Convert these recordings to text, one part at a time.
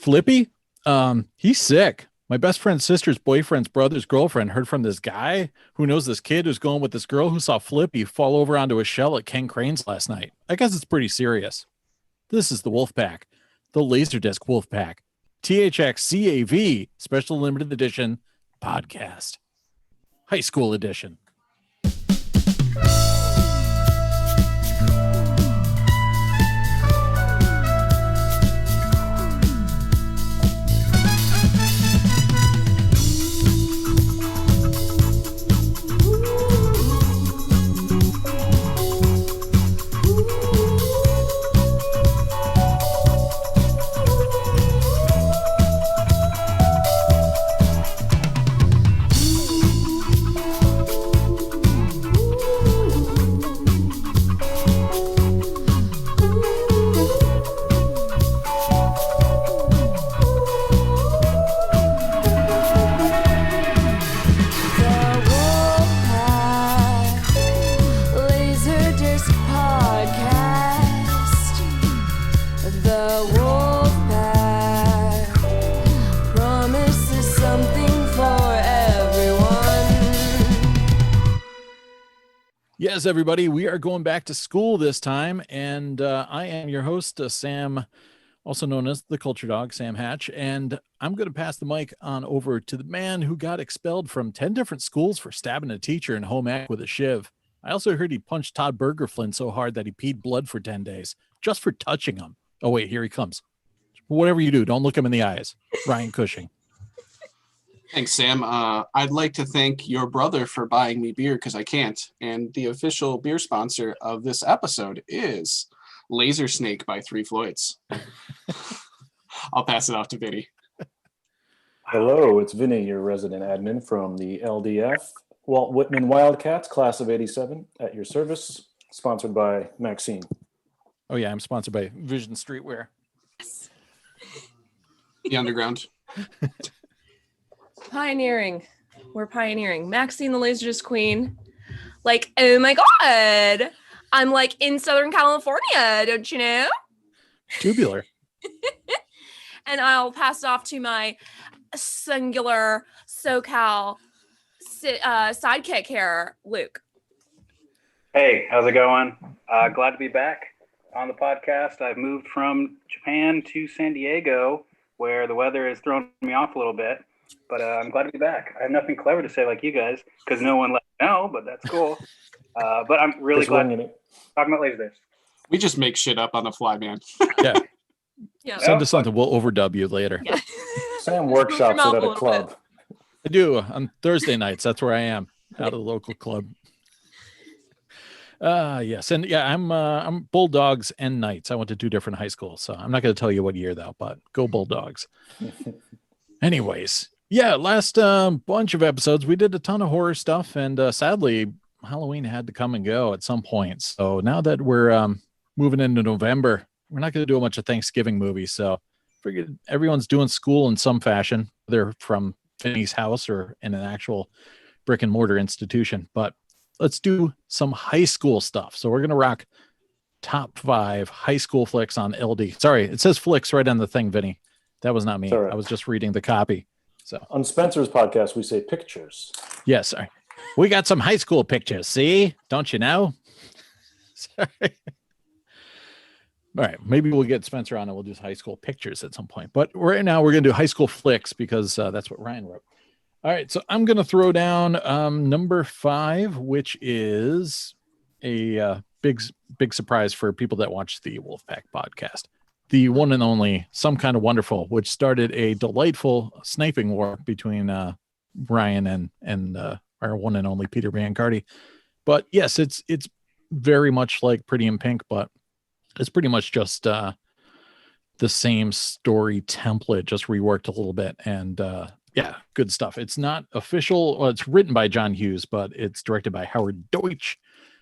Flippy? He's sick. My best friend's sister's boyfriend's brother's girlfriend heard from this guy who knows this kid who's going with this girl who saw Flippy fall over onto a shell at Ken Crane's last night. I guess it's pretty serious. This is the Wolfpack, the LaserDisc Wolfpack, THX CAV Special Limited Edition podcast, High School Edition. Yes, everybody, we are going back to school this time, and I am your host, Sam, also known as the Culture Dog, Sam Hatch, and I'm going to pass the mic on over to the man who got expelled from 10 different schools for stabbing a teacher in home ec with a shiv. I also heard he punched Todd Bergerflint so hard that he peed blood for 10 days, just for touching him. Oh, wait, here he comes. Whatever you do, don't look him in the eyes. Ryan Cushing. Thanks, Sam. I'd like to thank your brother for buying me beer because I can't. And the official beer sponsor of this episode is Laser Snake by Three Floyds. I'll pass it off to Vinnie. Hello, it's Vinnie, your resident admin from the LDF, Walt Whitman Wildcats, class of 87, at your service, sponsored by Maxeene. Oh, yeah, I'm sponsored by Vision Streetwear. The Underground. Pioneering. We're pioneering. Maxeene, the LaserDisc Queen. Like, oh my God. I'm like in Southern California, don't you know? Tubular. And I'll pass it off to my singular SoCal sidekick here, Luke. Hey, how's it going? Glad to be back on the podcast. I've moved from Japan to San Diego, where the weather has thrown me off a little bit. But I'm glad to be back. I have nothing clever to say like you guys because no one let me know, but that's cool. But I'm really glad to talking about LaserDisc. We just make shit up on the fly, man. Yeah. Send us something. We'll overdub you later. Yeah. Sam workshops it at a club. I do on Thursday nights. That's where I am, out of the local club. Yes. And yeah, I'm Bulldogs and Knights. I went to two different high schools, so I'm not going to tell you what year though, but go Bulldogs. Anyways, yeah, last bunch of episodes, we did a ton of horror stuff, and sadly, Halloween had to come and go at some point. So now that we're moving into November, we're not going to do a bunch of Thanksgiving movies. So figured everyone's doing school in some fashion, whether from Vinnie's house or in an actual brick and mortar institution. But let's do some high school stuff. So we're going to rock top 5 high school flicks on LD. Sorry, it says flicks right on the thing, Vinnie. That was not me. Right. I was just reading the copy. So on Spencer's podcast, we say pictures. Yes, sorry. We got some high school pictures. See, don't you know? Sorry. All right, maybe we'll get Spencer on and we'll do high school pictures at some point. But right now we're going to do high school flicks because that's what Ryan wrote. All right, so I'm going to throw down number 5, which is a big surprise for people that watch the Wolfpack podcast. The one and only Some Kind of Wonderful, which started a delightful sniping war between Ryan and our one and only Peter Bancardi. But yes, it's very much like Pretty in Pink, but it's pretty much just the same story template, just reworked a little bit. And yeah, good stuff. It's not official. Well, it's written by John Hughes, but it's directed by Howard Deutsch.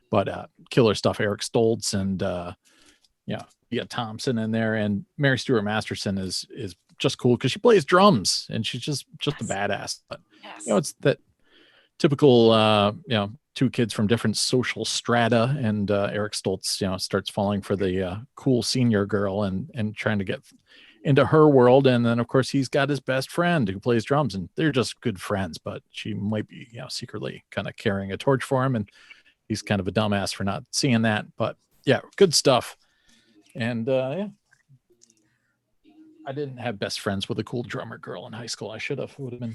But killer stuff. Eric Stoltz and yeah, you got Thompson in there, and Mary Stuart Masterson is just cool because she plays drums and she's just a badass. But you know, it's that typical you know, two kids from different social strata, and Eric Stoltz, you know, starts falling for the cool senior girl and trying to get into her world. And then of course he's got his best friend who plays drums, and they're just good friends, but she might be, secretly kind of carrying a torch for him. And he's kind of a dumbass for not seeing that, but yeah, good stuff. And yeah, I didn't have best friends with a cool drummer girl in high school. I should have. It would have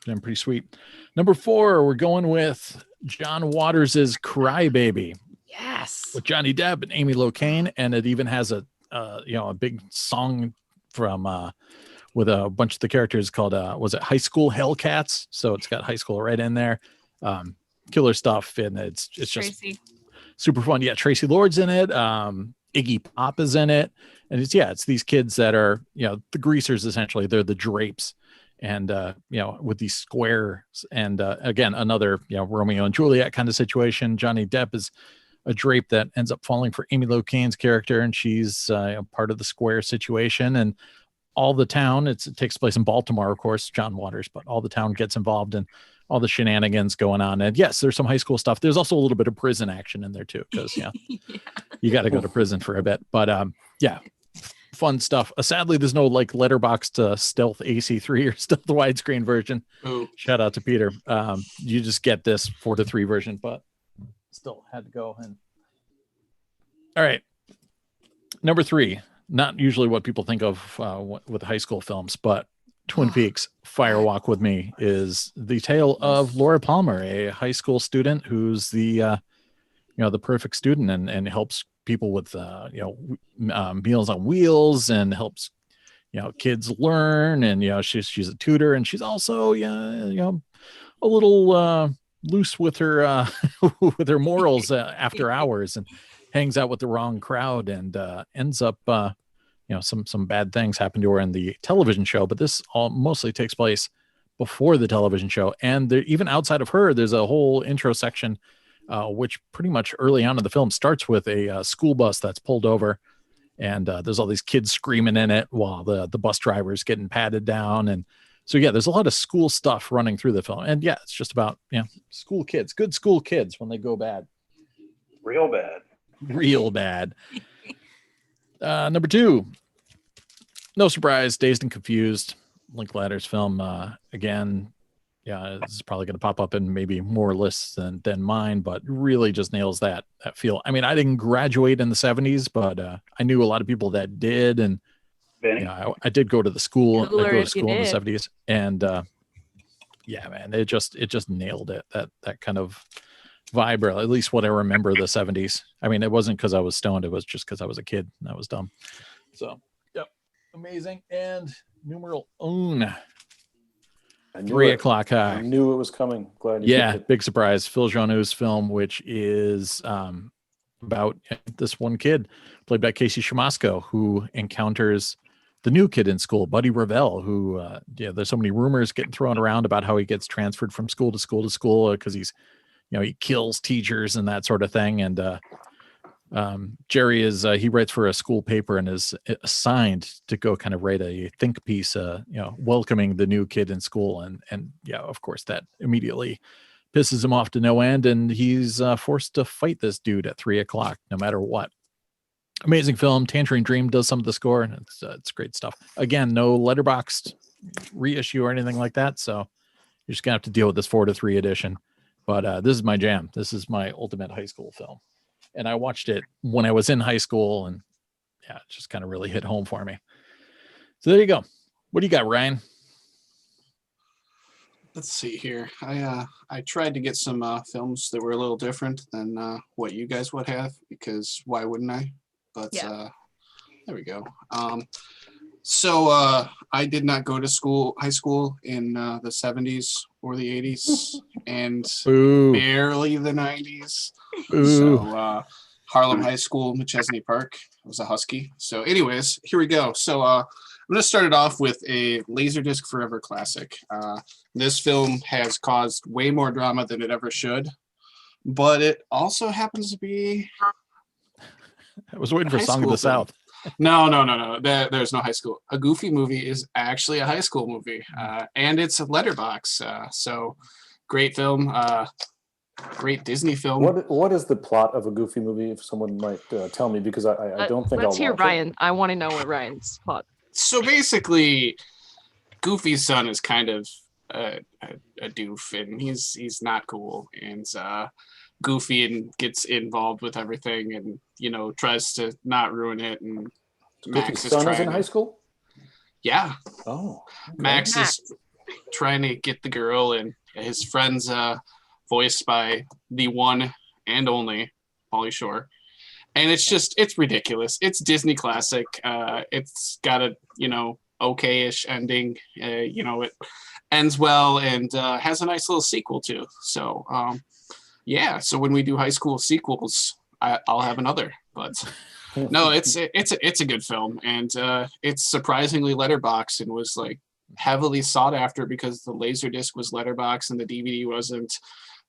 been pretty sweet. Number 4, we're going with John Waters's Crybaby. Yes. With Johnny Depp and Amy Locane, and it even has a big song from with a bunch of the characters called was it High School Hellcats? So it's got high school right in there. Killer stuff, and it's just Tracy. super fun. Yeah, Tracy Lord's in it. Iggy Pop is in it, and it's these kids that are the greasers essentially. They're the drapes, and with these squares, and again another Romeo and Juliet kind of situation. Johnny Depp is a drape that ends up falling for Amy Locane's character, and she's part of the square situation, and all the town, it takes place in Baltimore, of course, John Waters, but all the town gets involved in all the shenanigans going on. And yes, there's some high school stuff. There's also a little bit of prison action in there too, because you got to go to prison for a bit, but fun stuff. Sadly, there's no like letterboxed stealth AC3 or stealth widescreen version. Ooh. Shout out to Peter. You just get this 4:3 version, but still had to go. And all right, number 3, not usually what people think of with high school films, but Twin Peaks Fire Walk with Me is the tale of Laura Palmer, a high school student who's the perfect student and helps people with Meals on Wheels, and helps kids learn, and she's a tutor, and she's also a little loose with her with her morals after hours, and hangs out with the wrong crowd, and ends up some bad things happen to her in the television show. But this all mostly takes place before the television show, and even outside of her, there's a whole intro section which pretty much early on in the film starts with a school bus that's pulled over, and there's all these kids screaming in it while the bus driver's getting patted down. And so, yeah, there's a lot of school stuff running through the film. And yeah, it's just about, school kids, good school kids when they go bad. Real bad. Real bad. Number 2, no surprise, Dazed and Confused, Linklater's film. Again, this is probably going to pop up in maybe more lists than mine, but really just nails that feel. I mean, I didn't graduate in the 70s, but I knew a lot of people that did. And Vinnie? I did go to the school. Cooler I go to if school you in the did. 70s, and man, it just nailed it. That kind of vibe, or at least what I remember the 70s. I mean, it wasn't because I was stoned; it was just because I was a kid and I was dumb. So, yep, amazing. And numeral own. 3 o'clock high. I knew it was coming. Glad you picked it. Big surprise. Phil Joanneau's film, which is about this one kid played by Casey Shamasco, who encounters the new kid in school, Buddy Revell, who there's so many rumors getting thrown around about how he gets transferred from school to school to school because he's he kills teachers and that sort of thing. And Jerry is he writes for a school paper and is assigned to go kind of write a think piece welcoming the new kid in school, and of course that immediately pisses him off to no end, and he's forced to fight this dude at 3 o'clock no matter what. Amazing film. Tangerine Dream does some of the score, and it's great stuff. Again, no letterboxed reissue or anything like that, so you're just gonna have to deal with this 4:3 edition. But this is my jam. This is my ultimate high school film. And I watched it when I was in high school, and it just kind of really hit home for me. So there you go. What do you got, Ryan? Let's see here. I tried to get some films that were a little different than what you guys would have, because why wouldn't I? But there we go. So I did not go to high school in the 70s or the 80s, and barely the 90s. So Harlem High School, McChesney Park. I was a Husky. So anyways, here we go. So I'm going to start it off with a LaserDisc Forever classic. This film has caused way more drama than it ever should, but it also happens to be... I was waiting for Song of the South. No. There's no high school. A Goofy movie is actually a high school movie, and it's a letterbox. So great film, great Disney film. What is the plot of a Goofy movie? If someone might tell me, because I don't think Let's I'll hear watch Ryan. I want to know what Ryan's plot. So basically, Goofy's son is kind of a doof, and he's not cool. And Goofy gets involved with everything, and tries to not ruin it. And Max Goofy's son is in to, high school? Yeah. Oh. Okay. Max is trying to get the girl, and his friend's voiced by the one and only Pauly Shore. And it's ridiculous. It's Disney classic. It's got a, okay-ish ending. It ends well and has a nice little sequel too. So, so when we do high school sequels, I'll have another. But no, it's a good film, and it's surprisingly letterboxed and was like heavily sought after because the LaserDisc was letterboxed and the DVD wasn't.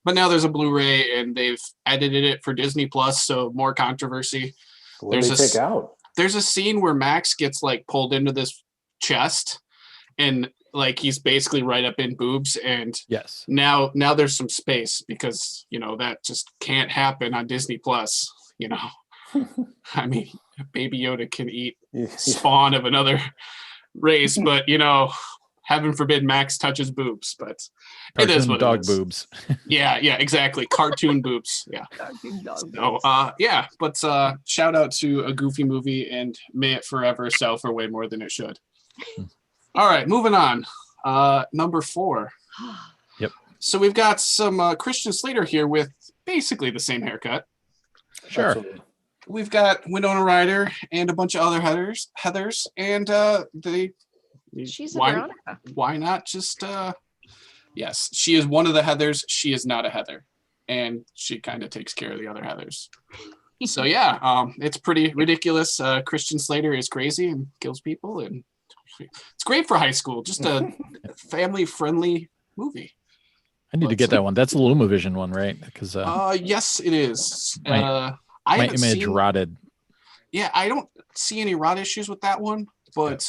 But now there's a Blu-ray and they've edited it for Disney Plus, so more controversy. What did they take out? There's a scene where Max gets like pulled into this chest, and like he's basically right up in boobs, and yes, now there's some space because that just can't happen on Disney Plus. I mean, Baby Yoda can eat spawn of another race, but heaven forbid Max touches boobs, but it is what dog it is. Boobs. Yeah, exactly. Cartoon boobs. Yeah. So, but shout out to a Goofy movie, and may it forever sell for way more than it should. All right, moving on. Number 4. Yep. So we've got some Christian Slater here with basically the same haircut. Sure. Absolutely. We've got Winona Ryder and a bunch of other Heathers, and She's a why, Veronica. why not just yes, she is one of the Heathers. She is not a Heather, and she kind of takes care of the other Heathers. So it's pretty ridiculous. Christian Slater is crazy and kills people, and it's great for high school. Just a family-friendly movie. I need to get that one. That's the LumaVision one, right? Because yes, it is. my haven't image seen- rotted. Yeah, I don't see any rot issues with that one, but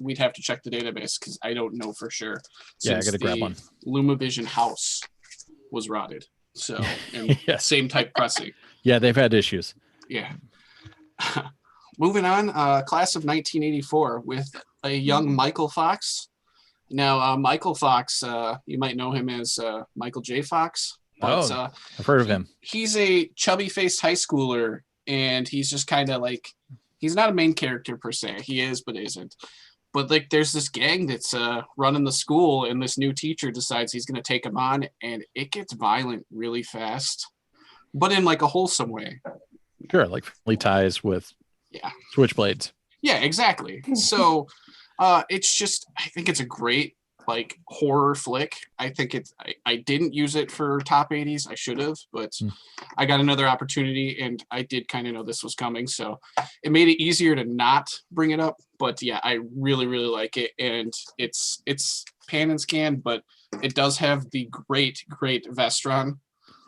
we'd have to check the database because I don't know for sure. Yeah, I gotta grab one. LumaVision house was rotted, so and Yeah. same type pressing. Yeah, they've had issues. Yeah. Moving on, class of 1984 with a young Michael Fox. Now, Michael Fox, you might know him as Michael J. Fox. But, I've heard of him. He's a chubby-faced high schooler, and he's just kind of like, he's not a main character per se. He is, but isn't. But like, there's this gang that's running the school, and this new teacher decides he's going to take him on, and it gets violent really fast, but in like a wholesome way. Sure, like family ties with switchblades. Yeah, exactly. So it's just, I think it's a great like horror flick. I think I didn't use it for top 80s. I should have, but I got another opportunity, and I did kind of know this was coming, so it made it easier to not bring it up. But yeah, I really, really like it, and it's pan and scan, but it does have the great Vestron.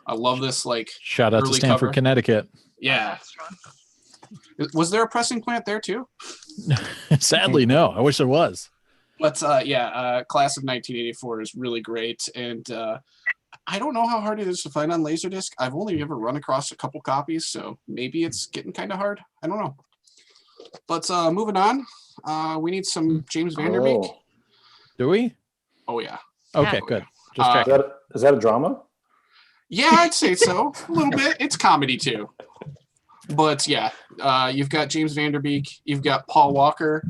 I love this. Like, shout out to Stamford, cover. Connecticut. Yeah. Was there a pressing plant there too? Sadly, no. I wish there was. But class of 1984 is really great, and I don't know how hard it is to find on LaserDisc. I've only ever run across a couple copies, so maybe it's getting kind of hard. I don't know. But moving on, we need some James Vanderbeek. Oh. Do we? Oh yeah. Okay, good. Just Uh, checking. Is that a drama? Yeah, I'd say so. A little bit. It's comedy too. But yeah, you've got James Vanderbeek, you've got Paul Walker,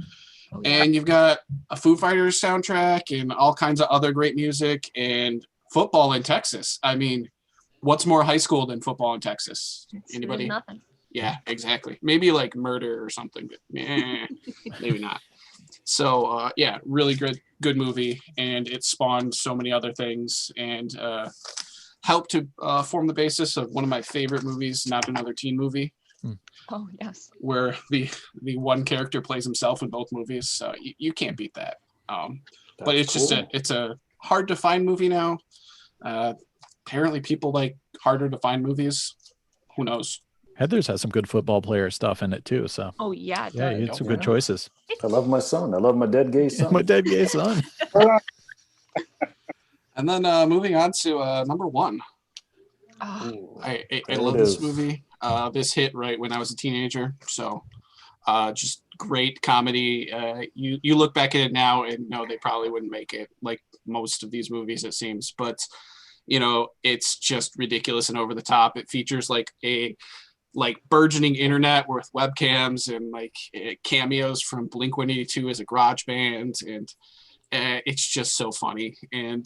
and you've got a Foo Fighters soundtrack and all kinds of other great music and football in Texas. I mean, what's more high school than football in Texas? Anybody? Nothing. Yeah, exactly. Maybe like murder or something, but maybe not. So really good movie, and it spawned so many other things, and helped to form the basis of one of my favorite movies, Not Another Teen Movie. Oh yes. Where the one character plays himself in both movies, so you can't beat that. But it's cool. just it's a hard to find movie now. Apparently, people like harder to find movies. Who knows? Heather's has some good football player stuff in it too. So Oh yeah. It yeah, does. you had some good choices. I love my son. I love my dead gay son. My dead gay son. And then moving on to number 1. Oh, I There love it this is. movie. This hit right when I was a teenager, so just great comedy. You look back at it now and no, they probably wouldn't make it, like most of these movies, it seems. But it's just ridiculous and over the top. It features like a burgeoning internet with webcams and like cameos from Blink-182 as a garage band, and it's just so funny. And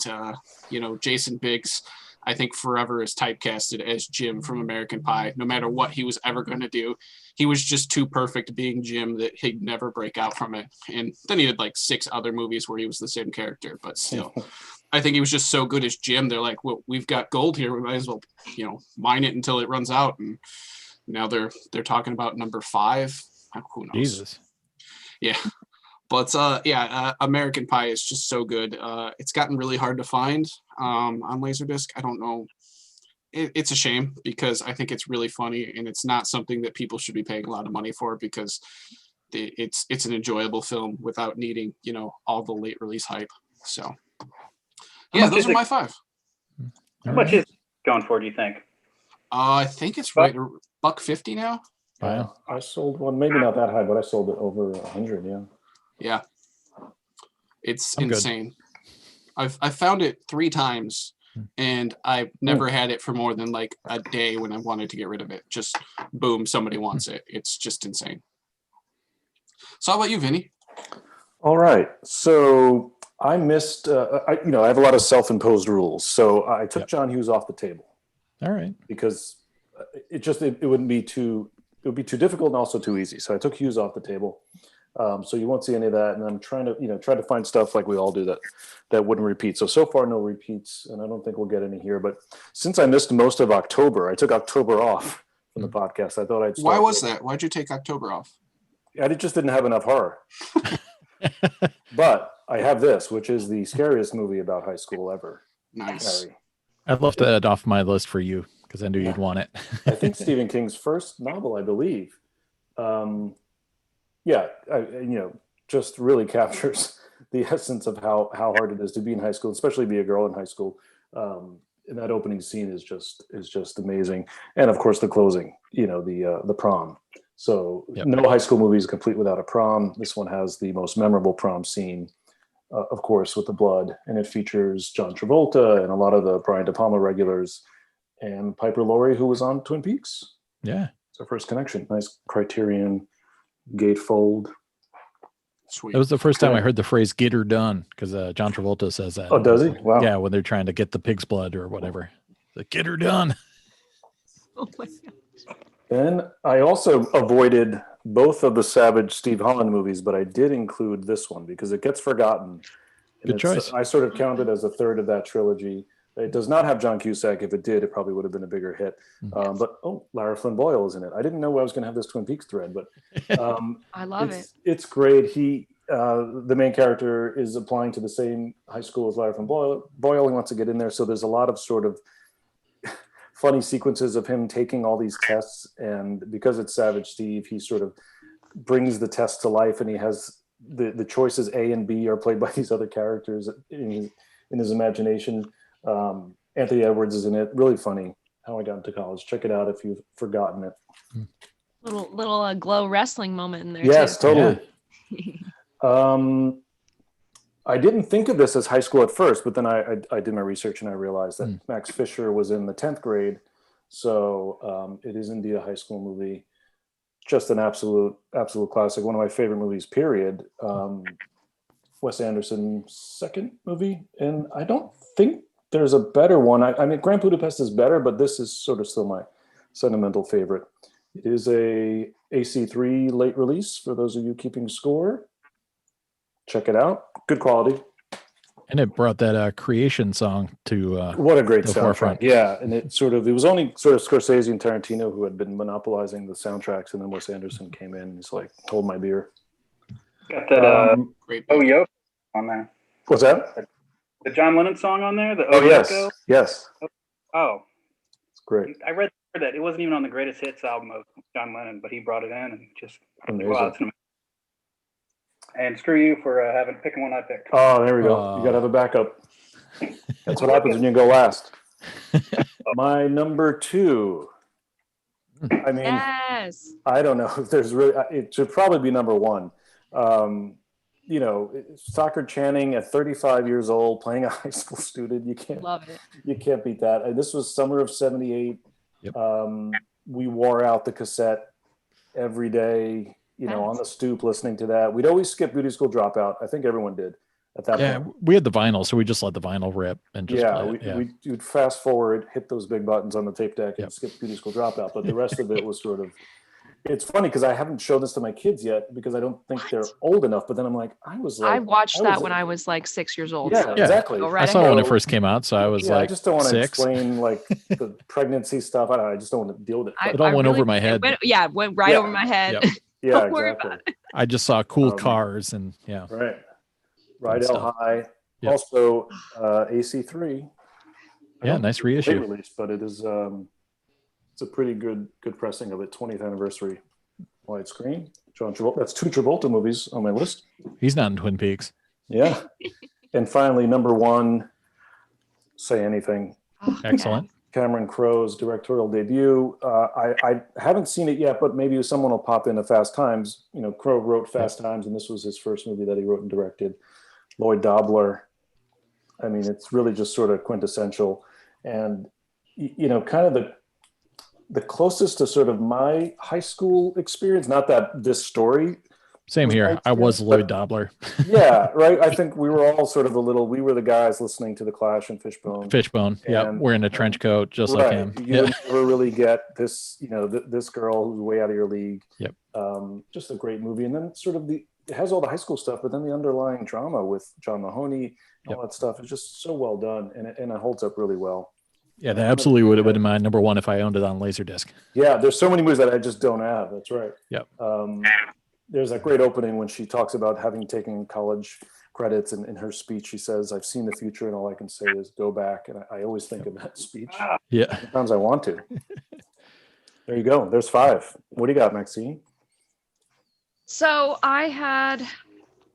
Jason Biggs, I think forever is typecasted as Jim from American Pie. No matter what he was ever going to do, he was just too perfect being Jim that he'd never break out from it. And then he did like 6 other movies where he was the same character, but still, I think he was just so good as Jim. They're like, well, we've got gold here. We might as well, mine it until it runs out. And now they're talking about number 5. Who knows? Jesus. Yeah. But American Pie is just so good. It's gotten really hard to find on LaserDisc. I don't know. It's a shame because I think it's really funny, and it's not something that people should be paying a lot of money for because it's an enjoyable film without needing all the late release hype. So yeah, those are my 5. How much is it going for, do you think? I think it's right $150 now. Wow. I sold one, maybe not that high, but I sold it over 100. Yeah. Yeah, it's I'm insane. I've found it 3 times, and I've never had it for more than like a day when I wanted to get rid of it. Just boom, somebody wants it. It's just insane. So how about you, Vinny? All right. So I missed. I have a lot of self-imposed rules. So I took John Hughes off the table. All right. Because it wouldn't be too. It would be too difficult and also too easy. So I took Hughes off the table. So you won't see any of that, and I'm trying to find stuff like we all do that wouldn't repeat. So far no repeats, and I don't think we'll get any here. But since I missed most of October, I took October off from the podcast. I thought I'd. Why was that? Why'd you take October off? I just didn't have enough horror. But I have this, which is the scariest movie about high school ever. Nice. Harry. I'd love to add off my list for you because I knew you'd want it. I think Stephen King's first novel, I believe. Just really captures the essence of how hard it is to be in high school, especially be a girl in high school. And that opening scene is just amazing. And of course the closing, the prom. So no high school movie is complete without a prom. This one has the most memorable prom scene, of course, with the blood, and it features John Travolta and a lot of the Brian De Palma regulars and Piper Laurie, who was on Twin Peaks. Yeah. It's our first connection. Nice Criterion gatefold. Sweet. That was the first time I heard the phrase "get her done" because John Travolta says that. Oh, does he? Wow. Yeah, when they're trying to get the pig's blood or whatever. Like, get her done. Oh my God. Then I also avoided both of the Savage Steve Holland movies, but I did include this one because it gets forgotten. And Good choice. I sort of counted as a third of that trilogy. It does not have John Cusack. If it did, it probably would have been a bigger hit. But Lara Flynn Boyle is in it. I didn't know I was going to have this Twin Peaks thread, but I love it. It's great. The main character is applying to the same high school as Lara Flynn Boyle. He wants to get in there, so there's a lot of sort of funny sequences of him taking all these tests, and because it's Savage Steve, he sort of brings the test to life, and he has the choices A and B are played by these other characters in his imagination. Anthony Edwards is in it. Really funny. How I Got Into College. Check it out if you've forgotten it. Little glow wrestling moment in there. Yes, too. totally. Yeah. I didn't think of this as high school at first, but then I did my research and I realized that Max Fisher was in the 10th grade. So it is indeed a high school movie. Just an absolute classic. One of my favorite movies, period. Wes Anderson's second movie. And I don't think there's a better one. I mean, Grand Budapest is better, but this is sort of still my sentimental favorite. It is a AC3 late release for those of you keeping score. Check it out. Good quality. And it brought that creation song to what a great the soundtrack. forefront. Yeah, and it was only sort of Scorsese and Tarantino who had been monopolizing the soundtracks, and then Wes Anderson came in and he's like, hold my beer. Got that Great. Oh Yo on there. What's that? The John Lennon song on there? The Oh, yes. Yoko? Yes. Oh. It's great. I read that it wasn't even on the greatest hits album of John Lennon, but he brought it in and just Amazing. wow, it's amazing. And screw you for picking one I picked. Oh, there we go. You got to have a backup. That's what happens when you go last. My number 2. I mean, Yes. I don't know if there's really, it should probably be number one. You know, Stockard Channing at 35 years old playing a high school student. Love it. You can't beat that. This was summer of '78. Yep. We wore out the cassette every day, you know, on the stoop listening to that. We'd always skip Beauty School Dropout. I think everyone did at that point. We had the vinyl, so we just let the vinyl rip and just play it. We'd fast forward, hit those big buttons on the tape deck and skip Beauty School Dropout. But the rest of it was sort of, it's funny because I haven't shown this to my kids yet because I don't think they're old enough. But then I'm like, I watched that when I was like 6 years old. Yeah, so exactly. I saw it when it first came out, so I was like, I just don't want to 6. explain like the pregnancy stuff. I don't know. I just don't want to deal with it. It all went over my head. It went right over my head. Yep. Yeah, Don't worry exactly. about it. I just saw cool cars and Right. Rydell High. Yep. Also, AC3. Yeah, nice reissue. Release, but it is it's a pretty good pressing of it. 20th anniversary widescreen. John Travolta. That's 2 Travolta movies on my list. He's not in Twin Peaks. Yeah. And finally, number 1, Say Anything. Excellent. Cameron Crowe's directorial debut. I haven't seen it yet, but maybe someone will pop into Fast Times. You know, Crowe wrote Fast Times, and this was his first movie that he wrote and directed. Lloyd Dobler. I mean, it's really just sort of quintessential. And, you know, kind of the closest to sort of my high school experience, not that this story. Same here. I was Lloyd Dobler. Yeah, right. I think we were all sort of we were the guys listening to The Clash and Fishbone. Yeah, wearing a trench coat, just like him. You never really get this, you know, this girl who's way out of your league. Yep. Just a great movie. And then sort of it has all the high school stuff, but then the underlying drama with John Mahoney, all that stuff is just so well done. And it holds up really well. Yeah, that absolutely would have been my number 1 if I owned it on LaserDisc. Yeah, there's so many movies that I just don't have. That's right. Yep. There's that great opening when she talks about having taken college credits, and in her speech she says, "I've seen the future and all I can say is go back." And I always think of that speech. Yeah. Sometimes I want to. There you go. There's 5. What do you got, Maxine? So I had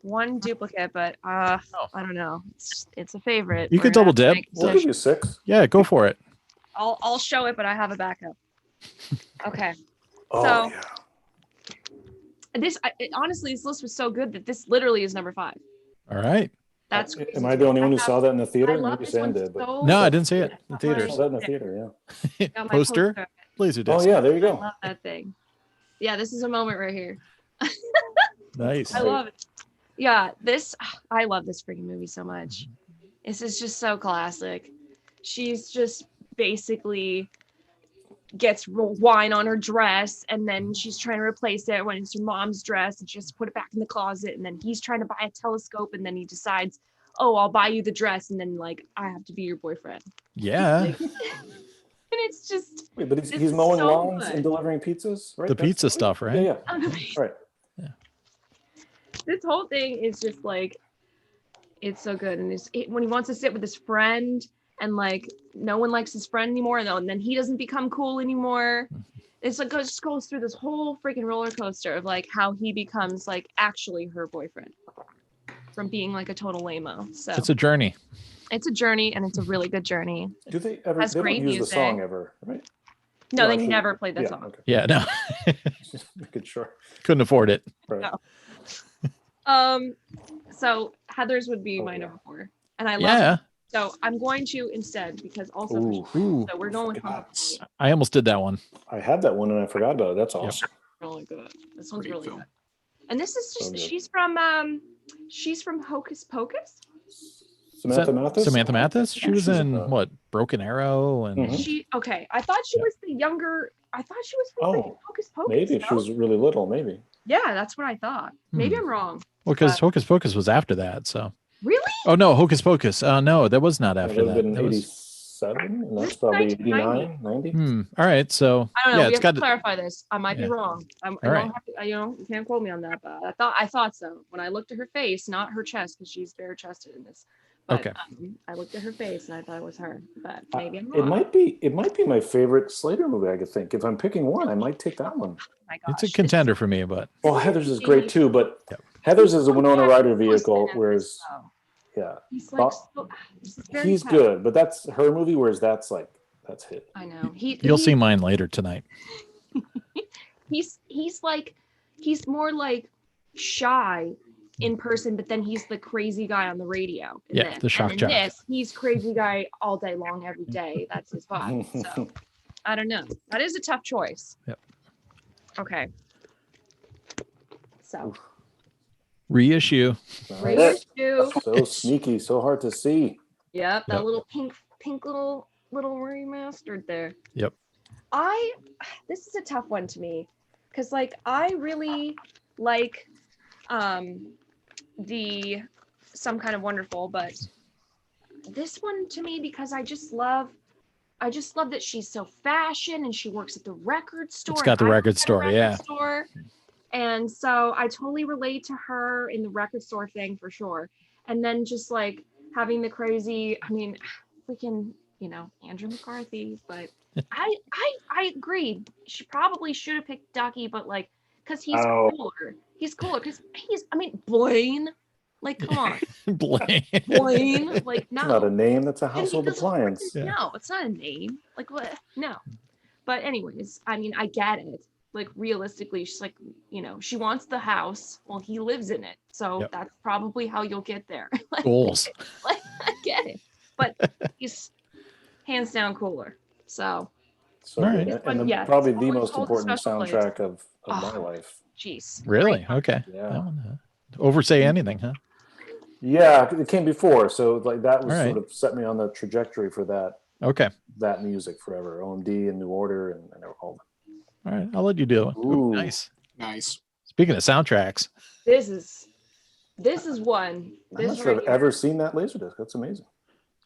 one duplicate, but I don't know. It's a favorite. You could double dip. We'll give you 6. Yeah, go for it. I'll show it, but I have a backup. Okay. Oh, So- yeah. Honestly, this list was so good that this literally is number 5. All right. That's crazy. Am I the only one who saw that in the I theater? love Maybe this Sam one did, but so No, I didn't see it in the much. theater. I saw that in the theater, yeah. Got my Poster, LaserDisc. Oh yeah, there you I go. love that thing. Yeah, this is a moment right here. Nice. I love it. Yeah, I love this freaking movie so much. This is just so classic. She's just basically gets wine on her dress, and then she's trying to replace it when it's her mom's dress, and she has to put it back in the closet, and then he's trying to buy a telescope, and then he decides, oh, I'll buy you the dress, and then like I have to be your boyfriend. Yeah. And it's just Wait, but It's he's mowing so lawns good. and delivering pizzas, right? The That's pizza it? stuff, right? Yeah, amazing. right. This whole thing is just like, it's so good. And when he wants to sit with his friend, and like no one likes his friend anymore, and then he doesn't become cool anymore. It's like just goes through this whole freaking roller coaster of like how he becomes like actually her boyfriend from being like a total lame-o. So It's a journey. it's a journey, and it's a really good journey. Do they ever? Has They don't great use music. the song ever, right? No, Well, they actually, never played that yeah, song. okay. Yeah, no. Just making sure. Couldn't afford it. Right. No. So Heather's would be my number 4, and I love Yeah. it. So I'm going to instead, because also Ooh, Ooh. so we're going with Nuts. I almost did that one. I had that one and I forgot about it. That's awesome. really good. This one's Great really film. good. And this is So just good. she's from Hocus Pocus. Samantha Mathis. Samantha Mathis? She was She's in a- what? Broken Arrow and Mhm. I thought she was the younger. I thought she was from freaking Oh, Hocus Pocus. Maybe if she no? was really little, maybe. Yeah, that's what I thought. Maybe Hmm. I'm wrong. well, because Hocus Pocus was after that. So Really? oh no, Hocus Pocus. No, that was not That after would have that. been That was 87, and that's This is probably 1990. 89, 90. all right. So I don't know. yeah, We it's have got to clarify this. I might Yeah. be wrong. I All don't right. have to, you can't quote me on that, but I thought so. When I looked at her face, not her chest, because she's bare chested in this. But, Okay. I looked at her face and I thought it was her, but maybe I'm It wrong. might be my favorite Slater movie. I could think if I'm picking one, I might take that one. Oh my it's a gosh, contender for me, but Well, Heather's is great too, but Yep. Heather's is a Winona Ryder Listen vehicle, to whereas this, though. yeah, He's Bob- like, this is very he's tough. good, but that's her movie, whereas that's hit. I know. you'll he- see mine later tonight. he's more like shy in person, but then he's the crazy guy on the radio. Yeah, the shock and in jock. this, he's crazy guy all day long, every day. That's his vibe. So I don't know. That is a tough choice. Yep. Okay. So Reissue. reissue. So sneaky, so hard to see. Yep, that Yep. little pink little remastered there. Yep. This is a tough one to me, because like I really like the Some Kind of Wonderful, but this one to me, because I just love that she's so fashion and she works at the record store. It's got the and I record work at a store, yeah. store. And so I totally relate to her in the record store thing for sure. And then just like having the crazy, I mean, freaking, Andrew McCarthy, but I agree. She probably should have picked Ducky, but like, because he's cooler. He's cooler because Blaine. Like, come on. Blaine. Blaine. Like, no. It's not a name, that's a And he household doesn't appliance. freaking- No, it's not a name. Like, what? No. But anyways, I mean, I get it. Like, realistically, she's like, she wants the house. Well, he lives in it. So Yep. that's probably how you'll get there. Like, Goals. like, I get it. But he's hands down cooler. So, So All right. good. But And yeah, probably it's the always most holds a important special place. soundtrack of my Oh. life. jeez. Really? Great. Okay. Yeah. That one, oversay anything, huh? Yeah, it came before, so like that was All right. sort of set me on the trajectory for Okay. that music forever. OMD and New Order and all that. All right. I'll let you do it. Ooh, Ooh. nice. Nice. Speaking of soundtracks, This is one. I'm not This sure right I've here. ever seen that Laserdisc. That's amazing.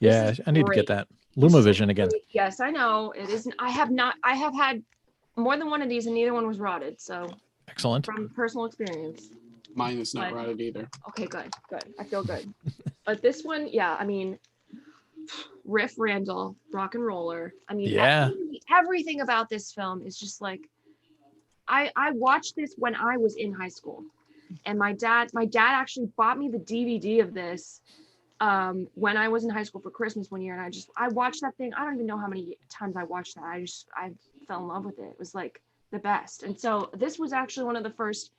yeah, is I need to great. get that. This is LumaVision again. great. Yes, I know. It isn't. I have had more than one of these and neither one was rotted. So Excellent. from personal experience. Mine is not But- rotted either. Okay, good. I feel good. But this one, yeah, I mean, Riff Randall, rock and roller. I mean, Yeah. everything about this film is just like, I watched this when I was in high school, and my dad actually bought me the DVD of this when I was in high school for Christmas one year, and I watched that thing. I don't even know how many times I watched that. I fell in love with it. It was like the best. And so this was actually one of the first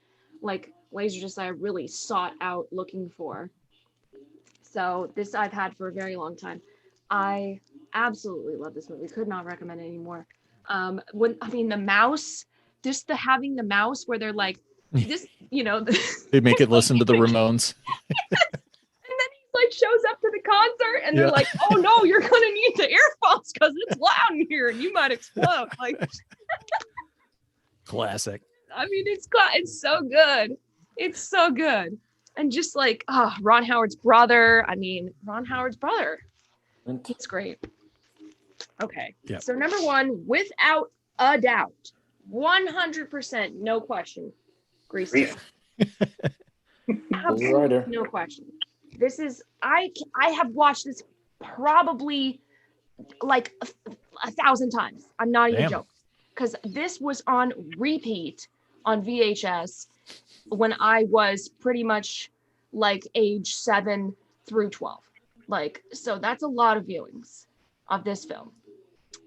like Laserdiscs I really sought out looking for. So this I've had for a very long time. I absolutely love this movie. Could not recommend it anymore. The mouse, having the mouse where they're like this, They make it listen to the Ramones. and then he like shows up to the concert and they're Yeah. like, oh no, you're gonna need the earphones because it's loud in here and you might explode. Like, Classic. I mean, it's so good. It's so good. And just like Ron Howard's brother. He's great. Okay. Yep. So number one, without a doubt, 100%, no question. Grease 2. Absolutely Rider. no question. This is I have watched this probably like a thousand times. I'm not even Damn. joking, because this was on repeat on VHS when I was pretty much like age 7 through 12. Like, so that's a lot of viewings of this film.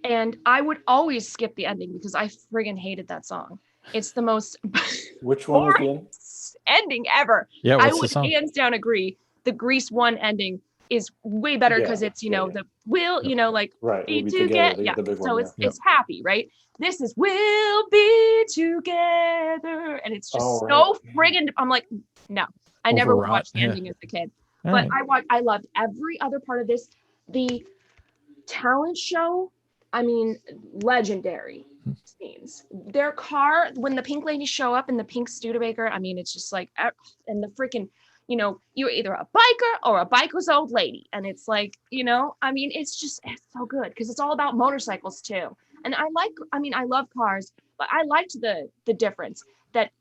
And I would always skip the ending because I friggin' hated that song. It's the most Which one was the end? ending ever. Yeah, I what's the would song? hands down agree. The Grease 1 ending is way better because Yeah, it's, yeah. the will, like Right. be We'll be together. together. Yeah. The big So one, it's happy, right? This is we'll be together. And it's just Oh, so right. friggin' I'm like, no. I never Overwrought, watched the yeah. ending as a kid. All But right. I loved every other part of this. The talent show, I mean, legendary scenes. Their car, when the pink ladies show up in the pink Studebaker, I mean, it's just like, and the freaking, you're either a biker or a biker's old lady. And it's like, I mean, it's so good because it's all about motorcycles too. And I love cars, but I liked the difference that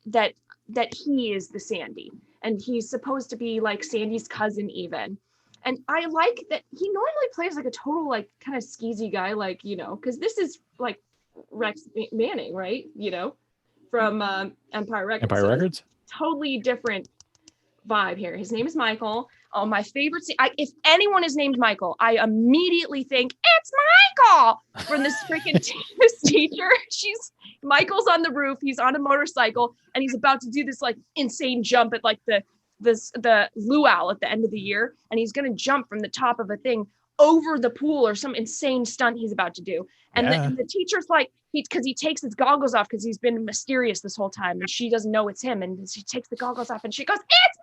he is the Sandy and he's supposed to be like Sandy's cousin even. And I like that he normally plays like a total like kind of skeezy guy, like, because this is like Rex Manning, right? From Empire Records. Empire So Records? totally different vibe here. His name is Michael. Oh, my favorite scene. If anyone is named Michael, I immediately think it's Michael from this freaking this teacher. Michael's on the roof. He's on a motorcycle and he's about to do this like insane jump at like the luau at the end of the year, and he's gonna jump from the top of a thing over the pool or some insane stunt he's about to do. And, the teacher's like, because he takes his goggles off because he's been mysterious this whole time and she doesn't know it's him. And she takes the goggles off and she goes, it's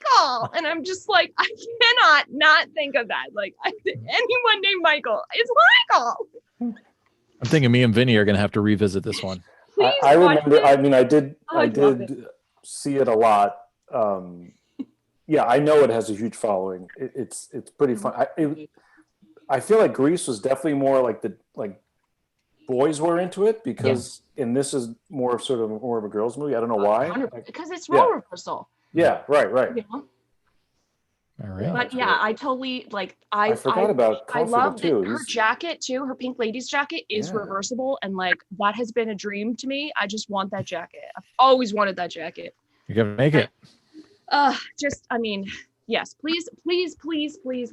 Michael. And I'm just like, I cannot not think of that. Like anyone named Michael, it's Michael. I'm thinking me and Vinnie are going to have to revisit this one. I remember, I mean, I did see it a lot. Yeah, I know it has a huge following. It's pretty fun. I feel like Grease was definitely more like boys were into it because, and this is more of a girls movie. I don't know why. Because it's role reversal. Yeah, right. You know? All right. But yeah, I totally like. I forgot about Comfortable love too. Her jacket too. Her pink lady's jacket is reversible, and like that has been a dream to me. I just want that jacket. I've always wanted that jacket. You're gonna make it. I mean, yes, please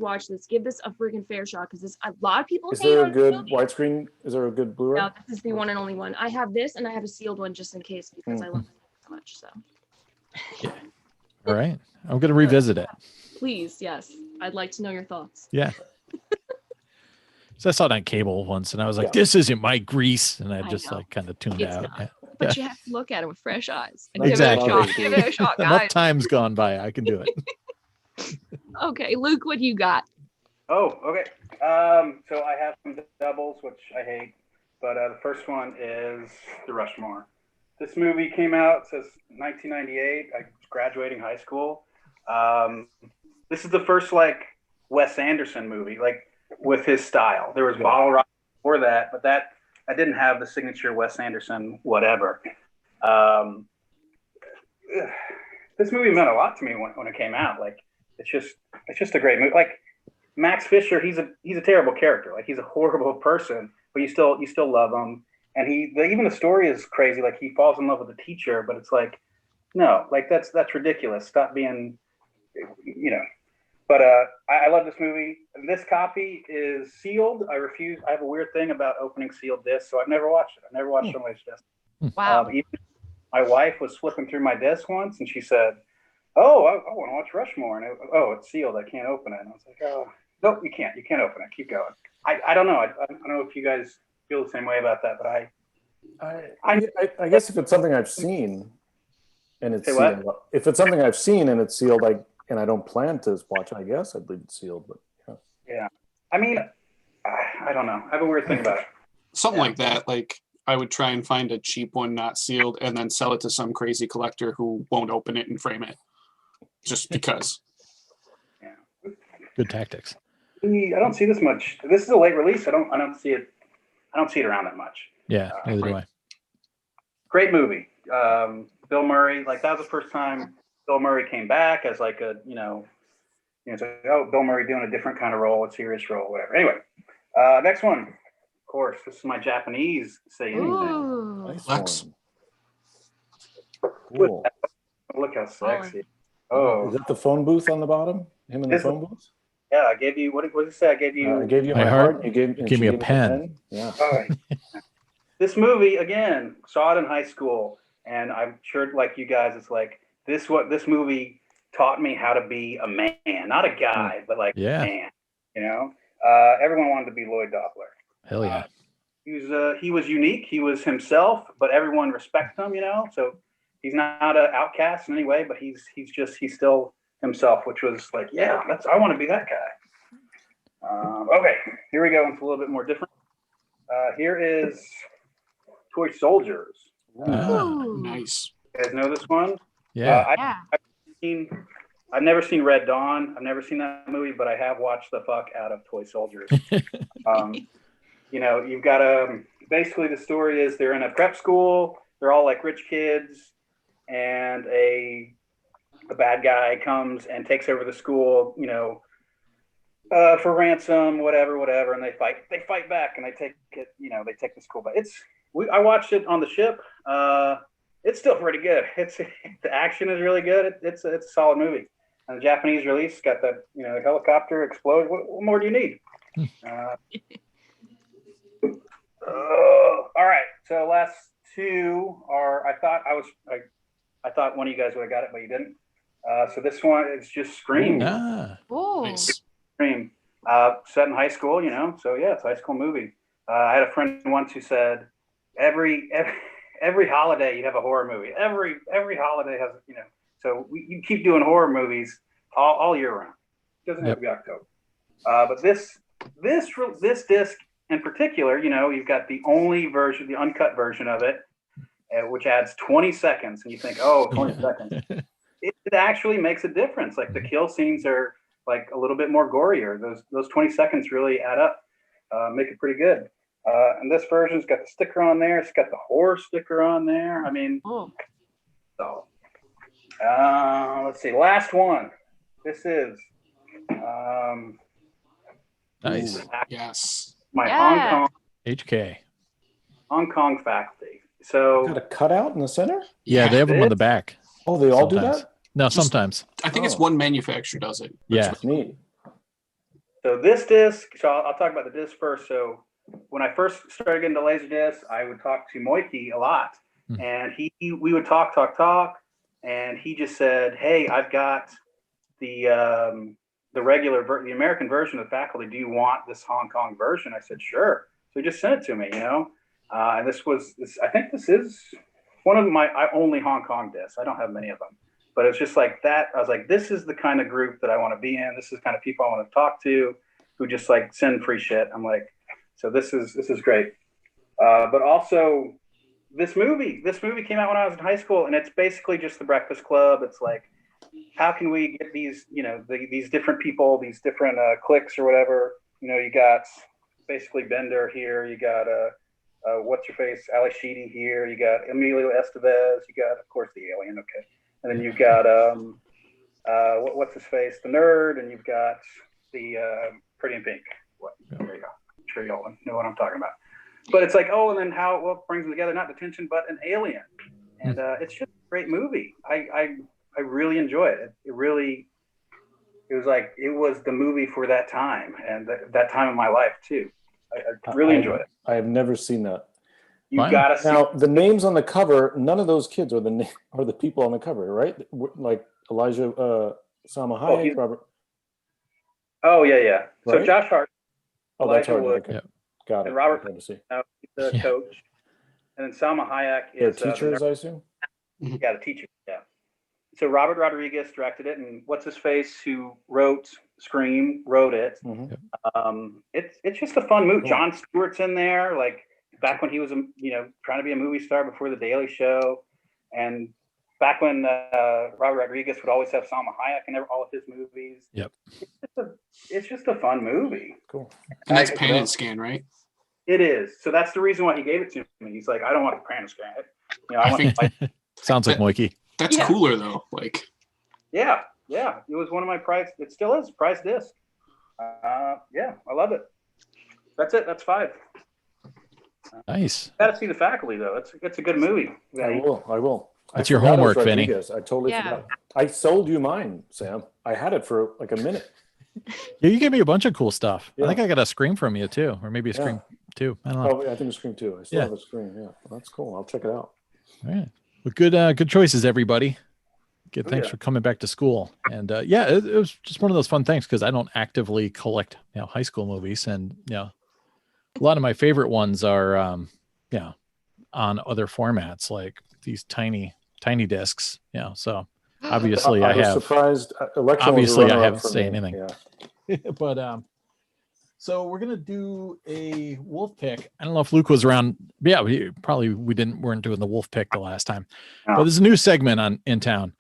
watch this. Give this a freaking fair shot because a lot of people. Is there a good widescreen? Is there a good Blu-ray? No, this is the one and only one. I have this, and I have a sealed one just in case because I love it so much. So. Yeah. All right. I'm gonna revisit it. Please, yes. I'd like to know your thoughts. Yeah. So I saw it on cable once, and I was like, "This isn't my Grease," and I just like kind of tuned out. Not. But you have to look at it with fresh eyes. And Exactly. Give it a shot, guys. Enough time's gone by. I can do it. Okay, Luke, what do you got? Oh, okay. So I have some doubles, which I hate, but the first one is The Rushmore. This movie came out, it says 1998. I was graduating high school. This is the first like Wes Anderson movie, like with his style. There was Bottle Rocket before that, but that I didn't have the signature Wes Anderson whatever. This movie meant a lot to me when it came out. Like it's just a great movie. Like Max Fisher, he's a terrible character. Like he's a horrible person, but you still love him. And even the story is crazy. Like he falls in love with the teacher, but it's like, no, like that's ridiculous. Stop being, you know. But I love this movie. This copy is sealed. I refuse. I have a weird thing about opening sealed discs, so I've never watched it. I've never watched on LaserDisc. Wow. Even my wife was flipping through my disc once, and she said, "Oh, I want to watch Rushmore," and it's sealed. I can't open it. And I was like, "Oh, nope, you can't. You can't open it. Keep going." I don't know. I don't know if you guys feel the same way about that, but I guess if it's something I've seen and it's sealed, if it's something I've seen and it's sealed, and I don't plan to watch it, I guess I'd leave it sealed. But yeah. I mean, I don't know. I have a weird thing about it. Something like that. Like I would try and find a cheap one, not sealed, and then sell it to some crazy collector who won't open it and frame it, just because. Yeah. Good tactics. I don't see this much. This is a late release. I don't see it. I don't see it around that much. Yeah, neither do I. Great movie. Bill Murray, like that was the first time Bill Murray came back as like a, it's like, oh, Bill Murray doing a different kind of role, a serious role, whatever. Anyway, next one, of course, this is my Japanese say anything. nice Lex. Cool. Look how sexy. Oh, is that the phone booth on the bottom? Him in the phone booth? Yeah, I gave you, what did you say? I gave you my heart. You gave me a pen. Yeah. This movie, again, saw it in high school, and I'm sure like you guys, it's like, this movie taught me how to be a man, not a guy, but like a man, everyone wanted to be Lloyd Doppler. Hell yeah. He was unique. He was himself, but everyone respected him, so he's not an outcast in any way, but he's still himself, which was like, I want to be that guy. Okay, here we go. It's a little bit more different. Here is Toy Soldiers. Nice. You guys know this one? Yeah. I've never seen Red Dawn. I've never seen that movie, but I have watched the fuck out of Toy Soldiers. You've got basically the story is they're in a prep school. They're all like rich kids, and a bad guy comes and takes over the school, for ransom, whatever, and they fight back, and they take it, they take the school. But I watched it on the ship. it's still pretty good. The action is really good. It's a solid movie. And the Japanese release got that, the helicopter explode. What more do you need? All right. So last two are. I thought one of you guys would have got it, but you didn't. So this one is just Scream. Oh, Nice. Scream. Set in high school, So yeah, it's a high school movie. I had a friend once who said, every holiday you have a horror movie. Every holiday has, So you keep doing horror movies all year round. It doesn't have to be October. But this disc in particular, you've got the only version, the uncut version of it, which adds 20 seconds, and you think, 20 seconds. It actually makes a difference. Like the kill scenes are like a little bit more gorier. Those 20 seconds really add up, make it pretty good. And this version's got the sticker on there. It's got the horror sticker on there. I mean, so let's see. Last one. This is Nice. Yes. My Yeah. HK. Hong Kong faculty. So Got a cutout in the center? Yeah, they have them on the back. Oh, they all do Sometimes. that? No, sometimes. I think it's one manufacturer does it. Yeah. That's neat. So this disc, I'll talk about the disc first. So when I first started getting to LaserDisc, I would talk to Moiki a lot, and we would talk, and he just said, "Hey, I've got the regular the American version of the faculty. Do you want this Hong Kong version?" I said, "Sure." So he just sent it to me, And I think this is one of my only Hong Kong discs. I don't have many of them. But it's just like that. I was like, this is the kind of group that I want to be in. This is the kind of people I want to talk to, who just like send free shit. I'm like, so this is great. But also, this movie came out when I was in high school, and it's basically just the Breakfast Club. It's like, how can we get these, these different people, these different cliques or whatever. You got basically Bender here. You got what's your face, Ali Sheedy here. You got Emilio Estevez. You got, of course, the alien. Okay. And then you've got what's his face, the nerd, and you've got the Pretty in Pink. There you go. I'm sure you all know what I'm talking about. But it's like, and then what brings them together? Not detention, but an alien. And it's just a great movie. I really enjoy it. It was the movie for that time and that time of my life too. I really enjoyed it. I have never seen that. You gotta see. Now the names on the cover. None of those kids are the people on the cover, right? Like Elijah Salma Hayek, Robert. Oh yeah. Right? So Josh Hart. Oh, that's Elijah Hart. Wood, Okay. Got it. and Robert. Good to see. He's the coach, and then Salma Hayek They're is teachers, I assume. Yeah, the teacher. Yeah. So Robert Rodriguez directed it, and what's his face who wrote Scream wrote it. Mm-hmm. It's just a fun movie. Jon Stewart's in there, like back when he was trying to be a movie star before The Daily Show, and back when Robert Rodriguez would always have Salma Hayek in all of his movies. Yep. It's just a fun movie. Cool. And that's pan and scan, right? It is. So that's the reason why he gave it to me. He's like, I don't want the pan and scan it. I want. Sounds like Moiki. That's cooler though. Like. Yeah. It was one of my prize. It still is prize disc. I love it. That's it. That's 5. Nice. Got to see The Faculty though. It's a good movie. I will. That's your homework, Vinnie. I totally forgot. I sold you mine, Sam. I had it for like a minute. Yeah, you gave me a bunch of cool stuff. Yeah. I think I got a Scream from you too, or maybe a Scream 2. I don't know. Oh, I think it's Scream 2. I still have a Scream. Yeah, well, that's cool. I'll check it out. All right. Well, good choices, everybody. Good. Thanks for coming back to school. And it was just one of those fun things because I don't actively collect high school movies, and a lot of my favorite ones are on other formats like these tiny discs. So obviously I have surprised. Obviously I haven't said me. anything. Yeah. But so we're gonna do a Wolfpick. I don't know if Luke was around. Yeah, we weren't doing the Wolfpick the last time. No. But there's a new segment in town.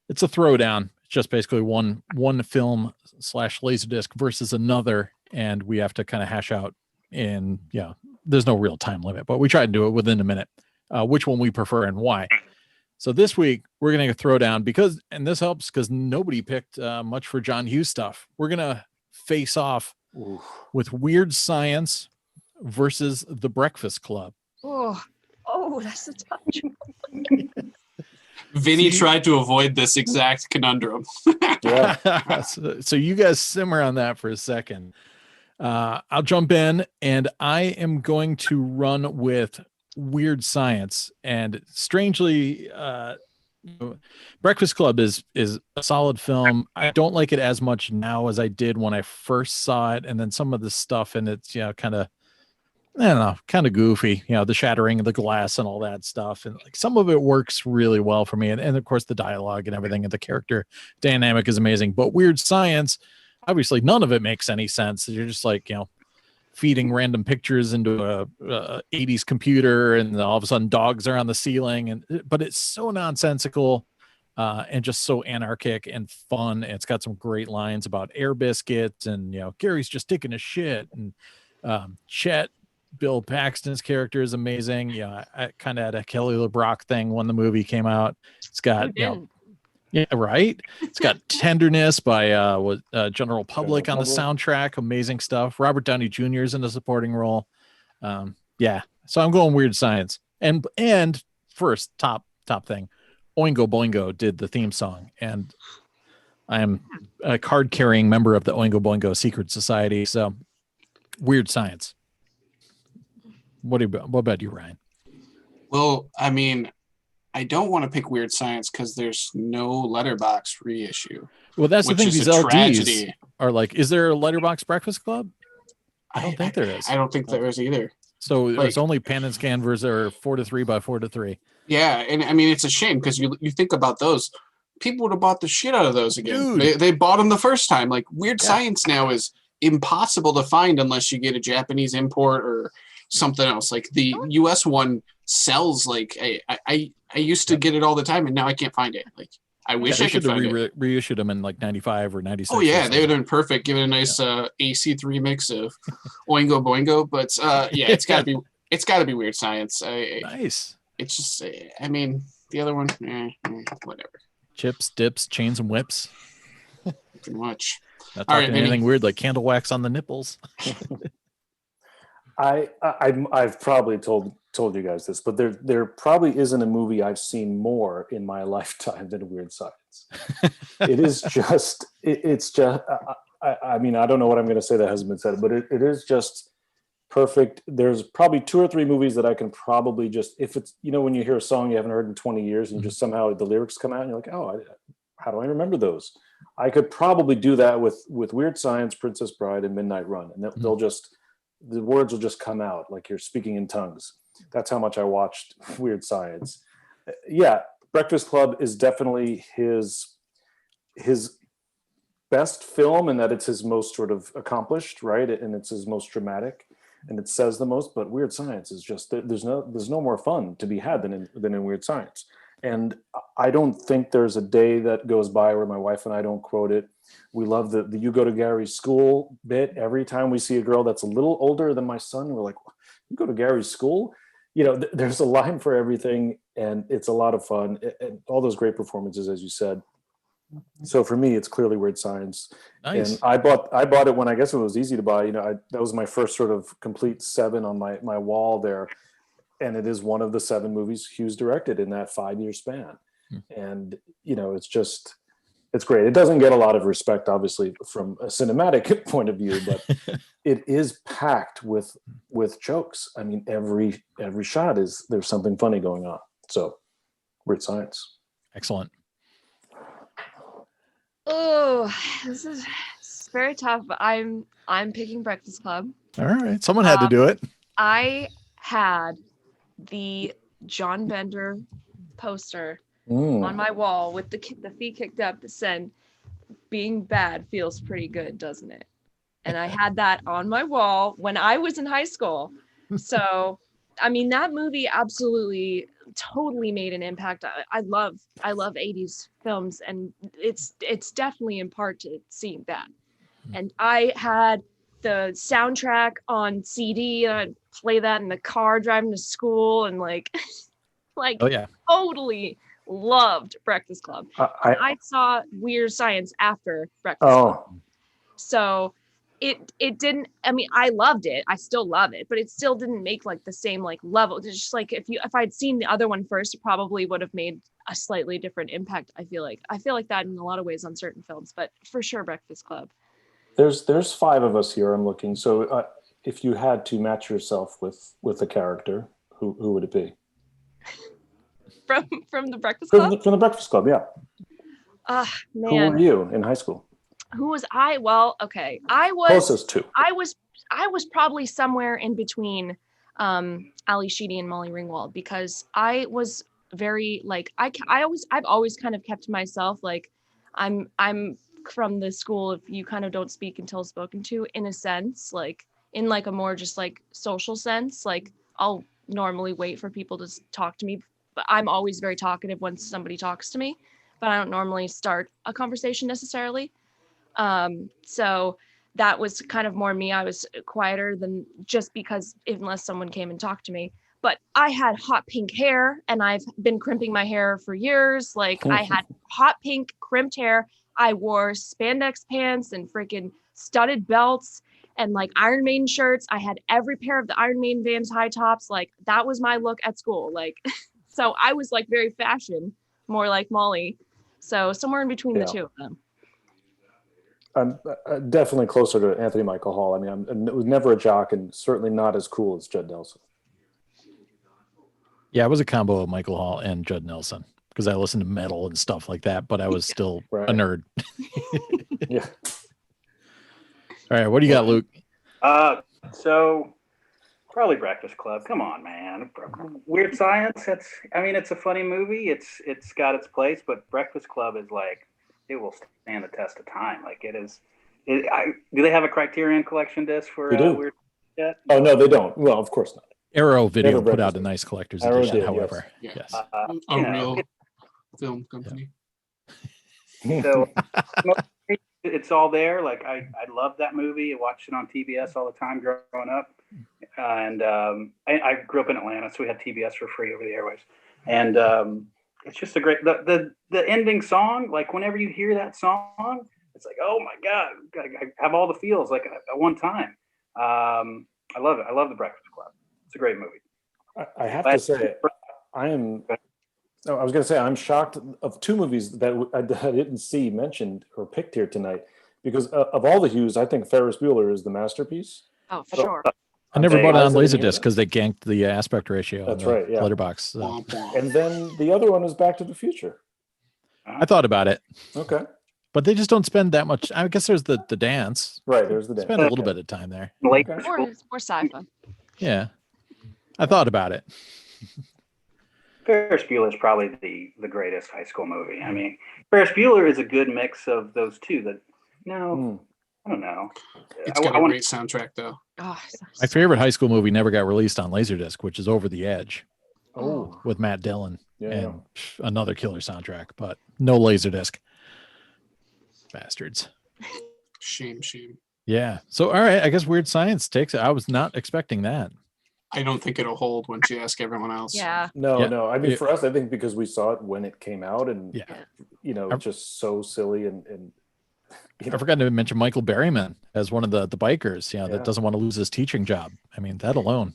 It's a throwdown. It's just basically one film / LaserDisc versus another, and we have to kind of hash out there's no real time limit, but we try to do it within a minute, which one we prefer and why. So this week we're going to throw down and this helps because nobody picked much for John Hughes stuff. We're going to face off with Weird Science versus The Breakfast Club. Oh, that's a touch. Vinny tried to avoid this exact conundrum. Yeah. So you guys simmer on that for a second. I'll jump in, and I am going to run with Weird Science. And strangely, Breakfast Club is a solid film. I don't like it as much now as I did when I first saw it, and then some of the stuff in it's kind of, I don't know, kind of goofy, the shattering of the glass and all that stuff. And like some of it works really well for me. And of course the dialogue and everything and the character dynamic is amazing. But Weird Science, obviously none of it makes any sense. You're just like, feeding random pictures into a 80s computer, and then all of a sudden dogs are on the ceiling. But it's so nonsensical and just so anarchic and fun. And it's got some great lines about air biscuits and, Gary's just taking a shit. And Chet, Bill Paxton's character is amazing. I kind of had a Kelly LeBrock thing when the movie came out. It's got, yeah, right. It's got Tenderness by General Public on the soundtrack. Amazing stuff. Robert Downey Jr. is in a supporting role. Yeah. So I'm going Weird Science. And first top thing, Oingo Boingo did the theme song, and I'm a card carrying member of the Oingo Boingo Secret Society. So Weird Science. What about you, Ryan? Well, I mean, I don't want to pick Weird Science because there's no Letterbox reissue. Well, that's the thing. These LDs tragedy. Are like, is there a Letterbox Breakfast Club? I don't think there is. I don't think there is either. So there's only pan and scan versions are 4:3 by 4:3. Yeah, and I mean it's a shame because you think about those. People would have bought the shit out of those again. They bought them the first time. Like Weird Science now is impossible to find unless you get a Japanese import or something else. Like the US one sells like I used to get it all the time, and now I can't find it. Like I wish I could find it. Reissued them in like 95 or 96. Oh yeah, they would have been perfect. Give it a nice AC3 mix of Oingo Boingo. But yeah, it's gotta be Weird Science. Nice. It's just, I mean, the other one, whatever. Chips, dips, chains, and whips. Pretty much. Not talking anything weird like candle wax on the nipples. I've probably told you guys this, but there probably isn't a movie I've seen more in my lifetime than Weird Science. It is just, it's just, I mean, I don't know what I'm going to say that hasn't been said, but it is just perfect. There's probably 2 or 3 movies that I can probably just, if it's, when you hear a song you haven't heard in 20 years and just somehow the lyrics come out and you're like, oh, how do I remember those? I could probably do that with Weird Science, Princess Bride, and Midnight Run. And they'll just, the words will just come out like you're speaking in tongues. That's how much I watched Weird Science. Yeah, Breakfast Club is definitely his best film, in that it's his most sort of accomplished, right? And it's his most dramatic, and it says the most. But Weird Science is just, there's no more fun to be had than in Weird Science. And I don't think there's a day that goes by where my wife and I don't quote it. We love the "you go to Gary's school" bit. Every time we see a girl that's a little older than my son, we're like, "You go to Gary's school?" There's a line for everything, and it's a lot of fun. And all those great performances, as you said. So for me, it's clearly Weird Science. Nice. And I bought it when I guess it was easy to buy. That was my first sort of complete 7 on my wall there. And it is one of the 7 movies Hughes directed in that 5-year span. And, it's great. It doesn't get a lot of respect, obviously, from a cinematic point of view, but it is packed with jokes. I mean, every shot there's something funny going on. So Weird Science. Excellent. Oh, this is very tough, but I'm picking Breakfast Club. All right. Someone had to do it. I had the John Bender poster on my wall with the feet kicked up that said, "Being bad feels pretty good, doesn't it?" And I had that on my wall when I was in high school. So, I mean, that movie absolutely, totally made an impact. I love 80s films, and it's definitely in part to seeing that. And I had the soundtrack on CD, and I'd play that in the car driving to school, and oh yeah, totally loved Breakfast Club. I saw Weird Science after Breakfast Club. So it didn't, I mean, I loved it. I still love it, but it still didn't make the same level. It's just if I'd seen the other one first, it probably would have made a slightly different impact. I feel like that in a lot of ways on certain films, but for sure Breakfast Club. There's 5 of us here. I'm looking. So if you had to match yourself with a character, who would it be? From the Breakfast Club? From the Breakfast Club, yeah. Man. Who were you in high school? Who was I? Well, okay. I Closest to. was probably somewhere in between Ali Sheedy and Molly Ringwald, because I was very like I've always kind of kept to myself. Like I'm from the school of you kind of don't speak until spoken to, in a sense, like in like a more just like social sense. Like I'll normally wait for people to talk to me, but I'm always very talkative when somebody talks to me, but I don't normally start a conversation necessarily. So that was kind of more me. I was quieter than just because unless someone came and talked to me. But I had hot pink hair, and I've been crimping my hair for years. Like I had hot pink crimped hair. I wore spandex pants and freaking studded belts and like Iron Maiden shirts. I had every pair of the Iron Maiden Vans high tops. Like that was my look at school. Like, so I was like very fashion, more like Molly. So somewhere in between the two of them. I'm definitely closer to Anthony Michael Hall. I mean, I was never a jock, and certainly not as cool as Judd Nelson. Yeah, I was a combo of Michael Hall and Judd Nelson because I listened to metal and stuff like that, but I was still a nerd. Yeah. All right, what do you got, Luke? So probably Breakfast Club. Come on, man. Weird Science. It's a funny movie. It's got its place, but Breakfast Club is like, it will stand the test of time. Like it is. Do they have a Criterion Collection disc for Weird yet? Oh no, they don't. Well, of course not. Arrow Video put out a nice collector's edition, did, however. Yes. Yes. Real film company. So it's all there. Like I love that movie. I watched it on TBS all the time growing up, and I grew up in Atlanta, so we had TBS for free over the airwaves. And it's just a great the ending song. Like whenever you hear that song, it's like, oh my god, I have all the feels like at one time. I love it. I love The Breakfast Club. It's a great movie. I have to say, I'm shocked of 2 movies that I didn't see mentioned or picked here tonight, because of all the Hughes, I think Ferris Bueller is the masterpiece. Oh, for sure. I never bought it on Laserdisc because they ganked the aspect ratio. That's right. Yeah. Letterbox. So. And then the other one is Back to the Future. I thought about it. Okay. But they just don't spend that much. I guess there's the dance. Right. There's the dance. Spend a little bit of time there. Okay. More sci-fi. Yeah. I thought about it. Ferris Bueller is probably the greatest high school movie. I mean, Ferris Bueller is a good mix of those two. I don't know. It's got a great soundtrack, though. Oh, my favorite high school movie never got released on Laserdisc, which is Over the Edge. Oh, with Matt Dillon and yeah. another killer soundtrack, but no Laserdisc. Bastards. Shame. Yeah. So, all right. I guess Weird Science takes it. I was not expecting that. I don't think it'll hold once you ask everyone else. Yeah. No. I mean, for us, I think because we saw it when it came out, and it's just so silly and I forgot to mention Michael Berryman as one of the bikers, that doesn't want to lose his teaching job. I mean, that alone.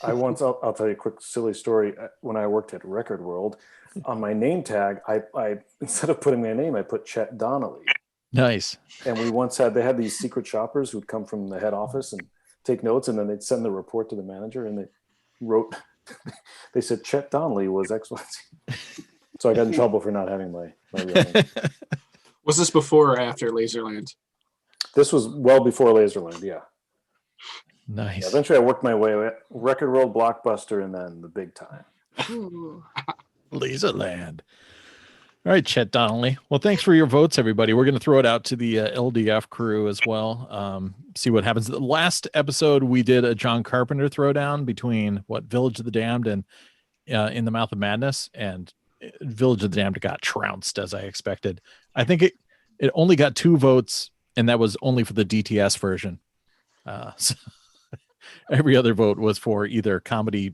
I'll tell you a quick silly story. When I worked at Record World, on my name tag, I instead of putting my name, I put Chet Donnelly. Nice. And we once they had these secret shoppers who'd come from the head office and take notes, and then they'd send the report to the manager, and they said Chet Donnelly was XYZ. So I got in trouble for not having my real name. Was this before or after Laserland? This was well before Laserland, yeah. Nice. Yeah, eventually I worked my way Record World, Blockbuster, and then the big time. Ooh. Laserland. All right, Chet Donnelly. Well, thanks for your votes, everybody. We're going to throw it out to the LDF crew as well. See what happens. The last episode, we did a John Carpenter throwdown between Village of the Damned and In the Mouth of Madness, and Village of the Damned got trounced, as I expected. I think it only got 2 votes, and that was only for the DTS version. So every other vote was for either comedy,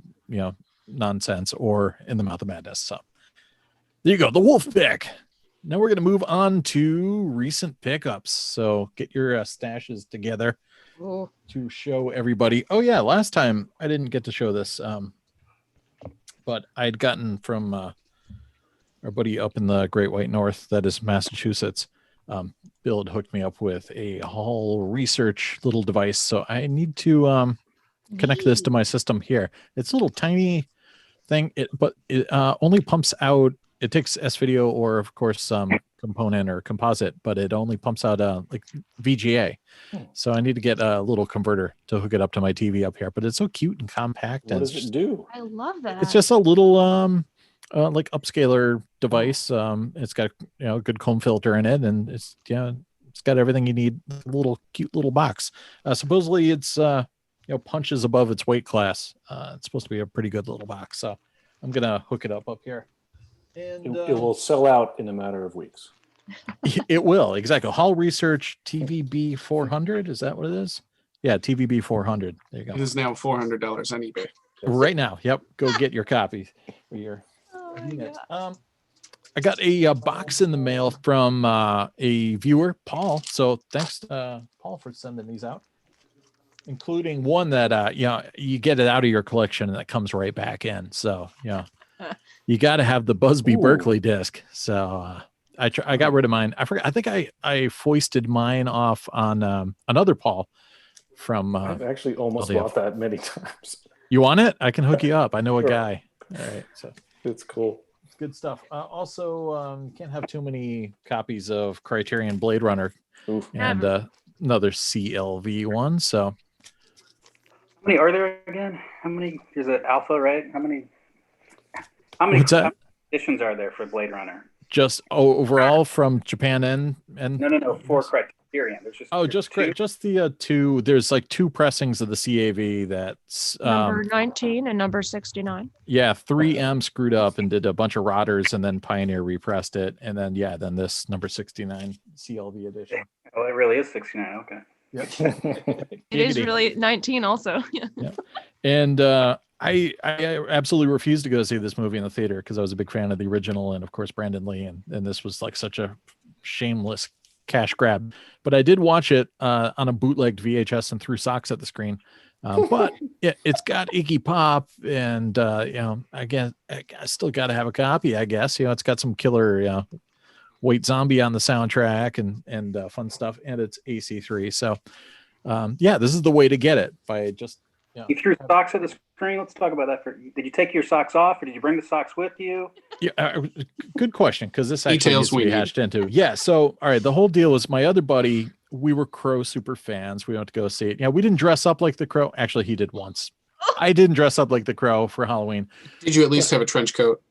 nonsense, or In the Mouth of Madness. So there you go, the Wolfpick. Now we're going to move on to recent pickups. So get your stashes together to show everybody. Oh yeah, last time I didn't get to show this, but I'd gotten from our buddy up in the Great White North, that is Massachusetts, Bill had hooked me up with a Hall research little device. So I need to connect this to my system here. It's a little tiny thing, but it only pumps out. It takes S-video or, of course, some component or composite, but it only pumps out like VGA. So I need to get a little converter to hook it up to my TV up here. But it's so cute and compact. What does it do? I love that. It's just a little like upscaler device. It's got a good comb filter in it, and it's got everything you need. A little cute little box. Supposedly it's punches above its weight class. It's supposed to be a pretty good little box. So I'm gonna hook it up here. And It will sell out in a matter of weeks. It will, exactly. Hall Research TVB 400. Is that what it is? Yeah, TVB 400. There you go. It is now $400 on eBay. Right now. Yep. Go get your copy. For your unit. I got a box in the mail from a viewer, Paul. So thanks, Paul, for sending these out, including one that you get it out of your collection and that comes right back in. So you got to have the Busby Berkeley disc. So I got rid of mine. I forgot. I think I foisted mine off on another Paul from. I've actually almost bought that many times. You want it? I can hook you up. I know a guy. All right, so it's cool. Good stuff. Also, can't have too many copies of Criterion Blade Runner. Oof. And another CLV one. So how many are there again? How many? There's an alpha, right? How many What's that? editions are there for Blade Runner? Just overall from Japan and No, for Criterion. There's just the two. There's like two pressings of the CAV that's number 19 and number 69. Yeah, 3M screwed up and did a bunch of rotters, and then Pioneer repressed it, and then this number 69 CLV edition. Oh, it really is 69. Okay. Yep. It is really 19 also. Yeah. And I absolutely refused to go see this movie in the theater because I was a big fan of the original and of course Brandon Lee, and this was like such a shameless cash grab. But I did watch it on a bootlegged VHS and threw socks at the screen. But it's got Iggy Pop, and I guess I still got to have a copy. I guess it's got some killer White Zombie on the soundtrack and fun stuff, and it's AC3. So this is the way to get it by just. You threw socks at the screen. Let's talk about that. Did you take your socks off, or did you bring the socks with you? Yeah, good question, because this actually needs to be hashed into. Yeah, so all right, the whole deal was my other buddy. We were Crow super fans. We went to go see it. Yeah, we didn't dress up like the Crow. Actually, he did once. I didn't dress up like the Crow for Halloween. Did you at least have a trench coat?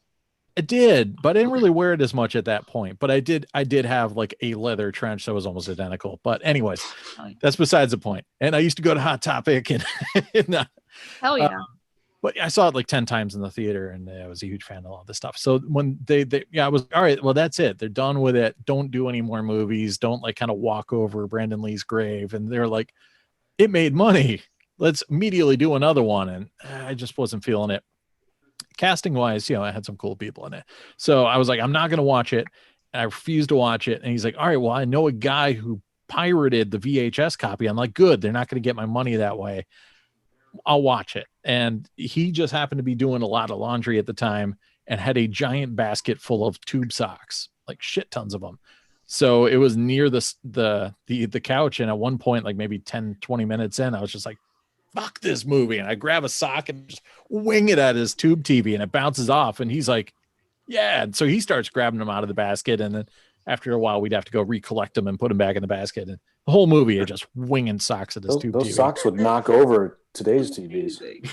I did, but I didn't really wear it as much at that point. But I did have like a leather trench that was almost identical. But anyways, that's besides the point. And I used to go to Hot Topic and hell yeah. But I saw it like 10 times in the theater, and I was a huge fan of all this stuff. So when I was all right, well, that's it. They're done with it. Don't do any more movies. Don't like kind of walk over Brandon Lee's grave. And they're like, it made money. Let's immediately do another one. And I just wasn't feeling it. Casting wise, I had some cool people in it. So I was like, I'm not going to watch it. And I refused to watch it. And he's like, all right, well, I know a guy who pirated the VHS copy. I'm like, good. They're not going to get my money that way. I'll watch it. And he just happened to be doing a lot of laundry at the time and had a giant basket full of tube socks, like shit tons of them. So it was near the couch. And at one point, like maybe 10, 20 minutes in, I was just like, fuck this movie. And I grab a sock and just wing it at his tube TV, and it bounces off. And he's like, yeah. And so he starts grabbing them out of the basket. And then after a while, we'd have to go recollect them and put them back in the basket. And the whole movie is just winging socks at his tube TV. Those socks would knock over today's TVs.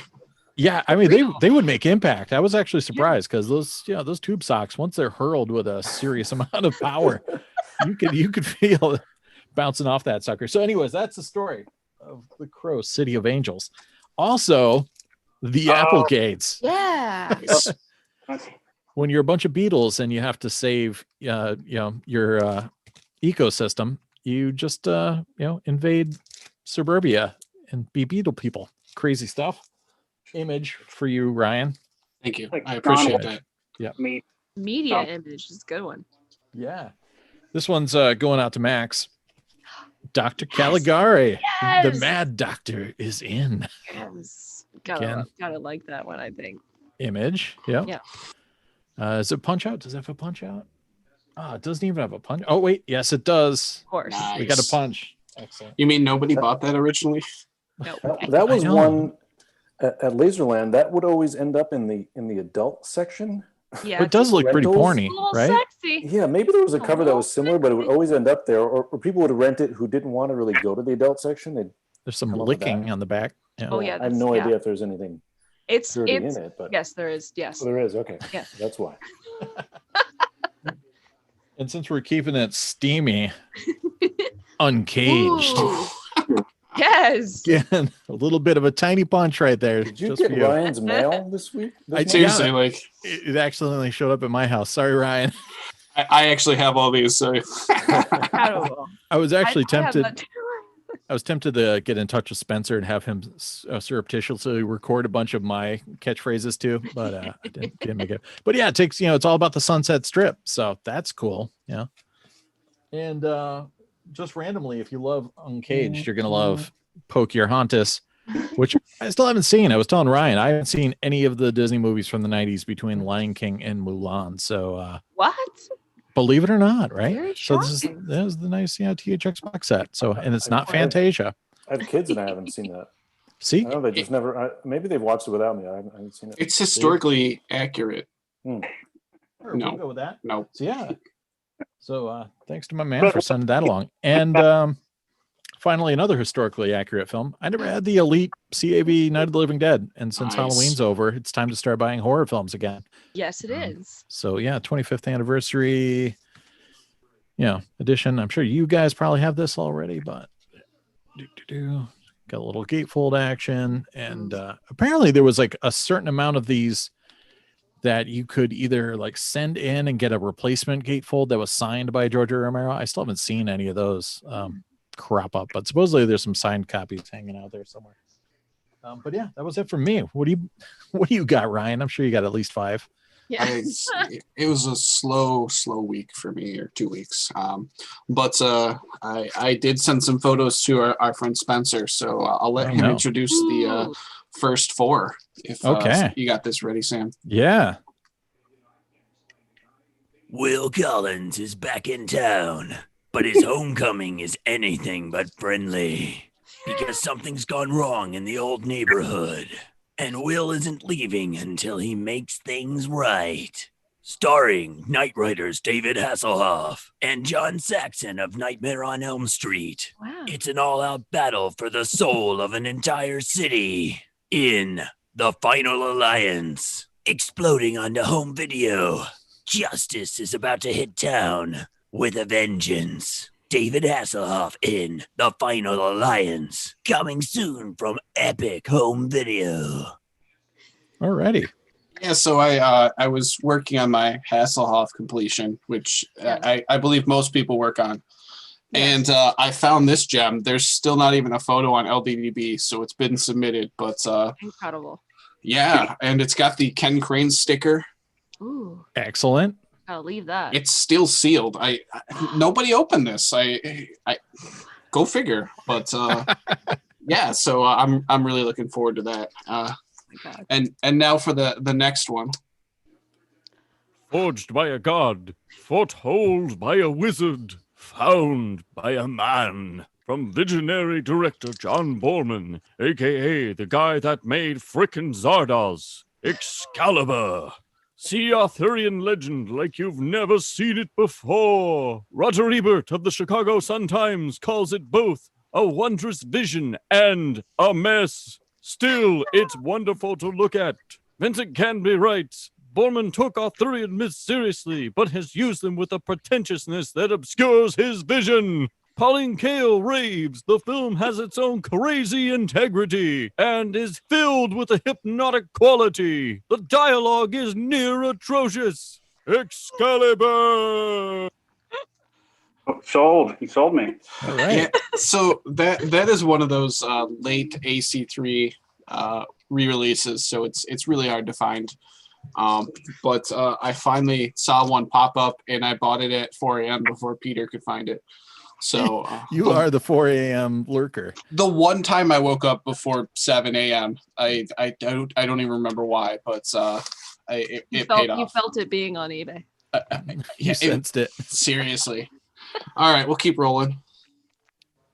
Yeah, I mean, they would make impact. I was actually surprised because those tube socks, once they're hurled with a serious amount of power, you could feel it bouncing off that sucker. So anyways, that's the story of the Crow, City of Angels. Also, the Applegates. Yeah. When you're a bunch of beetles and you have to save your ecosystem, you just invade suburbia and be beetle people. Crazy stuff. Image for you, Ryan. Thank you. I appreciate that. Yeah. Media image is a good one. Yeah. This one's going out to Max. Dr. Caligari, the Mad Doctor, is in. Yes. Gotta like that one, I think. Image. Yeah. Yeah. Is it Punch Out? Does it have a Punch Out? Oh, it doesn't even have a punch. Oh, wait. Yes, it does. Of course. Nice. We got a punch. Excellent. You mean nobody bought that originally? Nope. That was I know. one at Laserland that would always end up in the adult section. Yeah. It does look pretty Rentals? porny, a little right? sexy. Yeah, maybe there was a cover that was similar, but it would always end up there, or people would rent it who didn't want to really go to the adult section. There's some Come up with licking that. on the back. Yeah. Oh, yeah, I have no that's- idea if there's anything It's dirty in it, but yes, there is. Yes. oh, there is. Okay, Yeah. that's why. And since we're keeping it steamy, uncaged. Ooh. Yes. Again, a little bit of a tiny punch right there. Did you just get for you. Ryan's mail this week? I This did. month? Seriously, like It accidentally showed up at my house. Sorry, Ryan. I actually have all these. So Incredible. I was actually I have tempted. that too. I was tempted to get in touch with Spencer and have him surreptitiously record a bunch of my catchphrases too, but I didn't make it. But yeah, it takes, it's all about the Sunset Strip, so that's cool. Yeah. And just randomly, if you love Uncaged, you're gonna love Pocahontas, which I still haven't seen. I was telling Ryan I haven't seen any of the Disney movies from the 90s between Lion King and Mulan. So What? believe it or not, right? Very So this shocking. is the nice THX box set. So, and it's not I- Fantasia. I have kids and I haven't seen that. See, I don't know, they just never. Maybe they've watched it without me. I haven't seen it. it's historically accurate. Sure, No. we'll go with that. No. So yeah. So thanks to my man for sending that along. And finally, another historically accurate film. I never had the Elite CAV Night of the Living Dead, and since Nice. Halloween's over, it's time to start buying horror films again. Yes, it is. So yeah, 25th anniversary, edition. I'm sure you guys probably have this already, but got a little gatefold action, and apparently there was like a certain amount of these that you could either like send in and get a replacement gatefold that was signed by George Romero. I still haven't seen any of those crop up, but supposedly there's some signed copies hanging out there somewhere. But yeah, that was it for me. What do you got, Ryan? I'm sure you got at least 5. Yes. It was a slow week for me, or 2 weeks. But I did send some photos to our friend Spencer, so I'll let him introduce the Ooh. first 4. If Okay. you got this ready, Sam. Yeah. Will Collins is back in town, but his homecoming is anything but friendly because something's gone wrong in the old neighborhood, and Will isn't leaving until he makes things right. Starring Knight Riders David Hasselhoff and John Saxon of Nightmare on Elm Street. Wow. It's an all-out battle for the soul of an entire city in The Final Alliance. Exploding onto home video. Justice is about to hit town with a vengeance. David Hasselhoff in The Final Alliance. Coming soon from Epic Home Video. Alrighty. Yeah, so I was working on my Hasselhoff completion, which I believe most people work on. And I found this gem. There's still not even a photo on LDDB, so it's been submitted. But Incredible. yeah, and it's got the Ken Crane sticker. Ooh. Excellent. Gotta leave that. It's still sealed. Nobody opened this. I go figure. But yeah, so I'm really looking forward to that. Oh my God. And now for the next one. Forged by a god, foretold by a wizard, found by a man. From visionary director John Borman, aka the guy that made frickin' Zardoz, Excalibur. See Arthurian legend like you've never seen it before. Roger Ebert of the Chicago Sun-Times calls it both a wondrous vision and a mess. Still, it's wonderful to look at. Vincent Canby writes, Borman took Arthurian myths seriously, but has used them with a pretentiousness that obscures his vision. Pauline Kael raves the film has its own crazy integrity and is filled with a hypnotic quality. The dialogue is near atrocious. Excalibur! Sold. He sold me. All right. Yeah, so that is one of those late AC3 re-releases, so it's really hard to find. But I finally saw one pop up, and I bought it at 4 a.m. before Peter could find it. So You are the 4 a.m. lurker. the one time I woke up before 7 a.m. I don't even remember why, but It You paid off. You felt it being on eBay. You sensed it. Seriously. All right, we'll keep rolling.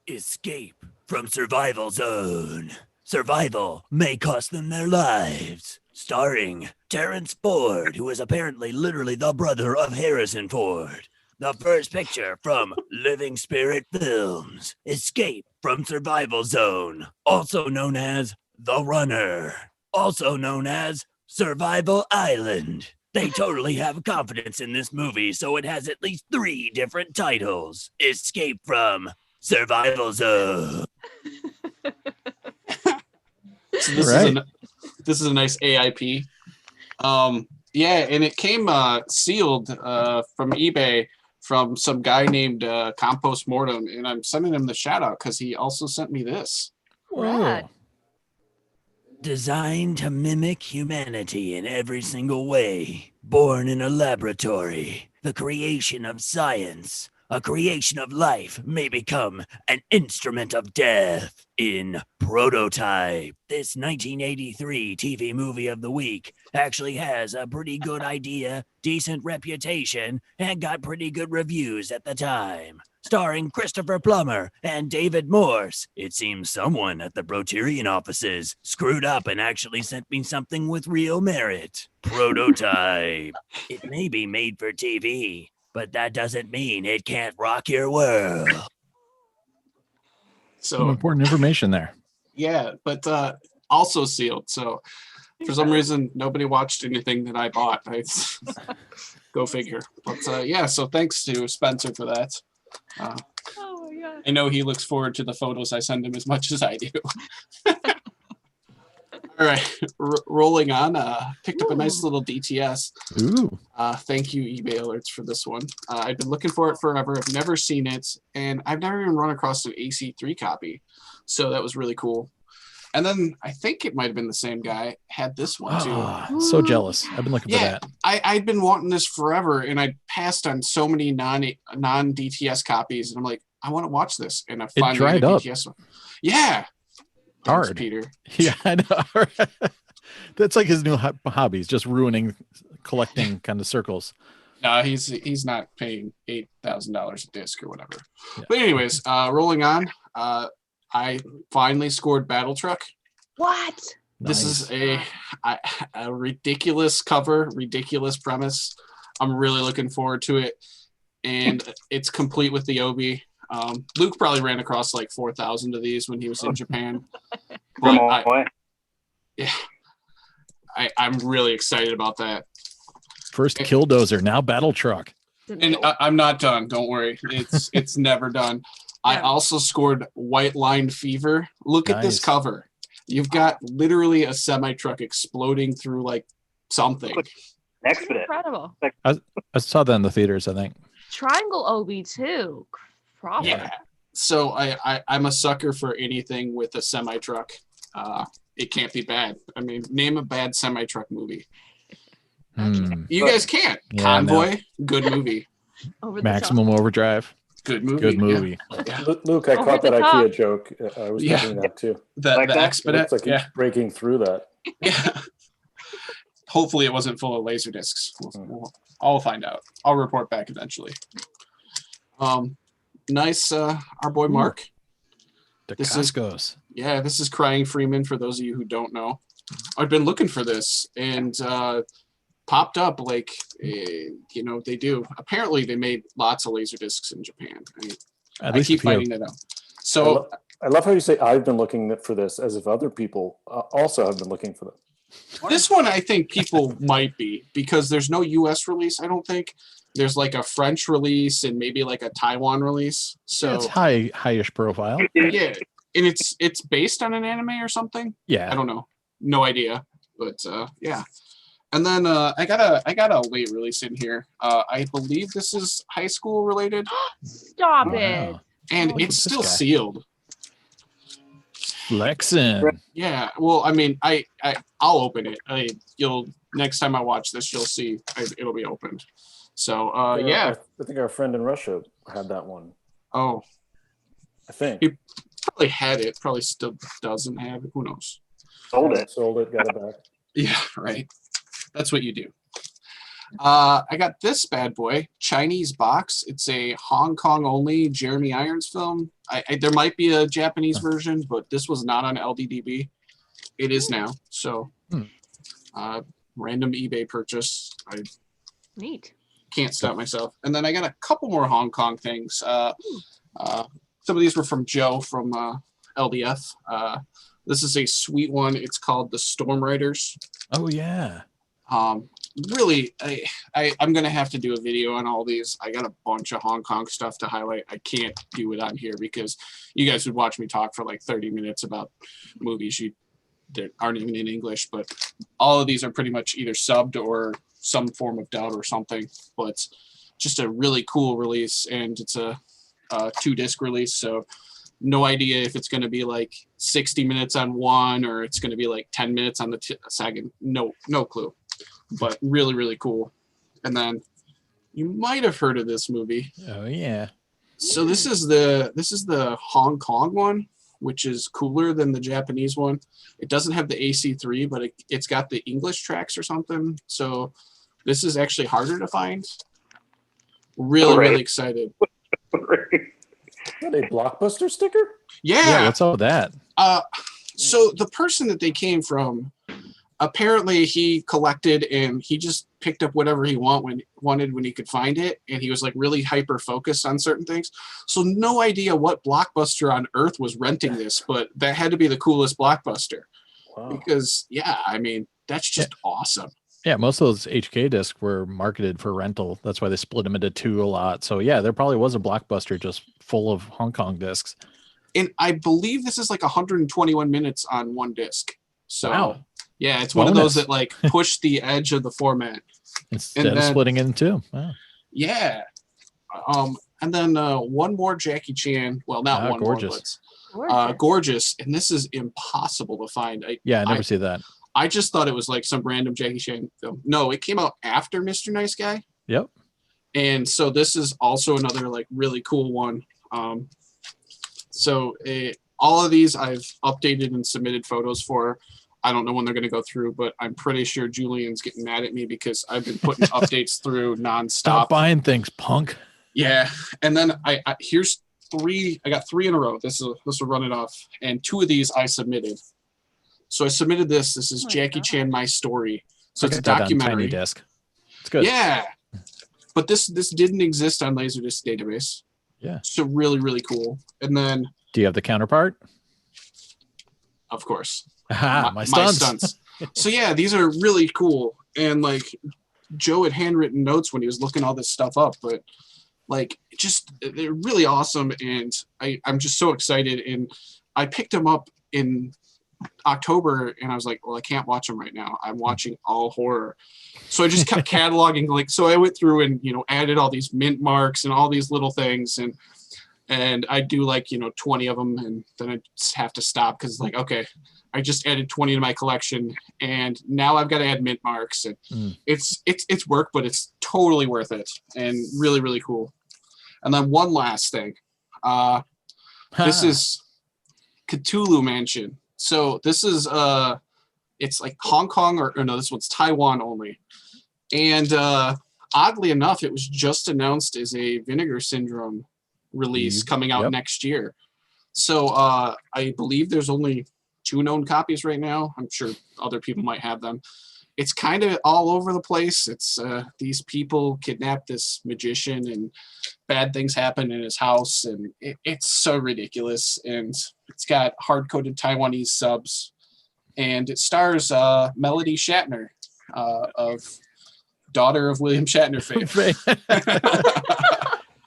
Escape from survival zone. Survival may cost them their lives. Starring Terrence Ford, who is apparently literally the brother of Harrison Ford. The first picture from Living Spirit Films. Escape from survival zone. Also known as The Runner. Also known as Survival Island. They totally have confidence in this movie, so it has at least 3 different titles. Escape from Survival Zone. So this is a nice AIP. Yeah, and it came sealed from eBay from some guy named Compost Mortem, and I'm sending him the shout out because he also sent me this. Rad. Designed to mimic humanity in every single way. Born in a laboratory. The creation of science. A creation of life may become an instrument of death. In Prototype, this 1983 TV movie of the week actually has a pretty good idea, decent reputation, and got pretty good reviews at the time. Starring Christopher Plummer and David Morse. It seems someone at the Proterian offices screwed up and actually sent me something with real merit. Prototype. It may be made for TV, but that doesn't mean it can't rock your world. Some So important information there. yeah, but also sealed. So for some reason, nobody watched anything that I bought. Go figure. But yeah, so thanks to Spencer for that. Oh my god. I know he looks forward to the photos I send him as much as I do. All right, rolling on. Picked up a nice little DTS. Ooh. Thank you, eBay Alerts, for this one. I've been looking for it forever. I've never seen it, and I've never even run across an AC3 copy. So that was really cool. And then I think it might have been the same guy had this one too. Ah, so jealous. I've been looking for Yeah, that. I'd been wanting this forever, and I passed on so many non-DTS copies, and I'm like, I want to watch this, and I finally dried got a up. DTS one. Yeah, Hard. Thanks, Peter. Yeah, I know. That's like his new hobbies, just ruining collecting kind of circles. No, he's not paying $8,000 a disc or whatever. Yeah. But anyways, rolling on. I finally scored Battletruck. What? This is a ridiculous cover, ridiculous premise. I'm really looking forward to it, and it's complete with the Obi. Luke probably ran across like 4,000 of these when he was in Japan. But I'm really excited about that. First Killdozer, now Battletruck. And I'm not done. Don't worry. It's never done. I also scored White Line Fever. Look at this cover. You've got literally a semi-truck exploding through like something. Incredible. I saw that in the theaters, I think. Triangle OB too. Proper. Yeah. So I'm a sucker for anything with a semi-truck. It can't be bad. I mean, name a bad semi-truck movie. You guys can't. Yeah, Convoy, good movie. Maximum Overdrive. Good movie. Good movie. Yeah. Luke, I caught that IKEA joke. I was thinking that too. The Expedite. Looks like he's breaking through that. Yeah. Hopefully it wasn't full of laser discs. I'll find out. I'll report back eventually. Nice, our boy Mark. This is Crying Freeman for those of you who don't know. I've been looking for this and popped up like they do. Apparently they made lots of laser discs in Japan. I keep finding that out. So I love how you say I've been looking for this as if other people also have been looking for them. This one I think people might be because there's no US release, I don't think. There's like a French release and maybe like a Taiwan release. So it's high-ish profile. Yeah. And it's based on an anime or something. Yeah. I don't know. No idea. But yeah. And then I got a late release in here. I believe this is high school related. Stop it. And it's still sealed. Flexing. Yeah. Well, I mean, I'll open it. Next time I watch this, you'll see it'll be opened. So yeah. I think our friend in Russia had that one. Oh. I think. He probably had it. Probably still doesn't have it. Who knows? Sold it. Got it back. Yeah. Right. That's what you do. I got this bad boy, Chinese Box. It's a Hong Kong only Jeremy Irons film. There might be a Japanese version, but this was not on LDDB. It is now. So, random eBay purchase. I Neat. can't stop myself. And then I got a couple more Hong Kong things. Some of these were from Joe from LDF. This is a sweet one. It's called the Storm Riders. Oh yeah. Really, I'm gonna have to do a video on all these. I got a bunch of Hong Kong stuff to highlight. I can't do it on here because you guys would watch me talk for like 30 minutes about movies that aren't even in English. But all of these are pretty much either subbed or some form of dub or something. But it's just a really cool release, and it's a 2-disc release. So no idea if it's going to be like 60 minutes on one or it's going to be like 10 minutes on the second. No clue. But really, really cool. And then you might have heard of this movie. Oh yeah. So this is the Hong Kong one, which is cooler than the Japanese one. It doesn't have the AC3, but it's got the English tracks or something. So this is actually harder to find. Really excited. Is that a Blockbuster sticker? Yeah. What's up with that? So the person that they came from, apparently he collected and he just picked up whatever he wanted when he could find it, and he was like really hyper focused on certain things. So no idea what Blockbuster on earth was renting this, but that had to be the coolest Blockbuster. Wow. Because I mean, that's just awesome. Yeah, most of those HK discs were marketed for rental. That's why they split them into 2 a lot. So yeah, there probably was a Blockbuster just full of Hong Kong discs. And I believe this is like 121 minutes on one disc. So wow. Yeah, it's one of those that like push the edge of the format. Instead of splitting it in 2. Wow. Yeah. And then one more Jackie Chan. Well, not one gorgeous. more, but gorgeous. And this is impossible to find. I never see that. I just thought it was like some random Jackie Chan film. No, it came out after Mr. Nice Guy. Yep. And so this is also another like really cool one. So all of these I've updated and submitted photos for. I don't know when they're going to go through, but I'm pretty sure Julian's getting mad at me because I've been putting updates through nonstop. Stop buying things, punk. Yeah. And then I here's 3. I got 3 in a row. This will run it off. And 2 of these I submitted. So I submitted this. This is Jackie Chan, My Story. So it's a documentary. Tiny disc. It's good. Yeah. But this didn't exist on LaserDisc database. Yeah. So really, really cool. And then. Do you have the counterpart? Of course. My stunts. So yeah, these are really cool. And like Joe had handwritten notes when he was looking all this stuff up, but like they're really awesome. And I'm just so excited. And I picked them up in October and I was like, well, I can't watch them right now. I'm watching all horror. So I just kept cataloging. So I went through and, added all these mint marks and all these little things. And I do like, 20 of them. And then I just have to stop because like, okay, I just added 20 to my collection and now I've got to add mint marks. And it's work, but it's totally worth it and really, really cool. And then one last thing. This is Cthulhu Mansion. So this is, it's like Hong Kong or no, this one's Taiwan only. And oddly enough, it was just announced as a Vinegar Syndrome release coming out next year. So I believe there's only 2 known copies right now. I'm sure other people might have them. It's kind of all over the place. It's these people kidnap this magician and bad things happen in his house. And it's so ridiculous. And it's got hard-coded Taiwanese subs. And it stars Melody Shatner of daughter of William Shatner fame.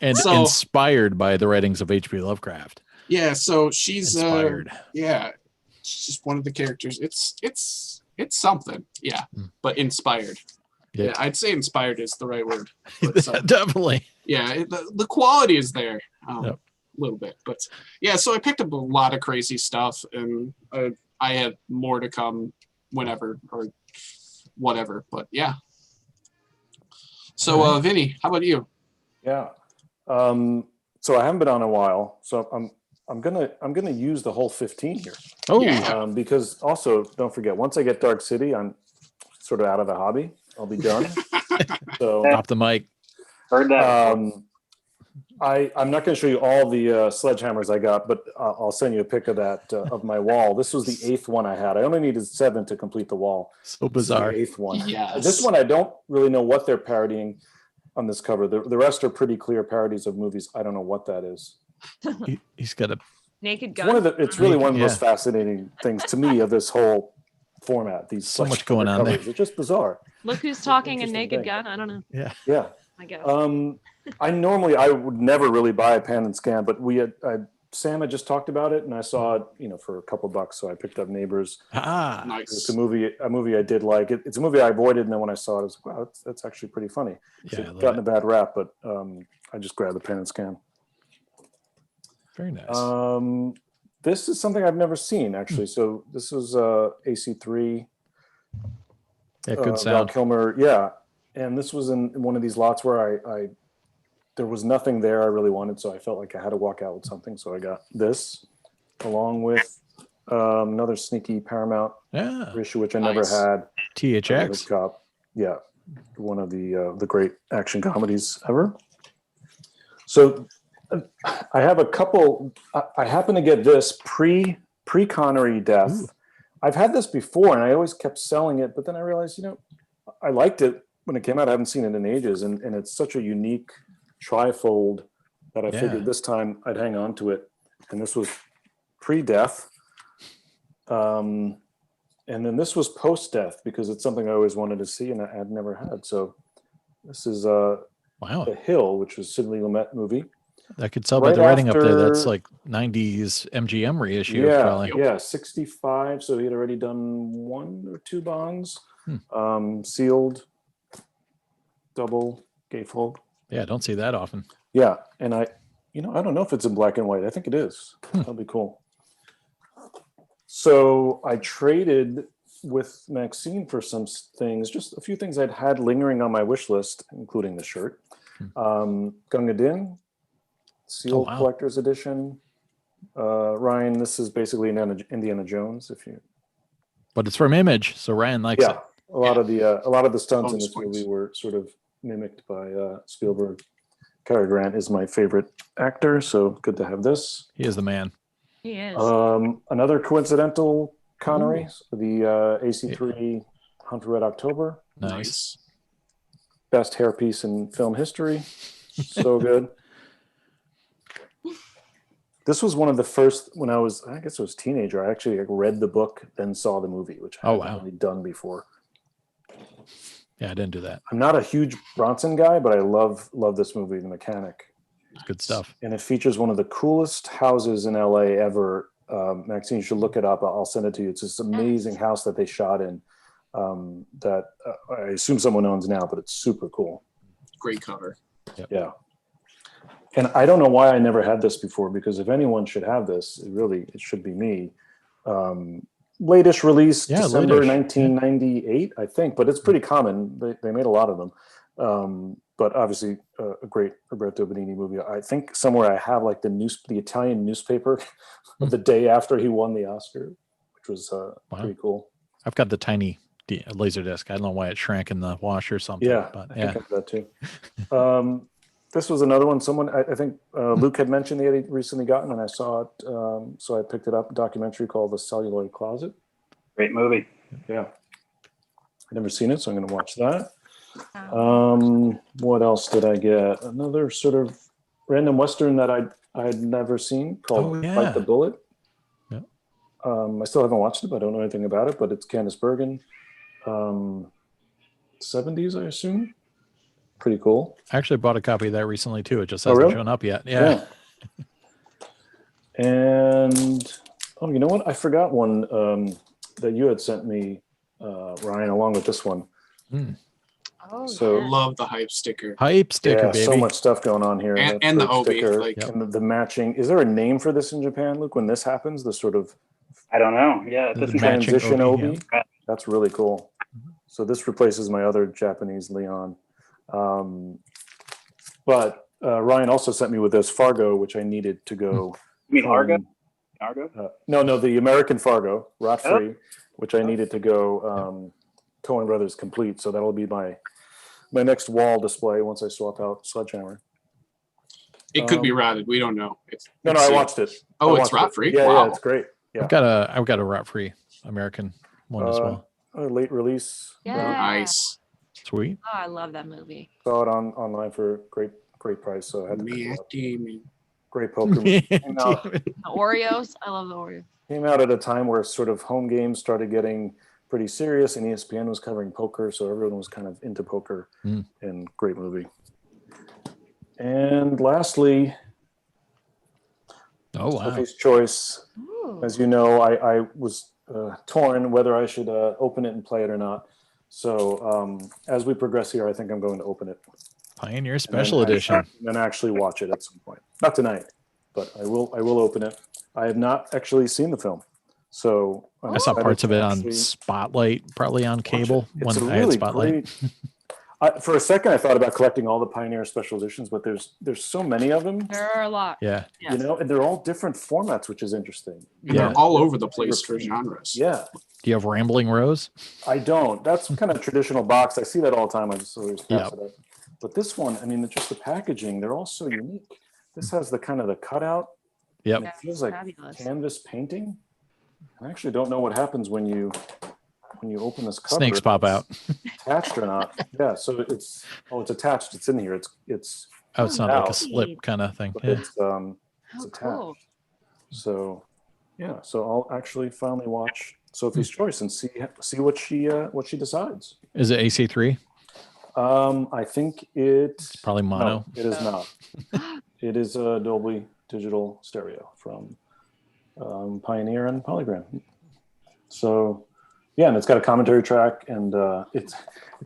And so, inspired by the writings of H.P. Lovecraft. Yeah, so she's inspired. She's just one of the characters. It's something, but inspired. Yeah, I'd say inspired is the right word. But, definitely. Yeah, the quality is there a little bit, but yeah. So I picked up a lot of crazy stuff, and I have more to come whenever or whatever. But yeah. So Vinny, how about you? Yeah. So I haven't been on a while, so I'm gonna use the whole 15 here. Oh, because also don't forget, once I get Dark City, I'm sort of out of the hobby. I'll be done. So Drop the mic. Heard that. before. I'm not going to show you all the sledgehammers I got, but I'll send you a pic of that of my wall. This was the 8th one I had. I only needed 7 to complete the wall. So This is the bizarre. 8th one. Yes. This one I don't really know what they're parodying on this cover. The rest are pretty clear parodies of movies. I don't know what that is. He's got a Naked It's gun. it's really one of the Yeah. most fascinating things to me of this whole format. These So much sledgehammer going on there. covers. It's just bizarre. Look who's talking in Interesting Naked thing. Gun. I don't know. Yeah. I guess. I would never really buy a pan and scan, but Sam had just talked about it, and I saw it, for a couple bucks, so I picked up Neighbors. Nice. It's a movie I did like. It's a movie I avoided, and then when I saw it, I was like, wow, that's actually pretty funny. Yeah, I It's love gotten it. a bad rap, but I just grabbed the pan and scan. Very nice. This is something I've never seen, actually. So this is AC3. Yeah, good Val sound. Kilmer, yeah. And this was in one of these lots where I there was nothing there I really wanted, so I felt like I had to walk out with something. So I got this, along with another sneaky Paramount Yeah. issue, which I never Nice. had. THX. Cop. Yeah, one of the great action comedies ever. So I have a couple. I happen to get this pre-Connery death. Ooh. I've had this before, and I always kept selling it, but then I realized, I liked it when it came out. I haven't seen it in ages, and it's such a unique trifold that I Yeah. figured this time I'd hang on to it. And this was pre-death. And then this was post-death because it's something I always wanted to see and I had never had. So this is Wow. The Hill, which was Sidney Lumet movie. I could tell by Right the writing up there. That's after- like 90s MGM reissue. Yeah, Probably. yeah, 65. So he had already done 1 or 2 bonds, sealed, double gatefold. Yeah, don't see that often. Yeah, and I don't know if it's in black and white. I think it is. That'll be cool. So I traded with Maxeene for some things, just a few things I'd had lingering on my wish list, including the shirt. Gunga Din, sealed wow. collector's edition. Ryan, this is basically an Indiana Jones. But it's from Image, so Ryan likes it. A lot of the stunts in Bonus this points. movie were sort of mimicked by Spielberg. Cary Grant is my favorite actor, so good to have this. He is the man. He is. Another coincidental Connery, the AC3 Hunt for Red October. Nice. Best hairpiece in film history. So good. This was one of the first, when I guess I was a teenager, I actually read the book, then saw the movie, which I hadn't really done before. Yeah, I didn't do that. I'm not a huge Bronson guy, but I love this movie, The Mechanic. It's good stuff. And it features one of the coolest houses in LA ever. Maxine, you should look it up. I'll send it to you. It's this amazing house that they shot in that I assume someone owns now, but it's super cool. Great cover. Yep. Yeah. And I don't know why I never had this before, because if anyone should have this, it should be me. Latest release, December 1998, I think, but it's pretty common. They made a lot of them. But obviously a great Roberto Benigni movie. I think somewhere I have like the Italian newspaper of the day after he won the Oscar, which was pretty cool. I've got the tiny LaserDisc. I don't know why it shrank in the wash or something. Yeah, but I think I have that too. This was another one. Someone, I think Luke had mentioned he had recently gotten, and I saw it. So I picked it up, a documentary called The Celluloid Closet. Great movie. Yeah. I've never seen it, so I'm going to watch that. What else did I get? Another sort of random Western that I had never seen called Fight the Bullet. Yeah. I still haven't watched it, but I don't know anything about it, but it's Candice Bergen. 70s, I assume. Pretty cool. I actually bought a copy of that recently too. It just hasn't really? shown up yet. Yeah. And you know what? I forgot one that you had sent me, Ryan, along with this one. Oh, So Love the hype sticker. Hype sticker, baby. so much stuff going on here. And That the first Obi, sticker, like- and the matching. Is there a name for this in Japan, Luke? When this happens, the sort of I don't know. Yeah, it The doesn't matching transition Obi, Obi. That's really cool. So this replaces my other Japanese Leon. But Ryan also sent me with this Fargo, which I needed to go. You mean Argo? from- Argo? No, the American Fargo, rot free, which I needed to go Coen Brothers complete, so that'll be my next wall display once I swap out Sledgehammer. It could be rotted. We don't know. No, I watched it. Oh, it's rot free. Yeah, wow. yeah, it's great. Yeah, I've got a rot free American one as well. A late release. Yeah. Nice. Sweet. Oh, I love that movie. Saw it online for great price. So I had to pick it Matt up. Damon. Great poker. Came out, The Oreos. I love the Oreos. came out at a time where sort of home games started getting pretty serious, and ESPN was covering poker, so everyone was kind of into poker. And great movie. And lastly, Sophie's Choice. Ooh. As you know, I was torn whether I should open it and play it or not. So as we progress here, I think I'm going to open it. Pioneer Special Edition. And then actually watch it at some point. Not tonight, but I will open it. I have not actually seen the film. So I saw parts of it on Spotlight, probably on cable It's when a I had really Spotlight. for a second, I thought about collecting all the Pioneer Special Editions, but there's so many of them. There are a lot. Yeah. You know, and they're all different formats, which is interesting. And they're all over the place for genres. Yeah. Do you have Rambling Rose? I don't. That's kind of traditional box. I see that all the time. I just always pass it up. But this one, I mean, just the packaging, they're all so unique. This has the kind of the cutout. Yep. And it feels like Fabulous. canvas painting. I actually don't know what happens when you open this cover. Snakes pop out. Attached or not? Yeah. So it's attached. It's in here. It's Oh, it's not like a out, slip kind of thing. but Yeah. it's How attached. cool. So yeah. So I'll actually finally watch Sophie's Choice and see what she decides. Is it AC3? I think it's Probably mono. No, it is not. It is a Dolby Digital Stereo from Pioneer and Polygram. So, yeah, and it's got a commentary track, and it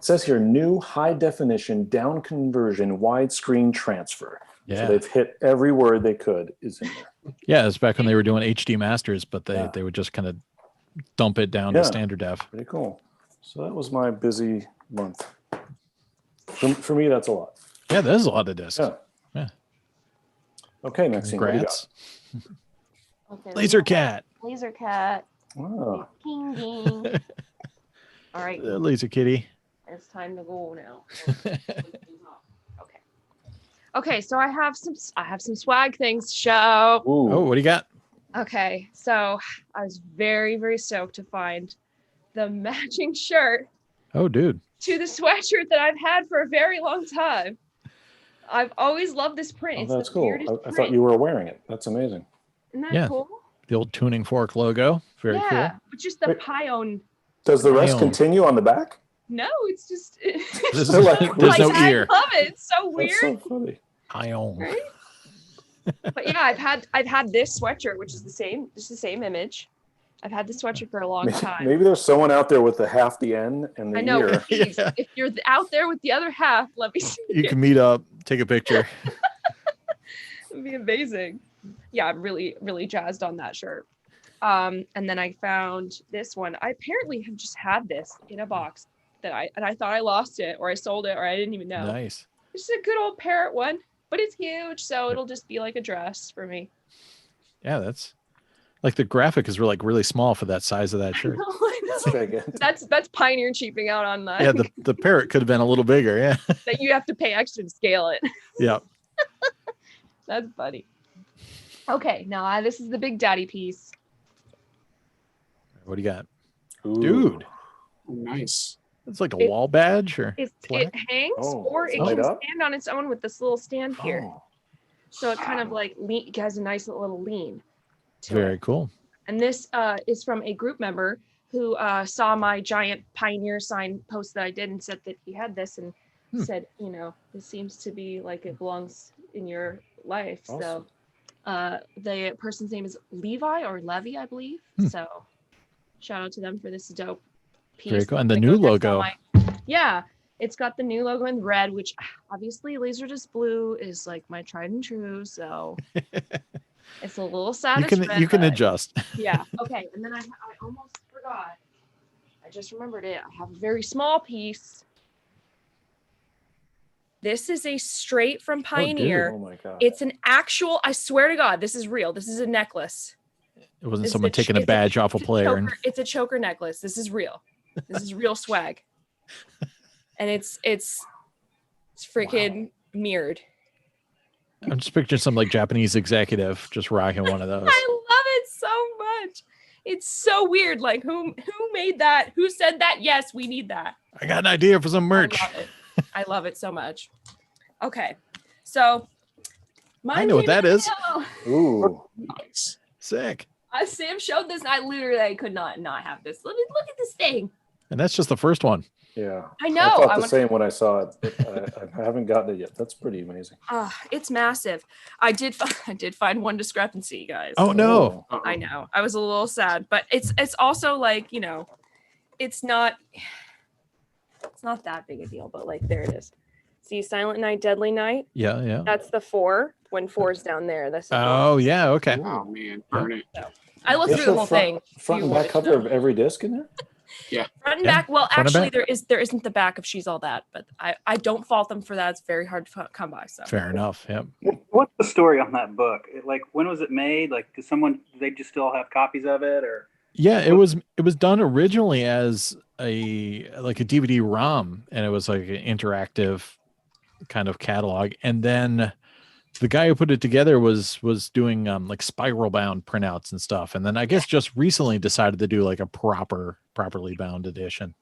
says here new high definition down conversion widescreen transfer. Yeah. So they've hit every word they could is in there. Yeah, it's back when they were doing HD masters, but they would just kind of dump it down to standard def. Pretty cool. So that was my busy month. For me, that's a lot. Yeah, that is a lot of discs. Yeah. Okay, Maxine, what do you got? Congrats. Okay, Laser Cat. Laser Cat. Oh. Ding ding. All right. Laser Kitty. It's time to go now. Okay. Okay, so I have some swag things to show. Ooh. Oh, what do you got? Okay, so I was very, very stoked to find the matching shirt Oh, dude. to the sweatshirt that I've had for a very long time. I've always loved this print. Oh, It's that's the cool. weirdest I thought print. you were wearing it. That's amazing. Isn't that Yeah. cool? The old tuning fork logo. Very yeah, cool. but just the Wait. Pione. Does the rest Damn. continue on the back? No, it's just. There's, So, like, there's no I ear. love it. It's so weird. That's so funny. Ion. Right? But yeah, I've had this sweatshirt, which is the same image. I've had this sweatshirt for a long time. Maybe there's someone out there with the half the N and the I know. ear. Please, Yeah. if you're out there with the other half, let me see. You can meet up, take a picture. It'd be amazing. Yeah, I'm really, really jazzed on that shirt. And then I found this one. I apparently have just had this in a box that I thought I lost it or I sold it or I didn't even know. Nice. It's just a good old parrot one, but it's huge, so it'll just be like a dress for me. Yeah, that's like the graphic is really small for that size of that shirt. I know. It's gigantic. That's Pioneer cheaping out on that. Yeah, the parrot could have been a little bigger. Yeah. That you have to pay extra to scale it. Yeah. That's funny. Okay, now this is the Big Daddy piece. What do you got? Ooh. Dude. Oh, nice. It's like a It- wall badge or It plaque? hangs Oh, or it it's light can up? stand on its own with this little stand here. Oh. So it kind of like it has a nice little lean to Very it. cool. And this is from a group member who saw my giant Pioneer sign post that I did and said that he had this and said, this seems to be like it belongs in your life. Awesome. So the person's name is Levi or Levy, I believe. So shout out to them for this dope piece. Very cool. And the that new goes next on logo. yeah, it's got the new logo in red, which obviously LaserDisc blue is like my tried and true. So it's a little sad. You can adjust. Yeah. Okay. And then I almost forgot. I just remembered it. I have a very small piece. This is a straight from Pioneer. Oh my God. It's an actual, I swear to God, this is real. This is a necklace. It wasn't It's someone taking a badge off a player. It's a choker necklace. This is real. This is real swag. And it's freaking mirrored. I'm just picturing some like Japanese executive just rocking one of those. I love it so much. It's so weird. Like who made that? Who said that? Yes, we need that. I got an idea for some merch. I love it. I love it so much. Okay. So I know what that is. Ooh. Nice. Sick. Sam showed this and I could not have this. Look at this thing. And that's just the first one. Yeah. I know. I thought the same when I saw it. But I haven't gotten it yet. That's pretty amazing. It's massive. I did find one discrepancy, guys. Oh no. Uh-oh. I know. I was a little sad, but it's also like, you know, it's not that big a deal, but like there it is. See, Silent Night, Deadly Night. Yeah. That's the 4. When 4's down there, that's the 4. Oh yeah. Okay. Oh man, burn it. I looked through the whole thing. Front and back cover of every disc in there? Front and Yeah, back. Well, front and actually, back. there isn't the back of She's All That, but I don't fault them for that. It's very hard to come by. So Fair enough. Yep. What's the story on that book? Like, when was it made? Like, do they just still have copies of it, or? Yeah, it was done originally as a DVD-ROM, and it was like an interactive kind of catalog. And then the guy who put it together was doing like spiral bound printouts and stuff. And then I guess just recently decided to do like a properly bound edition.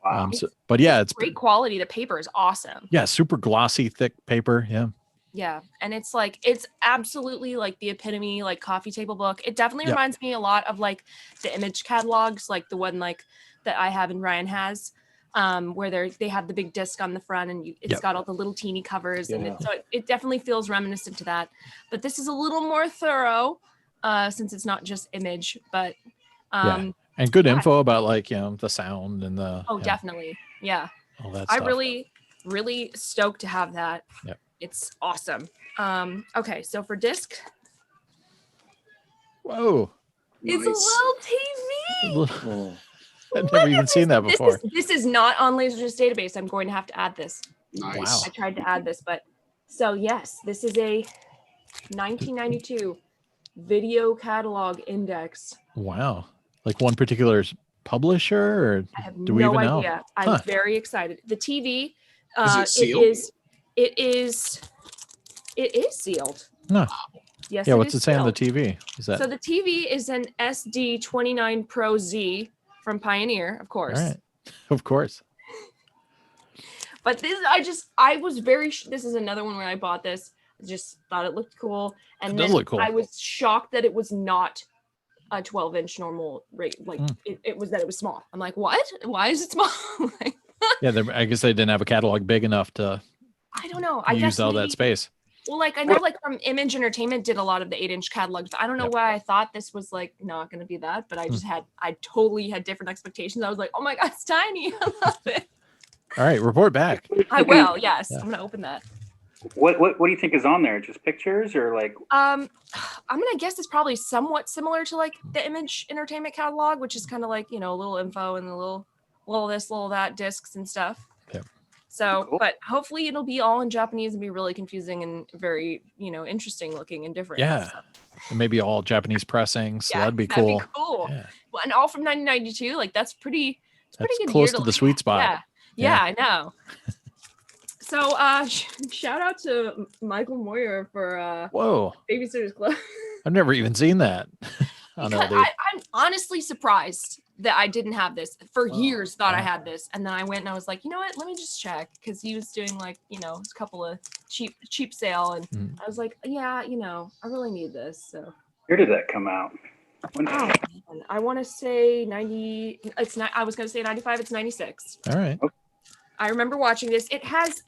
Wow. But yeah, it's great quality. The paper is awesome. Yeah, super glossy, thick paper. Yeah. Yeah, and it's absolutely like the epitome like coffee table book. It definitely Yeah. reminds me a lot of like the Image catalogs, like the one like that I have and Ryan has, where they have the big disc on the front and it's Yep. got all the little teeny covers, and Yeah. it definitely feels reminiscent to that. But this is a little more thorough, since it's not just Image, but And good info about like, you know, the sound and the definitely, yeah. all that I stuff. really stoked to have that. Yep. It's awesome. Okay, so for disc, Whoa. it's a little TV. Mm. I've never even seen that before. This is not on LaserDisc database. I'm going to have to add this. Nice. Wow. I tried to add this, but so yes, this is a 1992 video catalog index. Wow. Like one particular publisher, or I have do we no even know? idea. I'm Huh. very excited. The TV, Is it sealed? it is sealed. Huh. Yes. Yeah, what's is it say on the sealed. TV? Is that So the TV is an SD29 Pro Z from Pioneer, of all course. right? Of course. But this, this is another one where I bought this. I just thought it looked cool. And It does then look cool. I was shocked that it was not a 12-inch normal rate. Like it was small. I'm like, what? Why is it small? Like, Yeah, I guess they didn't have a catalog big enough to I don't know. I use guess all maybe- that space. Well, like I know like from Image Entertainment did a lot of the 8-inch catalogs. I don't know Yep. why I thought this was like not gonna be that, but I totally had different expectations. I was like, oh my god, it's tiny. I love it. All right, report back. I will, yes. Yeah. I'm gonna open that. What do you think is on there? Just pictures, or like? I'm gonna guess it's probably somewhat similar to like the Image Entertainment catalog, which is kind of like, you know, a little info and a little this, little that, discs and stuff. Yep. So, Cool. but hopefully it'll be all in Japanese and be really confusing and very, you know, interesting looking and different. Yeah. So, And maybe all Japanese pressings. So yeah, that'd be cool. cool. Yeah. Well, and all from 1992. Like that's pretty. It's That's pretty good close year to the look sweet at. spot. Yeah, I know. So, shout out to Michael Moyer for Whoa. Babysitter's Club. I've never even seen that. on Because LD. I'm honestly surprised that I didn't have this for Wow. years. Thought I Wow. had this, and then I went and I was like, you know what? Let me just check, because he was doing like, you know, a couple of cheap sale, and Mhm. I was like, yeah, you know, I really need this. So Where did that come out? When, oh, man, I want to say 90. It's not. I was going to say 95. It's 96. All right. I remember watching this. It has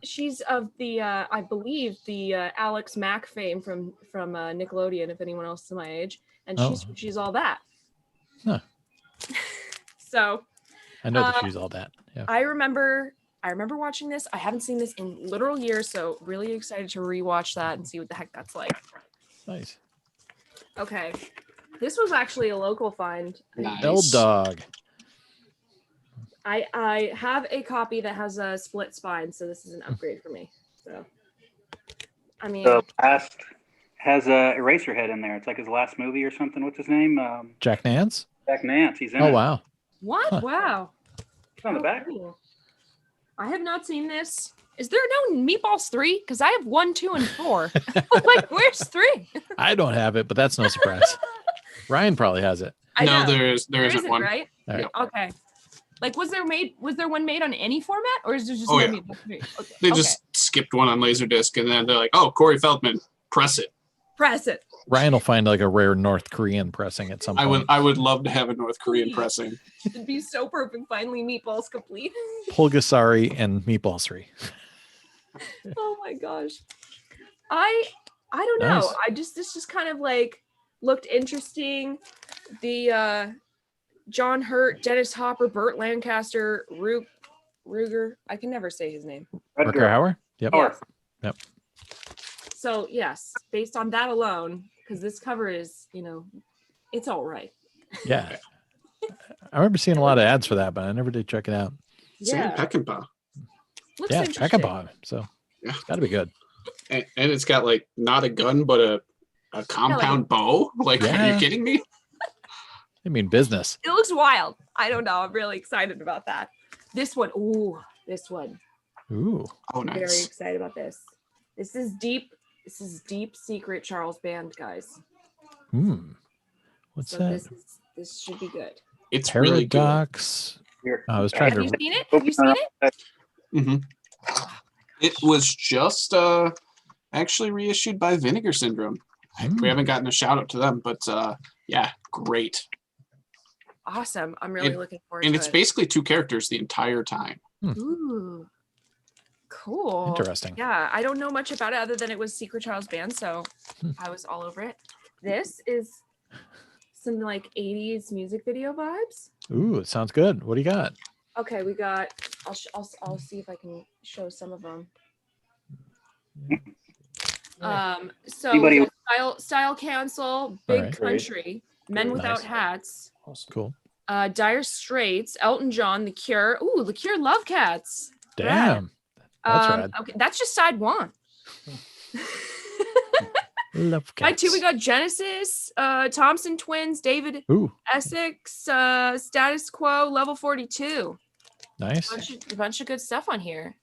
she's of the I believe the Alex Mack fame from Nickelodeon, if anyone else is my age, and Oh. she's all that. Huh. So I know that she's all that. Yeah. I remember watching this. I haven't seen this in literal years, so really excited to rewatch that and see what the heck that's like. Nice. Okay, this was actually a local find. Nice. L Dog. I have a copy that has a split spine, so this is an upgrade for me. So, I mean, the last has a Eraserhead in there. It's like his last movie or something. What's his name? Jack Nance? Jack Nance. He's in Oh, it. wow. what? Huh. Wow. It's on the back. Cool. I have not seen this. Is there no Meatballs 3? Because I have 1, 2, and 4. Like, where's 3? I don't have it, but that's no surprise. Ryan probably has it. I No, know. there There isn't one. right? All right. Okay. Like, was there one made on any format, or is there just Oh, no yeah. Meatballs 3? Okay. They just skipped one on LaserDisc, and then they're like, "Oh, Corey Feldman, press it." Press it. Ryan will find like a rare North Korean pressing at some point. I would love to have a North Korean pressing. It'd be so perfect. Finally, Meatballs complete. Pulgasari and Meatballs 3. Oh my gosh. I don't know. Nice. This just kind of like looked interesting. The John Hurt, Dennis Hopper, Burt Lancaster, Ruger. I can never say his name. Rucker Hauer? Yep. Yes. Yep. So yes, based on that alone, because this cover is, it's all right. Yeah. I remember seeing a lot of ads for that, but I never did check it out. Sam Peckinpah. Looks Yeah, interesting. Peckinpah. So Yeah. it's got to be good. And it's got like not a gun, but a compound bow. Like, are Yeah. you kidding me? I mean, business. It looks wild. I don't know. I'm really excited about that. This one. Ooh, this one. Ooh. Oh, Very nice. excited about this. This is deep secret Charles Band, guys. What's So that? this should be good. It's really good. Paradox. Here. I was trying Have to. you seen it? Have you seen it? hmm It was just actually reissued by Vinegar Syndrome. We haven't gotten a shout out to them, but yeah, great. Awesome. I'm really looking forward And to it's it. basically 2 characters the entire time. Ooh. Cool. Interesting. Yeah, I don't know much about it other than it was Secret Charles Band, so I was all over it. This is some like 80s music video vibes. Ooh, it sounds good. What do you got? Okay, we got. I'll see if I can show some of them. So Anybody- we got style cancel, Big right. Country, Men Great. Without Nice. Hats, Awesome. Cool. Dire Straits, Elton John, The Cure. Ooh, The Cure love cats. Damn. That's rad. Okay, that's just side 1. Love Side 2, cats. we got Genesis, Thompson Twins, David Ooh, Essex, Status Quo, Level 42. nice. A bunch of good stuff on here.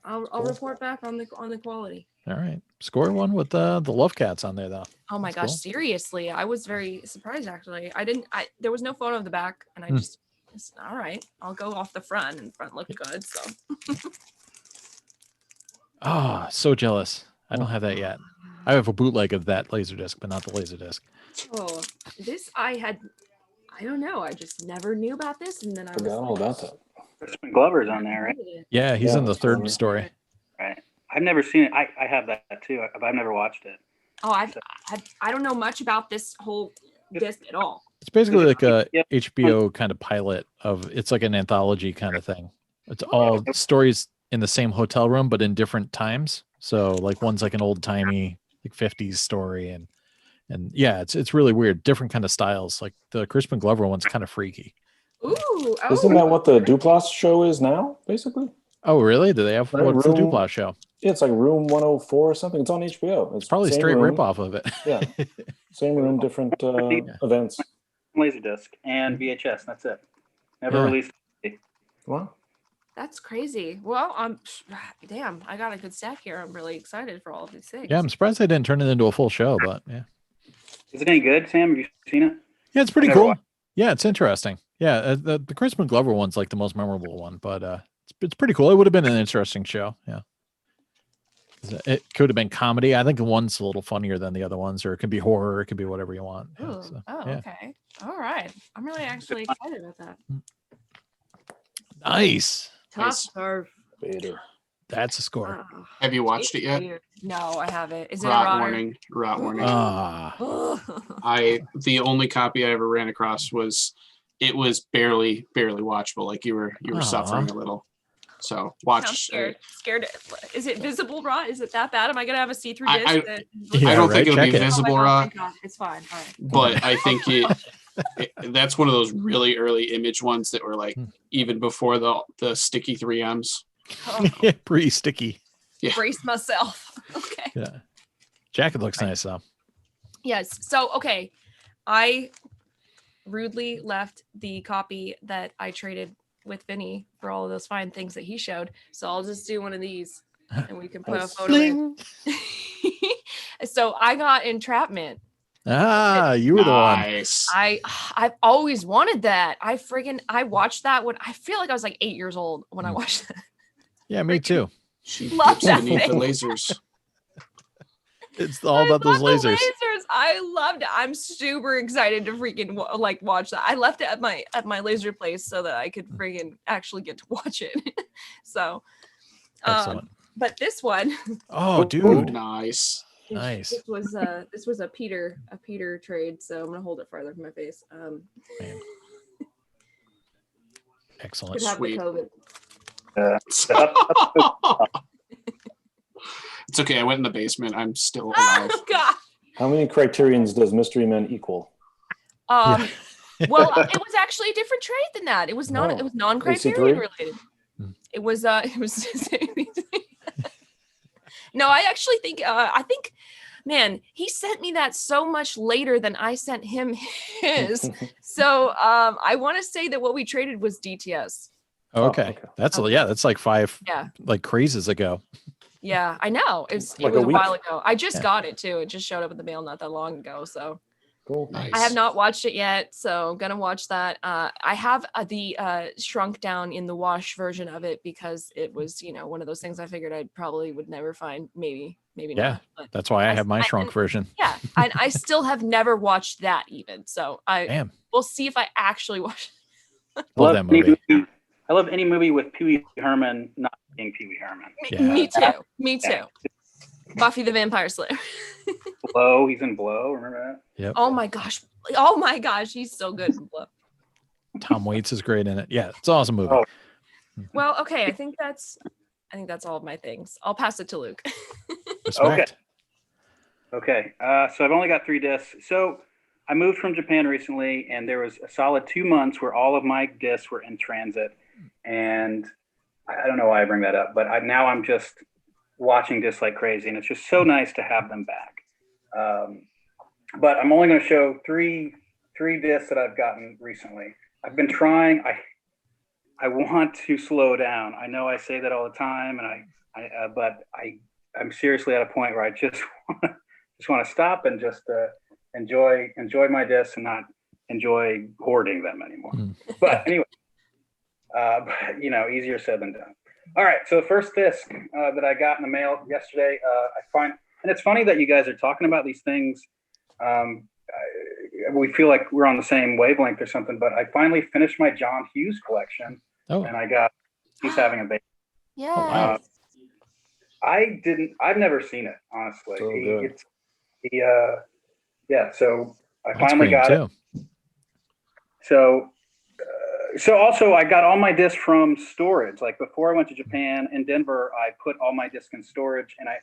I'll report back on the quality. All right. Score one with the love cats on there, though. Oh my That's gosh, cool. seriously. I was very surprised actually. There was no photo of the back and I just all right, I'll go off the front and the front looked good. So Oh, so jealous. I don't have that yet. I have a bootleg of that LaserDisc, but not the LaserDisc. oh, this I don't know. I just never knew about this and then I Forgot all about that. Crispin Glover's on there, right? Yeah, he's Yeah, in the that's third clever. story. Right. I've never seen it. I have that too, but I've never watched it. Oh, I don't know much about this whole disc at all. It's basically like a Yep. HBO kind of pilot it's like an anthology kind of thing. It's all stories in the same hotel room, but in different times. So like one's like an old timey like 50s story and yeah, it's really weird. Different kind of styles. Like the Crispin Glover one's kind of freaky. Ooh, Isn't that what the Duplass show is now, basically? Oh, really? Do they have Right, what's the room- Duplass show? Yeah, it's like Room 104 or something. It's on HBO. It's Probably same straight room. rip off of it. Yeah, same room, different events. LaserDisc and VHS. That's it. Never Yeah. released. Wow. that's crazy. Well, damn, I got a good stack here. I'm really excited for all of these things. Yeah, I'm surprised they didn't turn it into a full show, but yeah. Is it any good, Sam? Have you seen it? Yeah, it's pretty Never cool. watched. Yeah, it's interesting. Yeah, the Crispin Glover one's like the most memorable one, but it's pretty cool. It would have been an interesting show. Yeah, it could have been comedy. I think the one's a little funnier than the other ones, or it could be horror. It could be whatever you want. Yeah, Ooh, so, oh, yeah. okay. All right. I'm really actually excited about that. Nice. Top Nice. serve. Vader. That's a score. Oh, Have you watched it yet? no, I haven't. Is it Rot erotic? warning. Rot warning. Ah, The only copy I ever ran across was barely watchable. Like you were Aw. suffering a little. So I'm watch. scared. Is it visible, Rot? Is it that bad? Am I gonna have a see-through disc? I Yeah, don't right, think it'll check be it. visible, Oh my God, Rot. thank God. It's fine. All right. But I think that's one of those really early image ones that were like even before the sticky 3Ms. Oh, pretty sticky. Yeah. brace myself. Okay. Yeah, jacket looks nice though. Yes. So, okay. I rudely left the copy that I traded with Vinnie for all of those fine things that he showed. So I'll just do one of these and we can put a Nice. photo in. So I got Entrapment. You were the one. Nice. I've always wanted that. I watched that when I feel like I was like 8 years old when I watched that. Yeah, me too. She Love dips that beneath the thing. lasers. It's all about those love the lasers. I loved it. I'm super excited to freaking like watch that. I left it at my laser place so that I could freaking actually get to watch it. So, Excellent. but this one, Oh, dude. Nice. Nice. This was a Peter trade. So I'm gonna hold it farther from my face. Man. Excellent. Could have the Sweet. COVID. It's okay. I went in the basement. I'm still alive. Oh God. How many criterions does Mystery Men equal? Well, it was actually a different trade than that. It was No. it was non-criterion AC3? related. It was no, I actually think man, he sent me that so much later than I sent him his. So I want to say that what we traded was DTS. Okay. okay. That's Okay. that's like 5 Yeah. like crazes ago. Yeah, I know. It was Like a a week. while ago. I just Yeah. got it too. It just showed up in the mail not that long ago. So Cool. Nice. I have not watched it yet, so I'm gonna watch that. I have the shrunk down in the wash version of it because it was, one of those things I figured I probably would never find. Maybe Yeah. not. But That's why I have my shrunk version. yeah, I still have never watched that even. So Damn. we'll see if I actually watch. Love that movie. I love any movie with Pee Wee Herman not being Pee Wee Herman. Yeah. Me too. Me too. Yeah. Buffy the Vampire Slayer. Blow, he's in Blow. Remember that? Yep. Oh my gosh, he's so good in Blow. Tom Waits is great in it. Yeah, it's an awesome movie. Oh. Well, okay, I think that's all of my things. I'll pass it to Luke. Respect. Okay. So I've only got 3 discs. So I moved from Japan recently, and there was a solid 2 months where all of my discs were in transit. And I don't know why I bring that up, but now I'm just watching discs like crazy, and it's just so nice to have them back. But I'm only going to show three discs that I've gotten recently. I've been trying. I want to slow down. I know I say that all the time, and but I'm seriously at a point where I just want to stop and just enjoy my discs and not enjoy hoarding them anymore. But anyway, easier said than done. All right, so the first disc that I got in the mail yesterday, and it's funny that you guys are talking about these things. We feel like we're on the same wavelength or something, but I finally finished my John Hughes collection, Oh. and he's having a baby. Yeah. I've never seen it, honestly. So good. So I That's finally green, got too. it. So also I got all my discs from storage. Like before I went to Japan in Denver, I put all my discs in storage, and I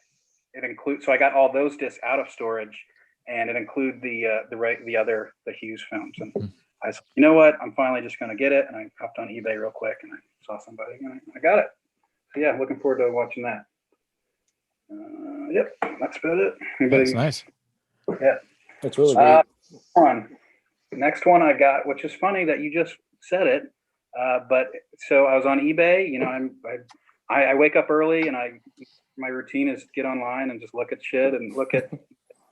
got all those discs out of storage, and it included the Hughes films. And I said, you know what? I'm finally just going to get it. And I hopped on eBay real quick, and I saw somebody, and I got it. So yeah, looking forward to watching that. Yep, that's about it. That's nice. Yeah. That's really great. Next one I got, which is funny that you just said it, but so I was on eBay. I wake up early, and my routine is get online and just look at shit and look at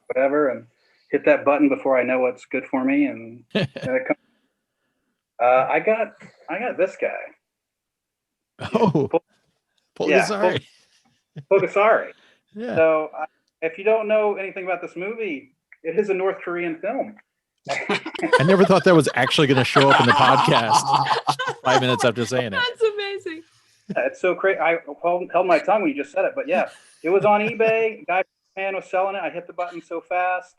whatever and hit that button before I know what's good for me. And I got this guy. Oh, Pulgasari. Pulgasari. Yeah. So if you don't know anything about this movie, it is a North Korean film. I never thought that was actually going to show up in the podcast 5 minutes after saying it. That's amazing. Yeah, it's so crazy. I held my tongue when you just said it, but yeah, it was on eBay. Guy from Japan was selling it. I hit the button so fast,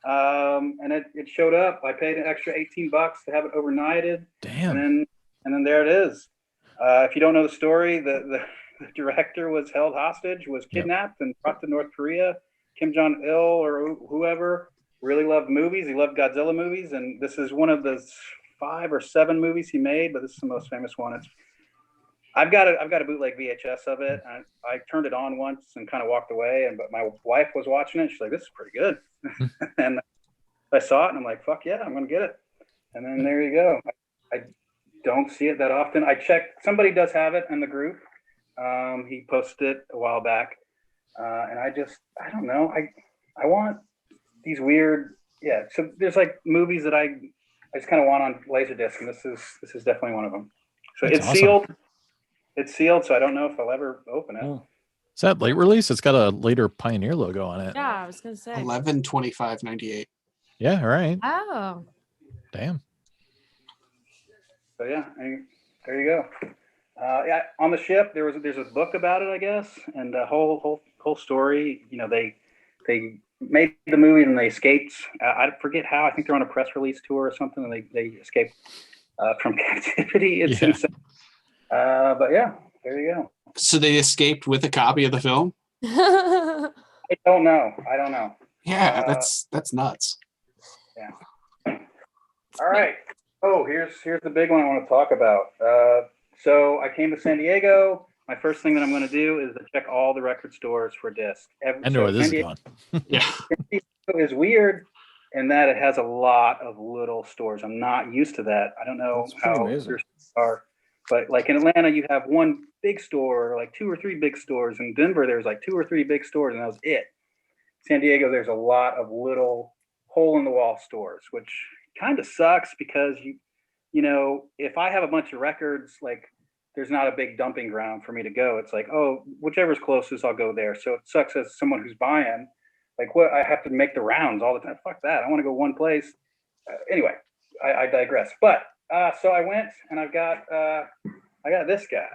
and it showed up. I paid an extra $18 to have it overnighted. Damn. And then there it is. If you don't know the story, the director was held hostage, was kidnapped, and brought to North Korea. Kim Jong-il or whoever really loved movies. He loved Godzilla movies, and this is one of the 5 or 7 movies he made, but this is the most famous one. I've got a bootleg VHS of it. I turned it on once and kind of walked away, but my wife was watching it. She's like, "This is pretty good," and I saw it, and I'm like, "Fuck yeah, I'm gonna get it." And then there you go. I don't see it that often. I checked. Somebody does have it in the group. He posted it a while back, and I don't know. I want these weird. Yeah. So there's like movies that I just kind of want on LaserDisc, and this is definitely one of them. So That's it's awesome. sealed. It's sealed, so I don't know if I'll ever open it. Oh. Is that late release? It's got a later Pioneer logo on it. Yeah, I was gonna say. 11/25/98. Yeah, all right. Oh. Damn. So yeah, there you go. Yeah, on the ship there's a book about it, I guess, and the whole story. You know, they made the movie and they escaped. I forget how. I think they're on a press release tour or something, and they escaped from captivity. It's insane. But yeah, there you go. So they escaped with a copy of the film? I don't know. Yeah, that's nuts. Yeah. All right. Oh, here's the big one I want to talk about. So I came to San Diego. My first thing that I'm going to do is to check all the record stores for disc. I know where this is going. Yeah. San Diego is weird in that it has a lot of little stores. I'm not used to that. I don't know That's pretty how amazing. yours are, but like in Atlanta, you have one big store, like 2 or 3 big stores. In Denver, there's like 2 or 3 big stores, and that was it. San Diego, there's a lot of little hole-in-the-wall stores, which kind of sucks because you know, if I have a bunch of records, like there's not a big dumping ground for me to go. It's like, oh, whichever's closest, I'll go there. So it sucks as someone who's buying. Like, what, I have to make the rounds all the time. Fuck that. I want to go one place. Anyway, I digress. But so I went and I got this guy.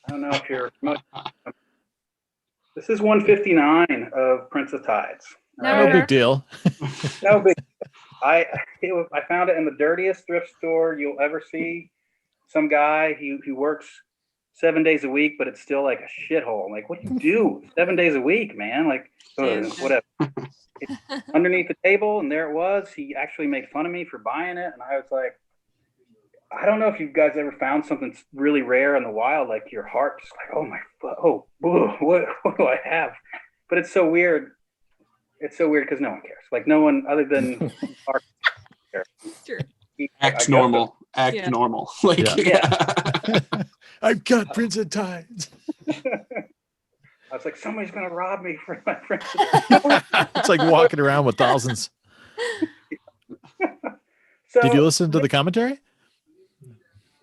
I don't know if you're familiar. This is 159 of Prince of Tides. No big deal. No big. I found it in the dirtiest thrift store you'll ever see. Some guy who works 7 days a week, but it's still like a shithole. Like, what do you do 7 days a week, man? Like, whatever. It's underneath the table, and there it was. He actually made fun of me for buying it, and I was like, I don't know if you guys ever found something really rare in the wild, like your heart just like, what do I have? But it's so weird. It's so weird because no one cares. Like, no one other than our Sure. Act normal. Act normal. Like, I've got Prince of Tides. I was like, somebody's gonna rob me for my friends. It's like walking around with thousands. So, did you listen to the commentary?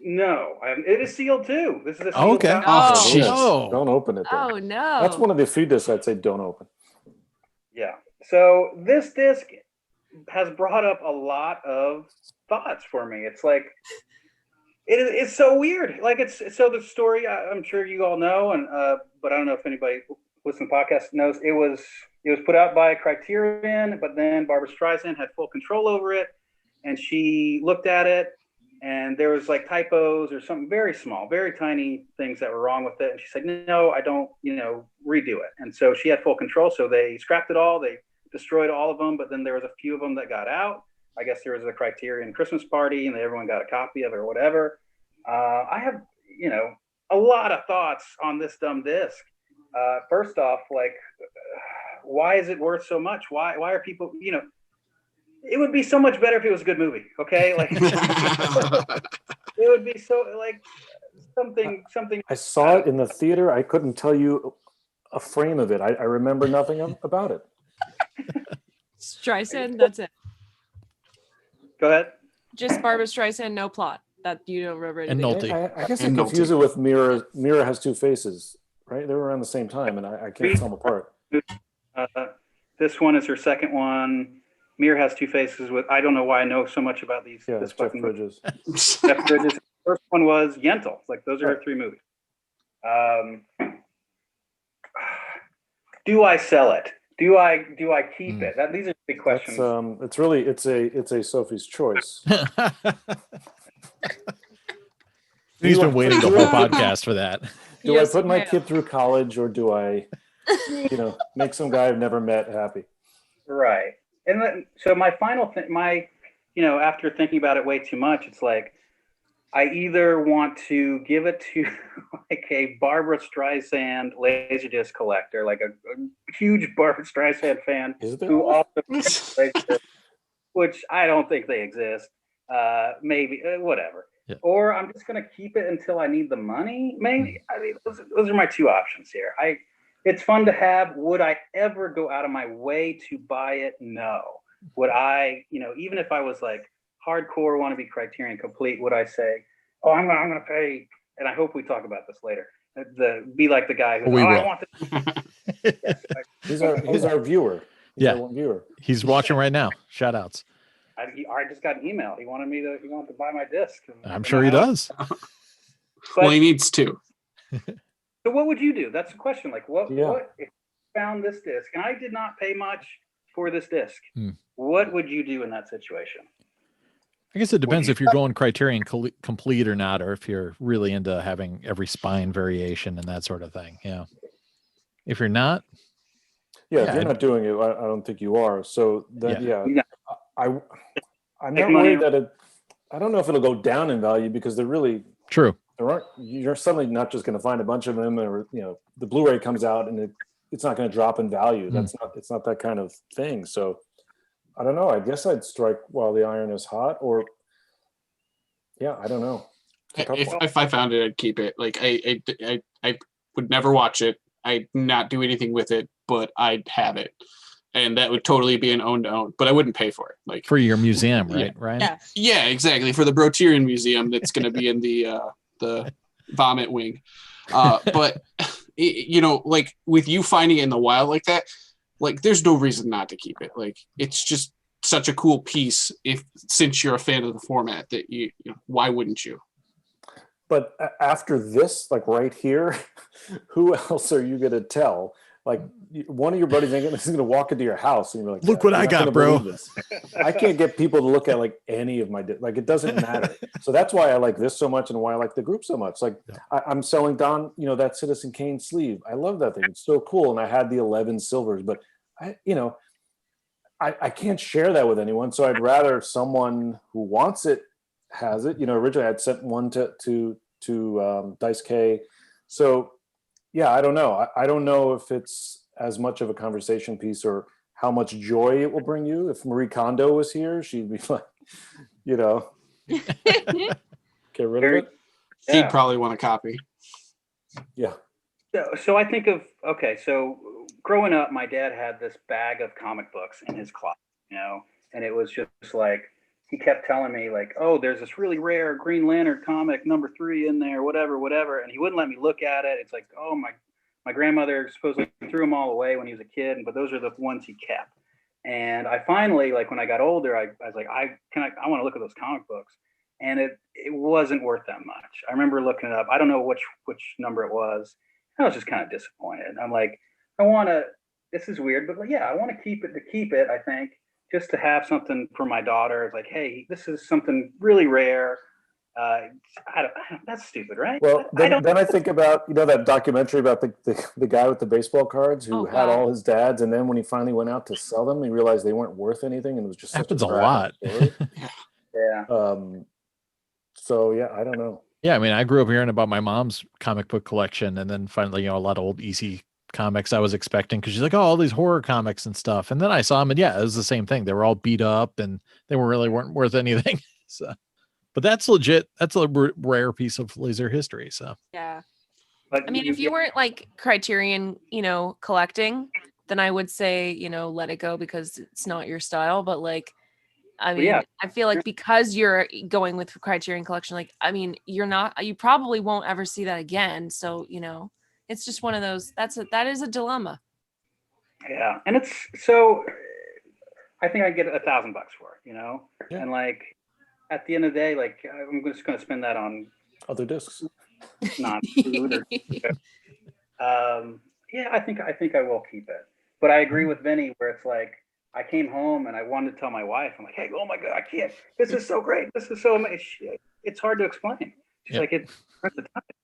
No, it is sealed too. This is a sealed okay. copy. Oh, Don't open it. Oh no. That's one of the few discs I'd say don't open. Yeah. So this disc has brought up a lot of thoughts for me. It's like it's so weird. Like it's so the story. I'm sure you all know, and but I don't know if anybody listening to the podcast knows. It was put out by Criterion, but then Barbara Streisand had full control over it, and she looked at it, and there was like typos or something very small, very tiny things that were wrong with it. And she said, no, I don't, redo it. And so she had full control. So they scrapped it all. They destroyed all of them. But then there was a few of them that got out. I guess there was a Criterion Christmas party and everyone got a copy of it or whatever. I have, a lot of thoughts on this dumb disc. First off, like, why is it worth so much? Why are people, it would be so much better if it was a good movie. Okay. Like it would be so like something. I saw it in the theater. I couldn't tell you a frame of it. I remember nothing about it. Streisand, that's it. Go ahead. Just Barbara Streisand, no plot. That you don't remember anything. And Nolte. I guess I confuse it with Mirror. Mirror Has Two Faces, right? They were around the same time, and I can't tell them apart. This one is her second one. Mirror Has Two Faces with, I don't know why I know so much about these. Yeah, this it's Jeff fucking Bridges. Jeff Bridges. First one was Yentl. Like those are her 3 movies. Do I sell it? Do I keep it? These are big questions. It's a Sophie's choice. He's been waiting the whole podcast for that. Do I put my kid through college, or do I, make some guy I've never met happy? Right. And then, so my final thing, after thinking about it way too much, it's like, I either want to give it to like a Barbara Streisand LaserDisc collector, like a huge Barbara Streisand fan who also LaserDisc, which I don't think they exist. Maybe, whatever. Yeah. or I'm just going to keep it until I need the money. Maybe. I mean, those are my two options here. It's fun to have. Would I ever go out of my way to buy it? No. Would I, even if I was like hardcore, want to be Criterion complete, would I say, oh, I'm going to pay? And I hope we talk about this later. Be like the guy who, I want this. He's our viewer. He's our one viewer. He's watching right now. Shout outs. I just got an email. He wanted to buy my disc. I'm sure he does. Well, he needs to. So what would you do? That's the question. Like what if you found this disc and I did not pay much for this disc? What would you do in that situation? I guess it depends if you're going Criterion complete or not, or if you're really into having every spine variation and that sort of thing. Yeah. If you're not. If you're not doing it, I don't think you are. So then, I'm not worried that I don't know if it'll go down in value because they're really true. You're suddenly not just going to find a bunch of them, or the Blu-ray comes out and it's not going to drop in value. It's not that kind of thing. So I don't know. I guess I'd strike while the iron is hot, or I don't know. If I found it, I'd keep it. Like I would never watch it. I'd not do anything with it, but I'd have it. And that would totally be an own-to-own, but I wouldn't pay for it. Like for your museum, right? Ryan? Yeah, exactly. For the Broterian Museum, that's going to be in the vomit wing. But like with you finding it in the wild like that, like there's no reason not to keep it. Like it's just such a cool piece. Since you're a fan of the format, that why wouldn't you? But after this, like right here, who else are you going to tell? Like one of your buddies is going to walk into your house and you're like, look what I got, bro. I can't get people to look at like any of my, like it doesn't matter. So that's why I like this so much and why I like the group so much. Like I'm selling Don, that Citizen Kane sleeve. I love that thing. It's so cool. And I had the 11 silvers, but I can't share that with anyone. So I'd rather someone who wants it has it. Originally I'd sent one to Dice K. So I don't know. I don't know if it's as much of a conversation piece or how much joy it will bring you. If Marie Kondo was here, she'd be like, get rid of it. He'd probably want a copy. Yeah. So I think of, so growing up, my dad had this bag of comic books in his closet, and it was just like, he kept telling me like, oh, there's this really rare Green Lantern comic #3 in there, whatever. And he wouldn't let me look at it. It's like, oh, my grandmother supposedly threw them all away when he was a kid, but those are the ones he kept. And I finally, like when I got older, I was like, I want to look at those comic books. And it wasn't worth that much. I remember looking it up. I don't know which number it was. I was just kind of disappointed. I'm like, this is weird, but I want to keep it, I think. Just to have something for my daughter, it's like, hey, this is something really rare. That's stupid, right? Well, then I think about that documentary about the guy with the baseball cards who had all his dads, and then when he finally went out to sell them, he realized they weren't worth anything, and it was just happens a lot. Yeah. So I don't know. Yeah, I mean, I grew up hearing about my mom's comic book collection, and then finally, a lot of old EC comics I was expecting, because she's like, oh, all these horror comics and stuff, and then I saw them, and it was the same thing. They were all beat up, and they weren't worth anything. So, but that's legit. That's a rare piece of laser history. So yeah, I mean, if you weren't like Criterion, collecting, then I would say, let it go because it's not your style. But like, I mean, I feel like because you're going with Criterion collection, like, I mean, you probably won't ever see that again. So, it's just one of those, that is a dilemma. Yeah. And it's so, I think I get $1,000 for it, and like at the end of the day, like I'm just going to spend that on other discs, not food I think I will keep it, but I agree with Vinnie where it's like, I came home and I wanted to tell my wife, I'm like, hey, oh my God, I can't, this is so great. This is so amazing. It's hard to explain. She's like,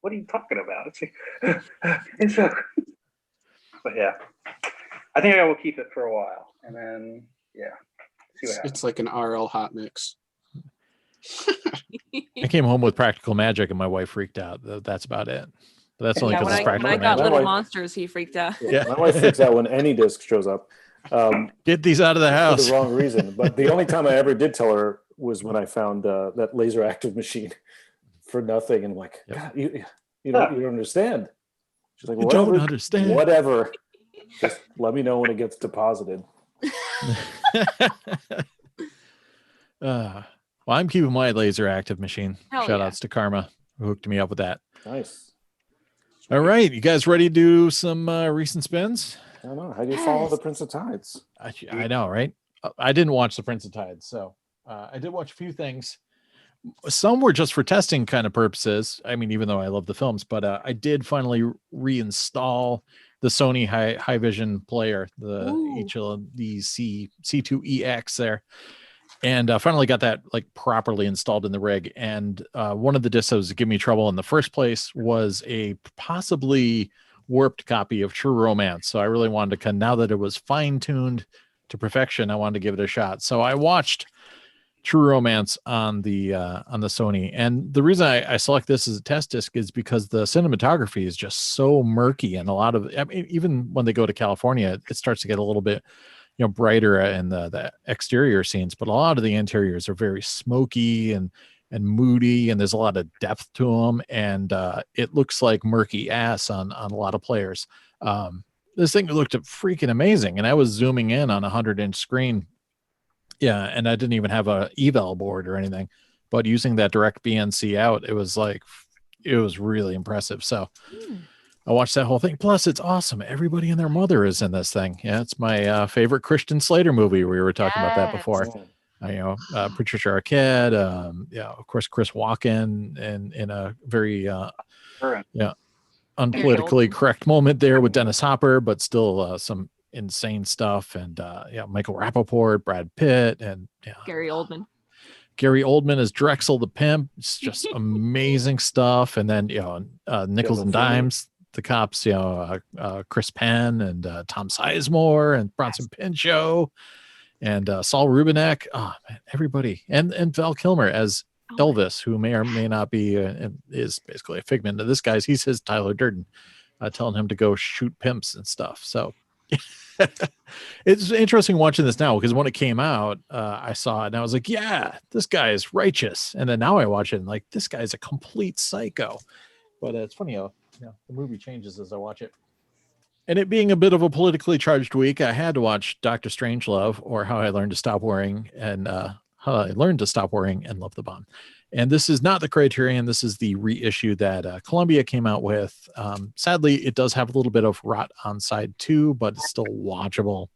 what are you talking about? It's like, it's so, but I think I will keep it for a while, and then see what happens. It's like an RL hot mix. I came home with Practical Magic, and my wife freaked out. That's about it. But that's only because it's Practical Magic. When I got Little Monsters, he freaked out. Yeah, my wife freaks out when any disc shows up. Get these out of the house for the wrong reason. But the only time I ever did tell her was when I found that laser active machine. for nothing. And I'm like, Yep. God, you don't understand. She's like, You whatever, don't understand. whatever. Just let me know when it gets deposited. Well, I'm keeping my laser active machine. Hell Shout yeah. outs to Karma, who hooked me up with that. Nice. All right, you guys ready to do some recent spins? I don't know. How do you follow Yes. the Prince of Tides? I know, right? I didn't watch The Prince of Tides, so I did watch a few things. Some were just for testing kind of purposes. I mean, even though I love the films, but I did finally reinstall the Sony High Vision player, the Ooh. HLD C2EX there, and finally got that like properly installed in the rig. And one of the discs that was giving me trouble in the first place was a possibly warped copy of True Romance. So I really wanted to, now that it was fine-tuned to perfection, I wanted to give it a shot. So I watched True Romance on the Sony, and the reason I select this as a test disc is because the cinematography is just so murky, and a lot of, I mean, even when they go to California, it starts to get a little bit, you know, brighter in the exterior scenes, but a lot of the interiors are very smoky and moody, and there's a lot of depth to them, and it looks like murky ass on a lot of players. This thing looked freaking amazing, and I was zooming in on a 100-inch screen. Yeah, and I didn't even have a eval board or anything, but using that direct BNC out, it was really impressive. So I watched that whole thing. Plus, it's awesome. Everybody and their mother is in this thing. Yeah, it's my favorite Christian Slater movie. We were talking about that before. Patricia Arquette, yeah, of course, Chris Walken, and in a very unpolitically correct moment there with Dennis Hopper, but still some insane stuff. And Michael Rappaport, Brad Pitt, and Gary Oldman. Gary Oldman as Drexel the Pimp. It's just amazing stuff. And then Nickels and Dimes, the cops, Chris Penn and Tom Sizemore and Bronson Pinchot and Saul Rubinek. Oh man, everybody, and Val Kilmer as Elvis, who may or may not be is basically a figment of this guy's. He's his Tyler Durden, telling him to go shoot pimps and stuff. So it's interesting watching this now, because when it came out, I saw it and I was like, yeah, this guy is righteous. And then now I watch it and like, this guy's a complete psycho. But it's funny how the movie changes as I watch it. And it being a bit of a politically charged week, I had to watch Dr. Strangelove, or How I Learned to Stop Worrying, and How I Learned to Stop Worrying and Love the Bomb. And this is not the Criterion. This is the reissue that Columbia came out with. Sadly, it does have a little bit of rot on side 2, but it's still watchable.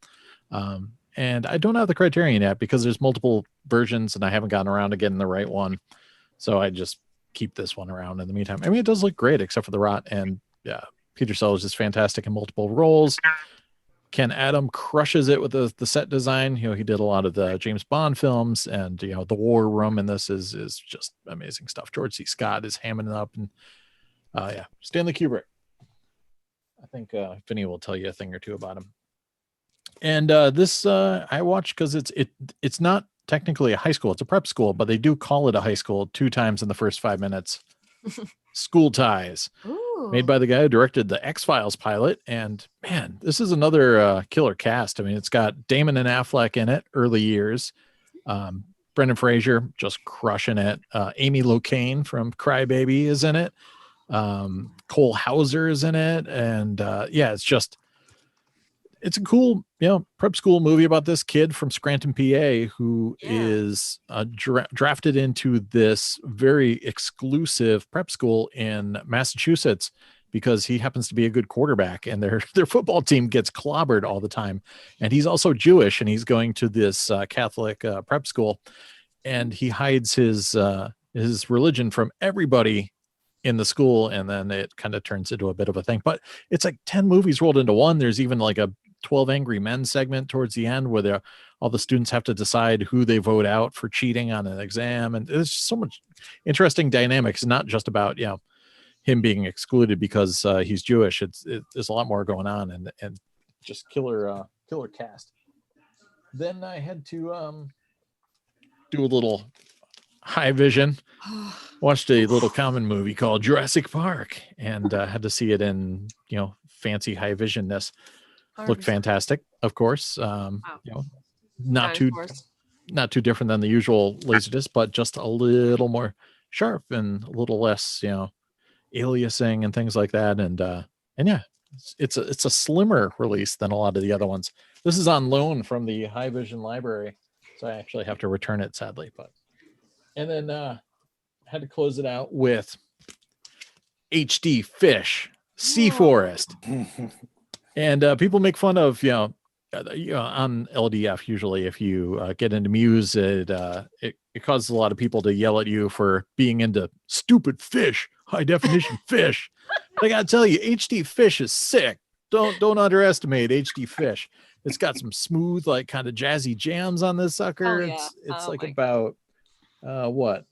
And I don't have the Criterion yet because there's multiple versions and I haven't gotten around to getting the right one. So I just keep this one around in the meantime. I mean, it does look great except for the rot. And Peter Sellers is fantastic in multiple roles. Ken Adam crushes it with the set design. He did a lot of the James Bond films, and the War Room in this is just amazing stuff. George C. Scott is hamming it up, and Stanley Kubrick. I think Vinnie will tell you a thing or two about him. And this I watched because it's not technically a high school; it's a prep school, but they do call it a high school 2 times in the first 5 minutes. School Ties. Ooh. Made by the guy who directed the X-Files pilot. And man, this is another killer cast. I mean, it's got Damon and Affleck in it, early years. Brendan Fraser just crushing it. Amy Locane from Crybaby is in it. Cole Hauser is in it. And it's a cool, prep school movie about this kid from Scranton, PA, who is drafted into this very exclusive prep school in Massachusetts because he happens to be a good quarterback, and their football team gets clobbered all the time. And he's also Jewish, and he's going to this Catholic prep school, and he hides his religion from everybody in the school, and then it kind of turns into a bit of a thing. But it's like 10 movies rolled into one. There's even like a 12 Angry Men segment towards the end where all the students have to decide who they vote out for cheating on an exam, and there's so much interesting dynamics. Not just about him being excluded because he's Jewish. There's a lot more going on, and just killer cast. Then I had to do a little high vision. Watched a little common movie called Jurassic Park, and had to see it in fancy high visionness. Looked fantastic, of course. Not too different than the usual LaserDisc, but just a little more sharp and a little less, aliasing and things like that. And yeah, it's a slimmer release than a lot of the other ones. This is on loan from the High Vision library, so I actually have to return it, sadly. And then had to close it out with HD Fish Sea Forest. And people make fun of on LDF usually if you get into Muse, it causes a lot of people to yell at you for being into stupid fish, high definition fish. But I gotta tell you, HD Fish is sick. Don't underestimate HD Fish. It's got some smooth, like kind of jazzy jams on this sucker. Oh, yeah. It's Oh, like my about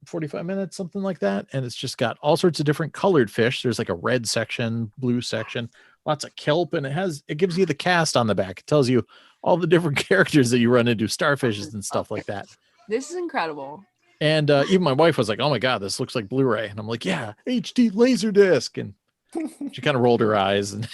45 minutes, something like that. And it's just got all sorts of different colored fish. There's like a red section, blue section, lots of kelp, and it gives you the cast on the back. It tells you all the different characters that you run into, starfishes and stuff like that. This is incredible. And even my wife was like, "Oh my God, this looks like Blu-ray." And I'm like, "Yeah, HD LaserDisc." And she kind of rolled her eyes, and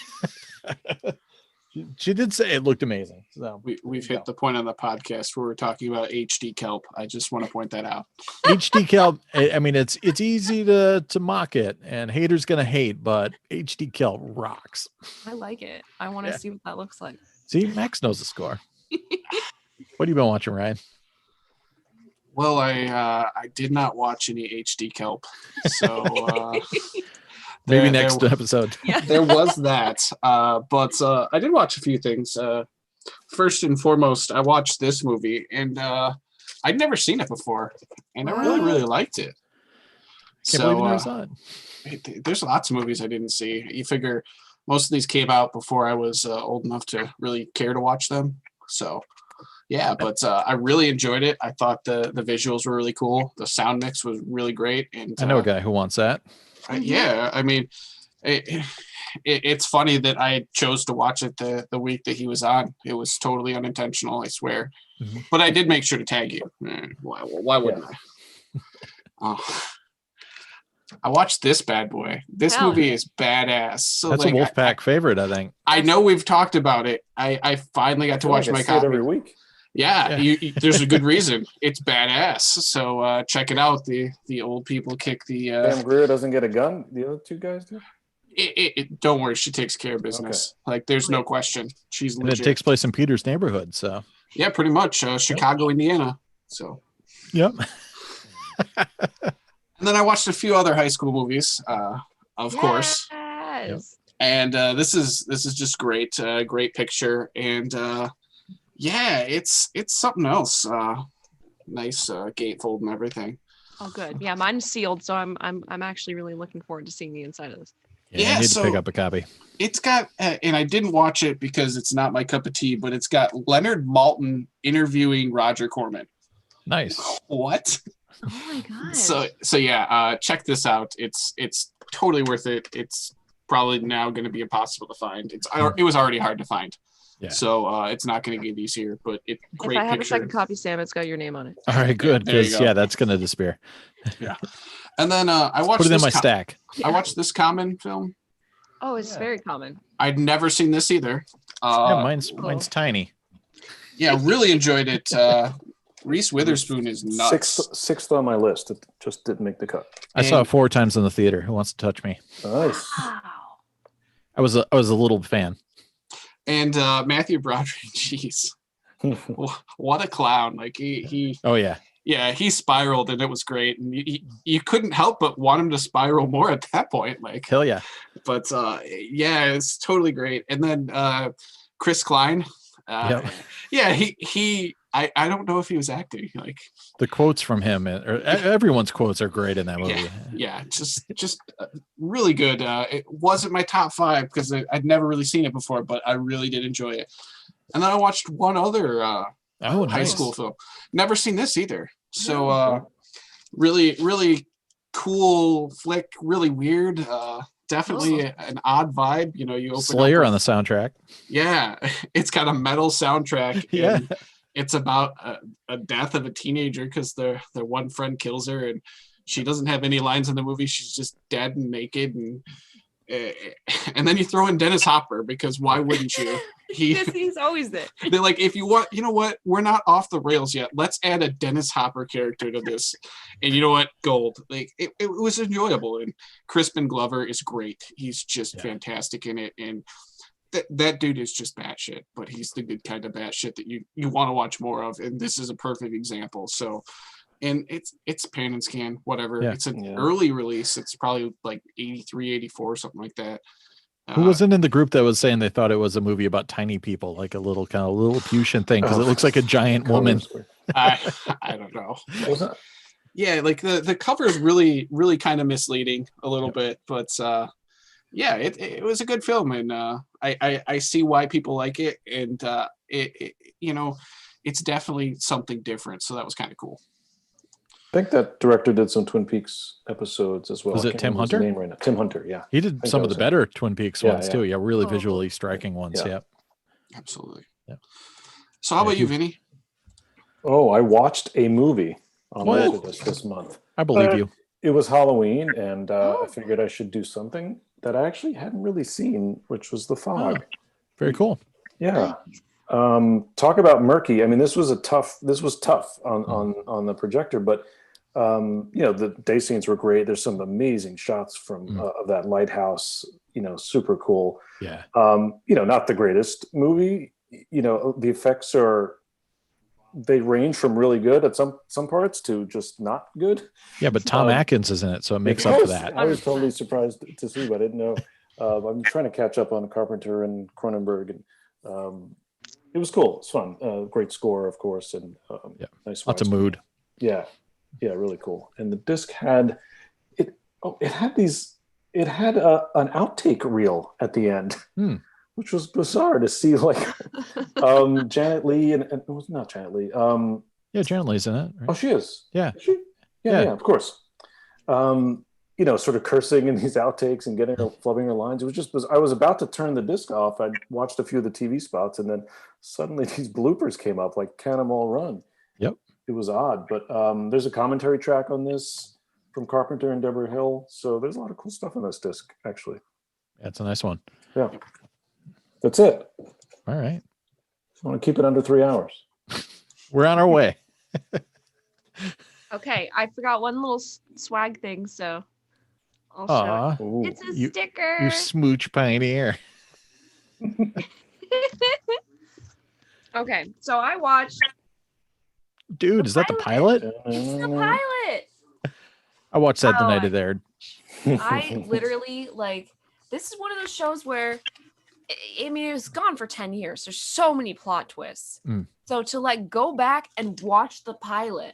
she did say it looked amazing. So We've hit the point on the podcast where we're talking about HD kelp. I just want to point that out. HD kelp. I mean, it's easy to mock it, and haters gonna hate, but HD kelp rocks. I like it. I want to see what that looks like. See, Max knows the score. What have you been watching, Ryan? Well, I did not watch any HD kelp, so Maybe next episode. Yeah. there was that. But I did watch a few things. First and foremost, I watched this movie, and I'd never seen it before, and I really liked it. Can't believe you never saw it. There's lots of movies I didn't see. You figure most of these came out before I was old enough to really care to watch them. So, yeah, but I really enjoyed it. I thought the visuals were really cool. The sound mix was really great. And I know a guy who wants that. Yeah, I mean, it's funny that I chose to watch it the week that he was on. It was totally unintentional, I swear. Mm-hmm. But I did make sure to tag you. Why wouldn't I? I watched this bad boy. This movie is badass. So that's a Wolfpack favorite, I think. I know we've talked about it. I finally got to watch my copy every week. Yeah. There's a good reason. It's badass. So check it out. The old people kick the. Pam Grier doesn't get a gun. The other two guys do. Don't worry. She takes care of business. Okay. Like there's no question. She's legit. And it takes place in Peter's neighborhood. So yeah, pretty much Chicago, Indiana. So. Yep. And then I watched a few other high school movies, of course. Yep. And this is just great, great picture, and it's something else. Nice gatefold and everything. Oh, good. Yeah, mine's sealed, so I'm actually really looking forward to seeing the inside of this. Yeah, I need to pick up a copy. It's got, and I didn't watch it because it's not my cup of tea, but it's got Leonard Maltin interviewing Roger Corman. Nice. What? Oh my god. So yeah, check this out. It's totally worth it. It's probably now going to be impossible to find. It was already hard to find. Yeah. So it's not going to get easier, but it's great. If I have picture. a second copy, Sam, it's got your name on it. All right, good. Because that's going to disappear. Yeah. And then I watched. Put it in my stack. I watched this Common film. Oh, it's very common. I'd never seen this either. Mine's tiny. Yeah, really enjoyed it. Reese Witherspoon is nuts. Sixth on my list. It just didn't make the cut. I saw it 4 times in the theater. Who wants to touch me? Nice. Wow. I was a little fan. And Matthew Broderick, jeez, what a clown! Like he. Oh yeah. Yeah, he spiraled and it was great, and you couldn't help but want him to spiral more at that point. Like hell yeah. But yeah, it's totally great. And then Chris Klein. Yeah, he. I don't know if he was acting. Like the quotes from him, or everyone's quotes are great in that movie. Yeah, just really good. It wasn't my top 5 because I'd never really seen it before, but I really did enjoy it. And then I watched one other high school film. Never seen this either. So really cool flick, really weird. Definitely an odd vibe. You open Slayer on the soundtrack. Yeah, it's got a metal soundtrack. Yeah. And it's about a death of a teenager because their one friend kills her, and she doesn't have any lines in the movie. She's just dead and naked, and And then you throw in Dennis Hopper because why wouldn't you? He's always there. They're like, if you want, you know what? We're not off the rails yet. Let's add a Dennis Hopper character to this. And you know what? Gold. Like it was enjoyable. And Crispin Glover is great. He's just fantastic in it. And that dude is just batshit, but he's the good kind of batshit that you want to watch more of. And this is a perfect example. So, and it's pan and scan, whatever. Yeah. It's an early release. It's probably like 83, 84, something like that. Who wasn't in the group that was saying they thought it was a movie about tiny people, like a little kind of Lilliputian thing, because it looks like a giant woman. I don't know. Yeah, like the cover is really, really kind of misleading a little bit, but yeah, it was a good film, and I see why people like it, and it you know, it's definitely something different. So that was kind of cool. I think that director did some Twin Peaks episodes as well. Was it Tim Hunter? Name right now. Tim Hunter, yeah. He did some of the better Twin Peaks ones too. Yeah, really visually striking ones. Yeah. Yeah. Absolutely. Yeah. So how about you, Vinny? Oh, I watched a movie on LaserDisc this month. I believe you. It was Halloween, and I figured I should do something that I actually hadn't really seen, which was The Fog. Very cool. Yeah. Talk about murky. I mean, this was tough on the projector, but you know, the day scenes were great. There's some amazing shots from of that lighthouse, you know, super cool. Yeah. You know, not the greatest movie. You know, the effects they range from really good at some parts to just not good. Yeah, but Tom Atkins is in it, so it makes up for that. I was totally surprised to see, but I didn't know. I'm trying to catch up on Carpenter and Cronenberg, and it was cool. It's fun. Great score, of course, and nice. Lots of mood. Yeah, really cool. And the disc had it had an outtake reel at the end, which was bizarre to see. Like Janet Leigh and it was not Janet Leigh. Yeah, Janet Leigh's in it. Right? Oh, she is. Yeah. Is she? Yeah, of course. You know, sort of cursing in these outtakes and getting her flubbing her lines. It was just, I was about to turn the disc off. I'd watched a few of the TV spots, and then suddenly these bloopers came up, like "Can 'Em All Run." Yep. It was odd, but there's a commentary track on this from Carpenter and Deborah Hill. So there's a lot of cool stuff on this disc, actually. That's a nice one. Yeah. That's it. All right. I want to keep it under 3 hours. We're on our way. Okay, I forgot one little swag thing, so I'll show it. It's a sticker. You smooch pioneer. Okay, so I watched. Dude, is that the pilot? It's the pilot. I watched that the night it aired. I literally this is one of those shows where I mean, it was gone for 10 years. There's so many plot twists. So to go back and watch the pilot,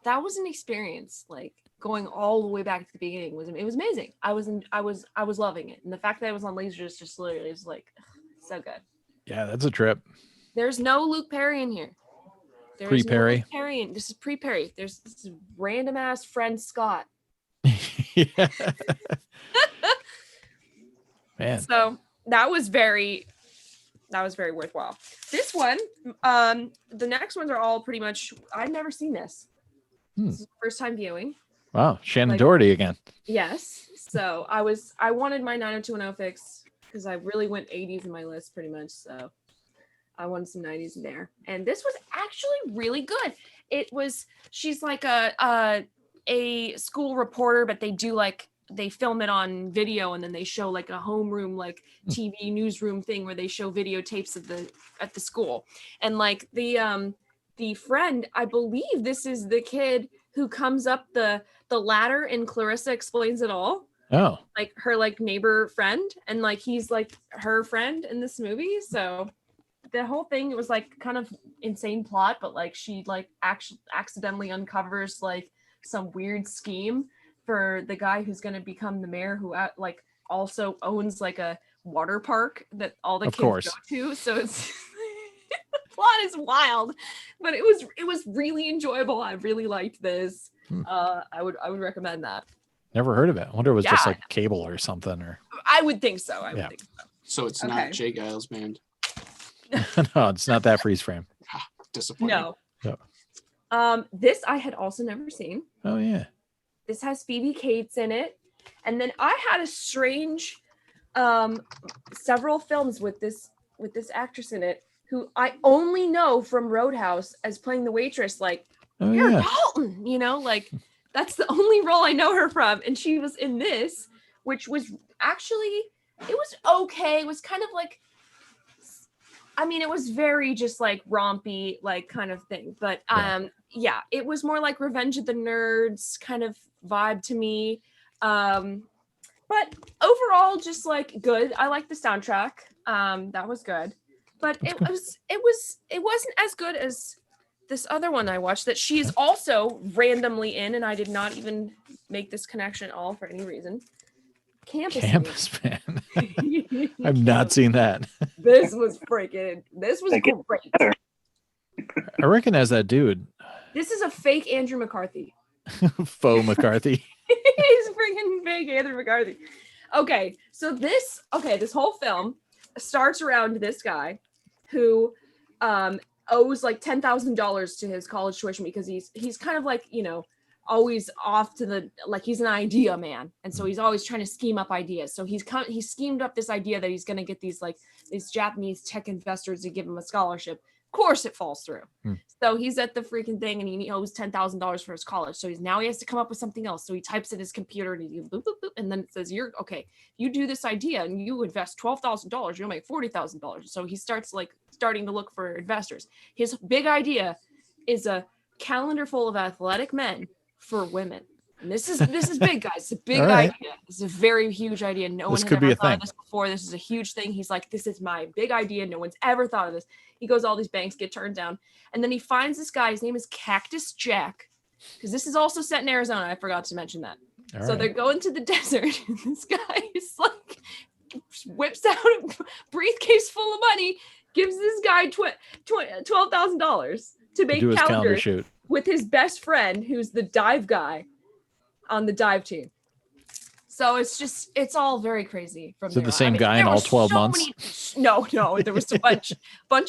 that was an experience. Like going all the way back to the beginning it was amazing. I was loving it. And the fact that it was on Laserdisc just literally was so good. Yeah, that's a trip. There's no Luke Perry in here. Pre-Perry. This is pre-Perry. There's this random ass friend Scott. Yeah. Man. So that was very worthwhile. This one, the next ones are all pretty much, I've never seen this. This is first time viewing. Wow, Shannon Doherty again. Yes. So I wanted my 90210 fix because I really went 80s in my list pretty much. So I wanted some 90s in there. And this was actually really good. She's like a school reporter, but they film it on video, and then they show like a homeroom, TV newsroom thing where they show videotapes at the school. And the friend, I believe this is the kid who comes up the ladder in Clarissa Explains It All. Oh. Like her neighbor friend, and he's her friend in this movie. So the whole thing, it was kind of insane plot, but she actually accidentally uncovers some weird scheme for the guy who's going to become the mayor, who also owns a water park that all the kids go to. So it's the plot is wild, but it was really enjoyable. I really liked this. I would recommend that. Never heard of it. I wonder if it was just cable or something, or I would think so. I would think so. So it's not Jay Giles' band. No, it's not that freeze frame. Disappointing. No. This I had also never seen. Oh yeah. This has Phoebe Cates in it. And then I had a strange several films with this actress in it, who I only know from Roadhouse as playing the waitress. Like, Oh, you're yeah. Dalton, you know, like that's the only role I know her from. And she was in this, which was actually, it was okay. It was kind of like, I mean, it was very just like rompy, like kind of thing. But yeah, it was more like Revenge of the Nerds kind of vibe to me. But overall, just like good. I like the soundtrack. That was good. But it wasn't as good as this other one I watched that she's also randomly in, and I did not even make this connection at all for any reason. Campus Man. I've not seen that. This was great. I recognize that dude. This is a fake Andrew McCarthy. Faux McCarthy. He's freaking fake Andrew McCarthy. Okay, so this whole film starts around this guy who owes like $10,000 to his college tuition because he's kind of like, you know, always off to the, like, he's an idea man, and so he's always trying to scheme up ideas. So he schemed up this idea that he's going to get these Japanese tech investors to give him a scholarship. Of course it falls through. So he's at the freaking thing and he owes $10,000 for his college. So now he has to come up with something else. So he types in his computer and he boop, boop, boop, and then it says, you're okay. You do this idea and you invest $12,000, you'll make $40,000. So he starting to look for investors. His big idea is a calendar full of athletic men for women. And this is big, guys. It's a big idea. It's a very huge idea. No one has ever thought of this before. This is a huge thing. He's like, this is my big idea. No one's ever thought of this. He goes, all these banks get turned down. And then he finds this guy. His name is Cactus Jack. Because this is also set in Arizona. I forgot to mention that. They're going to the desert. And this guy is like, whips out a briefcase full of money, gives this guy $12,000 to make calendar shoot with his best friend, who's the dive guy on the dive team. So it's all very crazy from there. The same guy in all 12 months? No, there was a bunch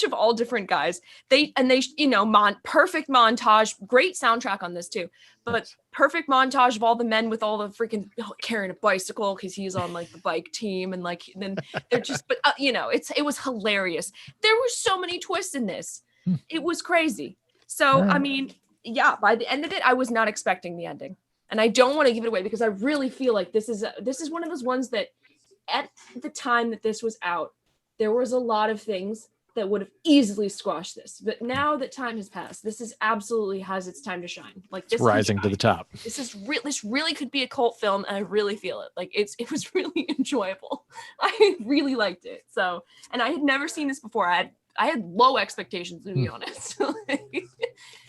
of all different guys. They perfect montage, great soundtrack on this too, but perfect montage of all the men with all the freaking carrying a bicycle because he's on like the bike team, and like then they're just, but it was hilarious. There were so many twists in this. It was crazy. So I mean, yeah, by the end of it, I was not expecting the ending. And I don't want to give it away because I really feel like this is one of those ones that at the time that this was out, there was a lot of things that would have easily squashed this. But now that time has passed, this is absolutely has its time to shine. Like this rising to the top. This really could be a cult film, and I really feel it. Like it was really enjoyable. I really liked it. So, and I had never seen this before. I had low expectations, to be honest.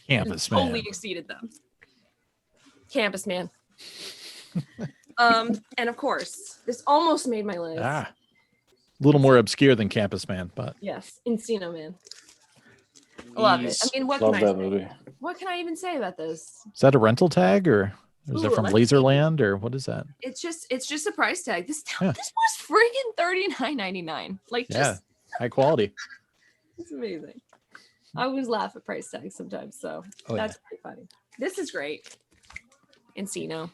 Campus Man totally exceeded them. Campus Man. And of course, this almost made my list. A little more obscure than Campus Man, but yes, Encino Man. I love it. I mean, what can I even say about this? Is that a rental tag, or is it from Laserland, or what is that? It's just a price tag. This was freaking $39.99. Like just high quality. It's amazing. I always laugh at price tags sometimes, so that's pretty funny. This is great. Encino.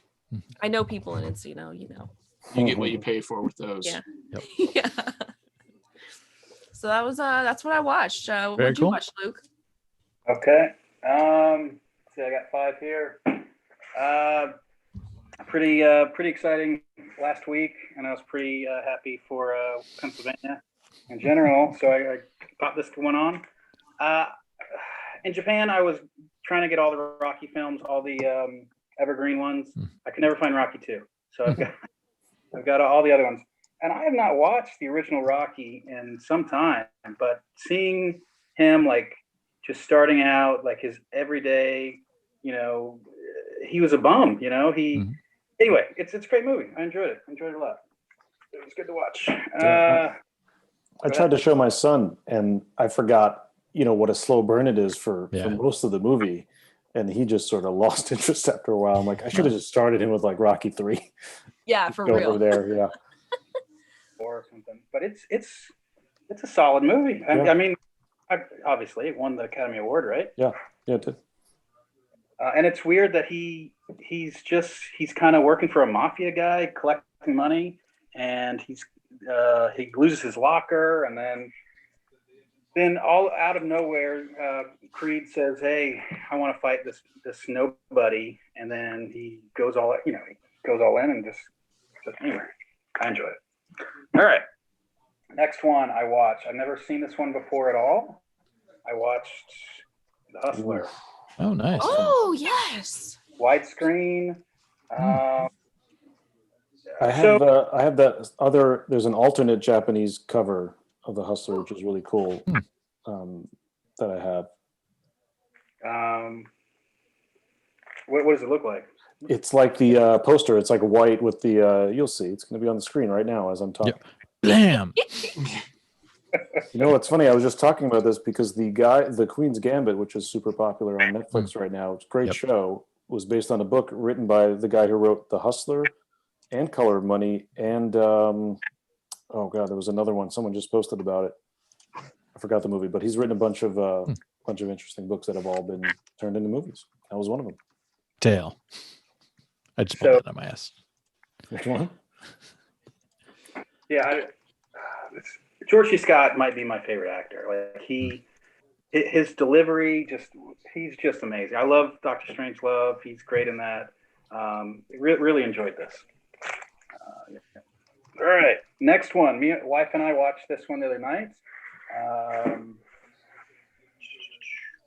I know people in Encino, you know. You get what you pay for with those. Yeah. Yep. Yeah. So that's what I watched. What did you watch, Luke? Okay. See, I got 5 here. Pretty exciting last week, and I was pretty happy for Pennsylvania in general. So I popped this one on. In Japan, I was trying to get all the Rocky films, all the evergreen ones. I could never find Rocky 2, so I've got all the other ones, and I have not watched the original Rocky in some time. But seeing him like just starting out, like his everyday, he was a bum. Anyway, it's a great movie. I enjoyed it. A lot. It was good to watch. I tried to show my son, and I forgot, what a slow burn it is for most of the movie. And he just sort of lost interest after a while. I'm like, I should have just started him with like Rocky 3. Yeah, for real. Over there, yeah. Or something. But it's a solid movie. I mean, obviously it won the Academy Award, right? Yeah, it did. And it's weird that he's kind of working for a mafia guy, collecting money, and he loses his locker, and then all out of nowhere, Creed says, "Hey, I want to fight this nobody," and then he goes all in and just anyway. I enjoy it. All right, next one I watched. I've never seen this one before at all. I watched The Hustler. Oh, nice. Oh, yes. Widescreen. I have that other. There's an alternate Japanese cover of The Hustler, which is really cool. That I have. What does it look like? It's like the poster. It's like white with the. You'll see. It's going to be on the screen right now as I'm talking. Yep. Blam. You know what's funny? I was just talking about this because the Queen's Gambit, which is super popular on Netflix right now, it's a great show, was based on a book written by the guy who wrote The Hustler and Color of Money and oh god, there was another one. Someone just posted about it. I forgot the movie, but he's written a bunch of interesting books that have all been turned into movies. That was one of them. Tail. I just pulled it on my ass. Which one? Yeah, George C. Scott might be my favorite actor. Like his delivery, he's just amazing. I love Dr. Strangelove. He's great in that. Really enjoyed this. All right, next one. My wife and I watched this one the other night.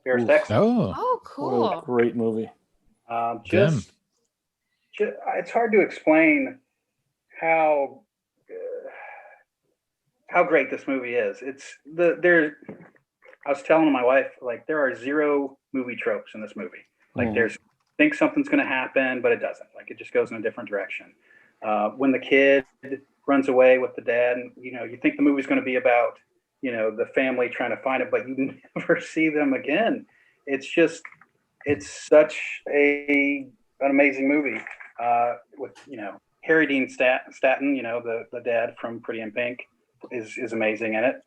THX. Oh, cool. What a great movie. It's hard to explain how great this movie is. I was telling my wife, like, there are 0 movie tropes in this movie. Like, think something's going to happen, but it doesn't. Like, it just goes in a different direction. When the kid runs away with the dad, and you think the movie's going to be about the family trying to find it, but you never see them again. It's such an amazing movie with Harry Dean Stanton, the dad from Pretty in Pink, is amazing in it.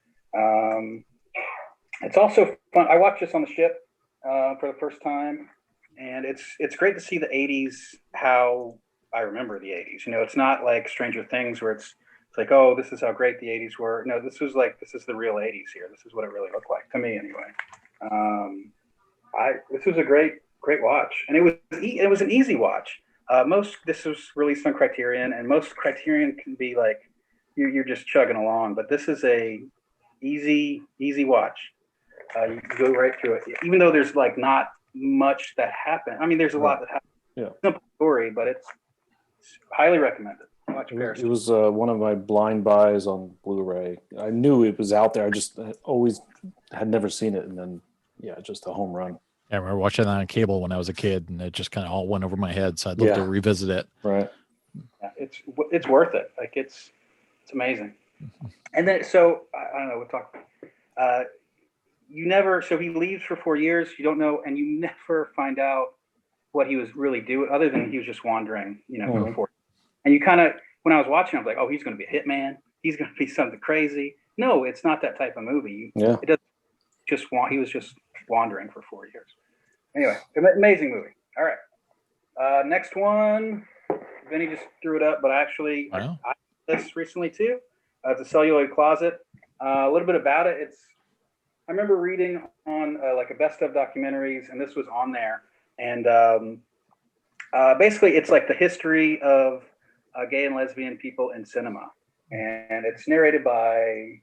It's also fun. I watched this on the ship for the first time, and it's great to see the 80s, how I remember the 80s. It's not like Stranger Things where it's like, oh, this is how great the 80s were. No, this is the real 80s here. This is what it really looked like to me anyway. This was a great watch, and it was an easy watch. This was released on Criterion, and most Criterion can be like you're just chugging along, but this is a easy watch. You can go right through it, even though there's like not much that happened. I mean, there's a lot that happened. Yeah. Simple story, but it's highly recommended. Watch It was one of my blind buys on Blu-ray. I knew it was out there. I just always had never seen it, and then just a home run. I remember watching that on cable when I was a kid, and it just kind of all went over my head. So I'd love to revisit it. Right. Yeah, it's worth it. Like it's amazing. And then so I don't know. We'll talk. So he leaves for 4 years. You don't know, and you never find out what he was really doing, other than he was just wandering. For 4 years. And you kind of, when I was watching, I was like, oh, he's going to be a hitman. He's going to be something crazy. No, it's not that type of movie. It doesn't he was just wandering for 4 years. Anyway, amazing movie. All right. Next one. Vinnie just threw it up, but actually, I this recently too. It's a Celluloid Closet. A little bit about it. I remember reading on like a best of documentaries, and this was on there. And basically, it's like the history of gay and lesbian people in cinema. And it's narrated by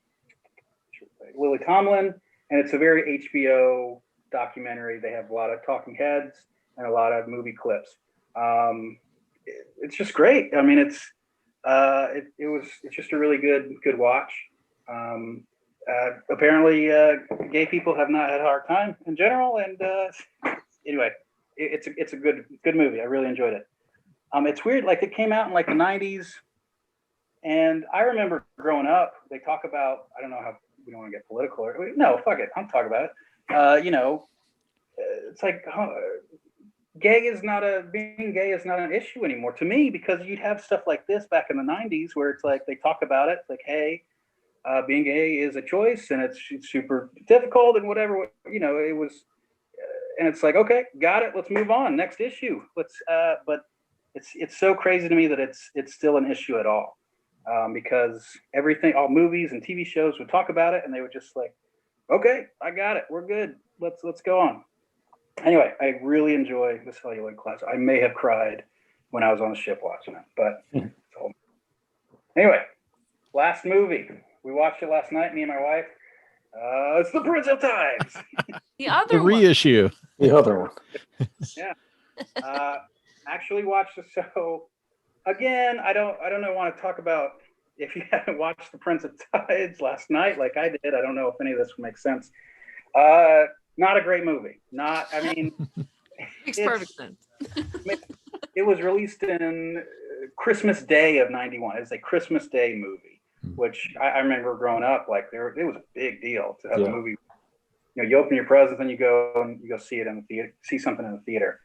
Lily Tomlin, and it's a very HBO documentary. They have a lot of talking heads and a lot of movie clips. It's just great. I mean, it's just a really good watch. Apparently, gay people have not had a hard time in general. And anyway, it's a good movie. I really enjoyed it. It's weird. Like it came out in like the 90s, and I remember growing up. They talk about, I don't know how, we don't want to get political. No, fuck it. I'm talking about it. It's like being gay is not an issue anymore to me, because you'd have stuff like this back in the 90s where it's like they talk about it. It's like, hey, being gay is a choice, and it's super difficult and whatever. It was, and it's like, okay, got it. Let's move on. Next issue. But it's so crazy to me that it's still an issue at all. because all movies and TV shows would talk about it, and they would just like, okay, I got it, we're good, let's go on. Anyway, I really enjoy the celluloid class. I may have cried when I was on the ship watching it, but so. Anyway, last movie. We watched it last night, me and my wife. It's The Prince of Tides. The reissue. The other one. Yeah. Actually watched the show again. I don't want to talk about if you haven't watched The Prince of Tides last night like I did. I don't know if any of this would make sense. Not a great movie. Makes perfect sense. It was released in Christmas Day of '91. It's a Christmas Day movie, which I remember growing up. Like it was a big deal to have a movie. You know, you open your presents and you go see it in the theater, see something in the theater.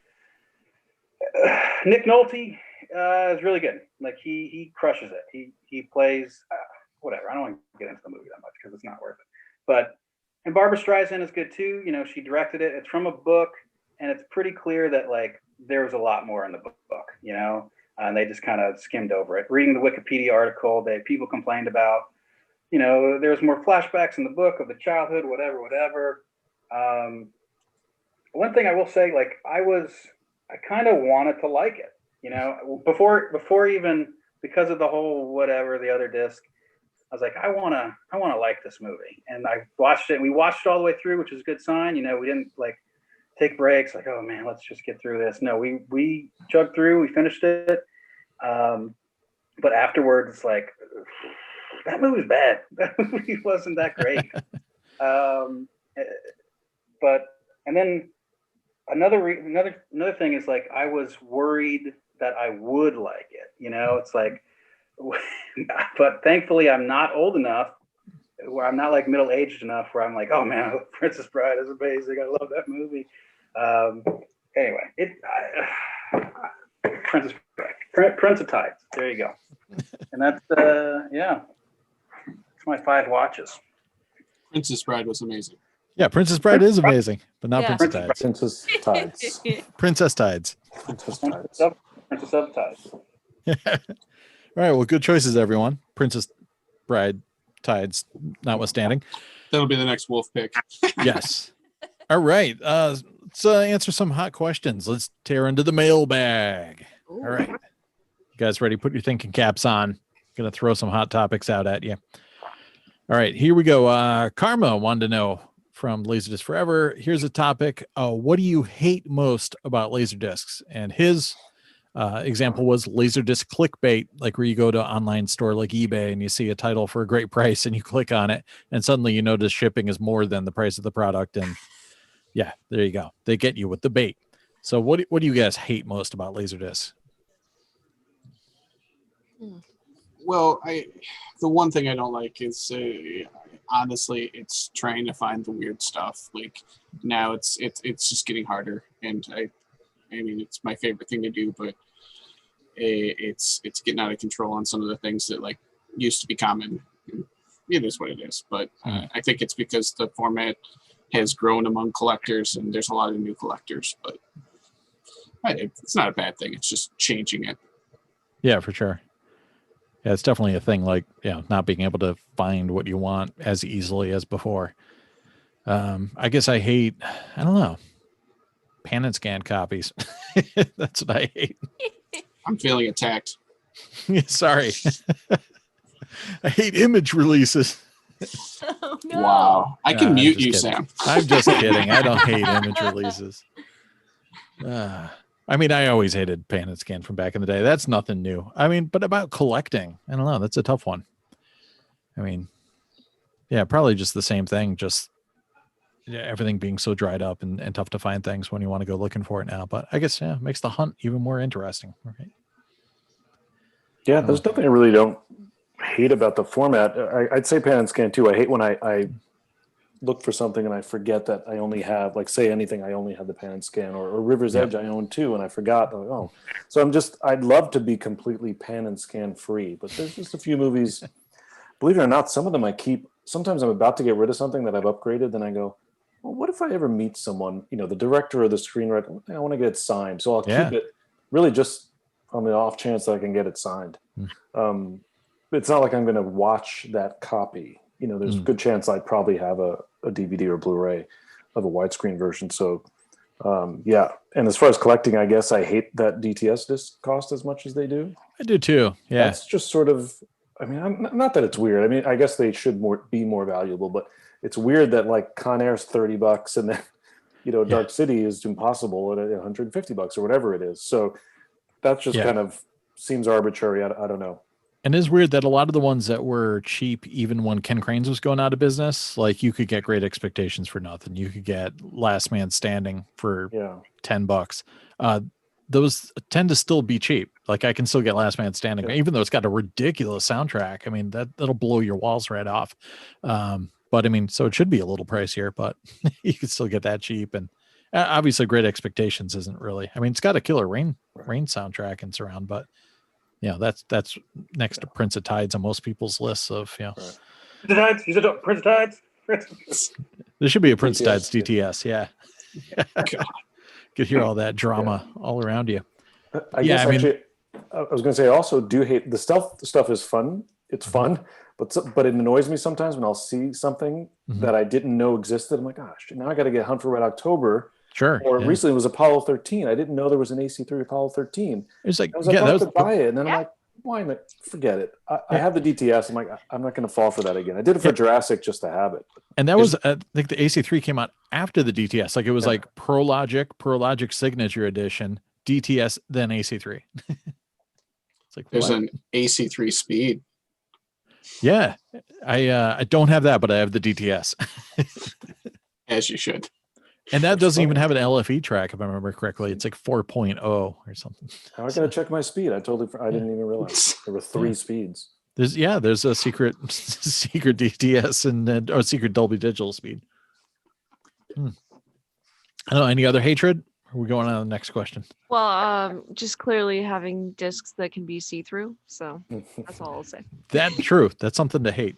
Nick Nolte is really good. Like he crushes it. He plays whatever. I don't want to get into the movie that much because it's not worth it. And Barbara Streisand is good too. You know, she directed it. It's from a book, and it's pretty clear that like there was a lot more in the book. You know, and they just kind of skimmed over it. Reading the Wikipedia article that people complained about, you know, there's more flashbacks in the book of the childhood, whatever. One thing I will say, like I kind of wanted to like it, you know, before even because of the whole whatever the other disc. I was like, I want to like this movie, and I watched it. And we watched it all the way through, which is a good sign. You know, we didn't like take breaks. Like, oh man, let's just get through this. No, we chugged through. We finished it. But afterwards, it's like that movie was bad. That movie wasn't that great. And then another thing is like I was worried that I would like it. You know, it's like. But thankfully I'm not old enough where I'm not like middle-aged enough where I'm like, oh man, Princess Bride is amazing, I love that movie. Anyway, Princess Bride, Prince of Tides, there you go. And that's it's my 5 watches. Princess Bride was amazing. Yeah, Princess Bride is amazing, but not Princess Tides. Princess Tides. Princess Tides. Princess Tides. Princess of Tides. All right, well, good choices, everyone. Princess Bride, Tides, notwithstanding. That'll be the next Wolfpick. Yes. All right. Let's answer some hot questions. Let's tear into the mailbag. All right. You guys ready? Put your thinking caps on. Gonna throw some hot topics out at you. All right, here we go. Karma wanted to know from LaserDisc Forever. Here's a topic. What do you hate most about LaserDiscs? And his example was LaserDisc clickbait, like where you go to an online store like eBay and you see a title for a great price and you click on it and suddenly you notice shipping is more than the price of the product. And yeah, there you go. They get you with the bait. So what do you guys hate most about LaserDisc? Well, the one thing I don't like is honestly, it's trying to find the weird stuff. Like now it's just getting harder, and I mean, it's my favorite thing to do, but it's getting out of control on some of the things that like used to be common. It is what it is, but I think it's because the format has grown among collectors, and there's a lot of new collectors. But it's not a bad thing. It's just changing it. Yeah, for sure. Yeah, it's definitely a thing. Like, not being able to find what you want as easily as before. I guess I hate. I don't know. Pan and scan copies. That's what I hate. I'm feeling attacked. Sorry. I hate image releases. Oh, no. Wow. I can mute you, kidding. Sam. I'm just kidding. I don't hate image releases. I mean, I always hated pan and scan from back in the day. That's nothing new. I mean, but about collecting, I don't know. That's a tough one. I mean, yeah, probably just the same thing. Just everything being so dried up and tough to find things when you want to go looking for it now. But I guess, it makes the hunt even more interesting. Right? Yeah, there's nothing I really don't hate about the format. I'd say pan and scan too. I hate when I look for something and I forget that I only have, like, say anything, I only have the pan and scan, or River's Edge I own too, and I forgot. Oh, so I'd love to be completely pan and scan free, but there's just a few movies, believe it or not, some of them I keep. Sometimes I'm about to get rid of something that I've upgraded, then I go, well, what if I ever meet someone, the director or the screenwriter, I want to get it signed. So I'll keep it really just on the off chance that I can get it signed. it's not like I'm going to watch that copy. You know, there's a good chance I'd probably have a DVD or Blu-ray of a widescreen version. So, yeah. And as far as collecting, I guess I hate that DTS disc cost as much as they do. I do too. Yeah. That's just sort of, I mean, not that it's weird. I mean, I guess they should be more valuable, but it's weird that like Con Air's $30 and then, you know, Dark City is impossible at $150 or whatever it is. So that's just kind of seems arbitrary. I don't know. And it's weird that a lot of the ones that were cheap, even when Ken Cranes was going out of business, like you could get Great Expectations for nothing. You could get Last Man Standing for $10. Those tend to still be cheap. Like I can still get Last Man Standing, even though it's got a ridiculous soundtrack. I mean, that'll blow your walls right off. But I mean, so it should be a little pricier, but you can still get that cheap. And obviously Great Expectations isn't really, I mean, it's got a killer Rain soundtrack and surround, but that's next to Prince of Tides on most people's lists of, Prince of Tides, Prince of Tides. There should be a Prince of Tides DTS. Yeah. Could hear all that drama all around you. I guess actually, I was going to say, I also do hate the stuff. The stuff is fun. It's fun, but it annoys me sometimes when I'll see something that I didn't know existed. I'm like, gosh, now I got to get Hunt for Red October. Sure. Or recently it was Apollo 13. I didn't know there was an AC3 Apollo 13. It's like, I was about to buy it, and then I'm like, why not? Forget it. I have the DTS. I'm like, I'm not going to fall for that again. I did it for Jurassic just to have it. And that was, I think the AC3 came out after the DTS. Like it was like ProLogic Signature Edition, DTS, then AC3. It's like there's an AC3 Speed. Yeah, I don't have that, but I have the DTS. As you should. And that doesn't even have an LFE track, if I remember correctly. It's like 4.0 or something. How am I going to check my speed? I didn't even realize there were 3 speeds. There's a secret DTS and or secret Dolby Digital speed. I don't know. Any other hatred? Or are we going on to the next question? Well, just clearly having discs that can be see-through. So that's all I'll say. That's true. That's something to hate.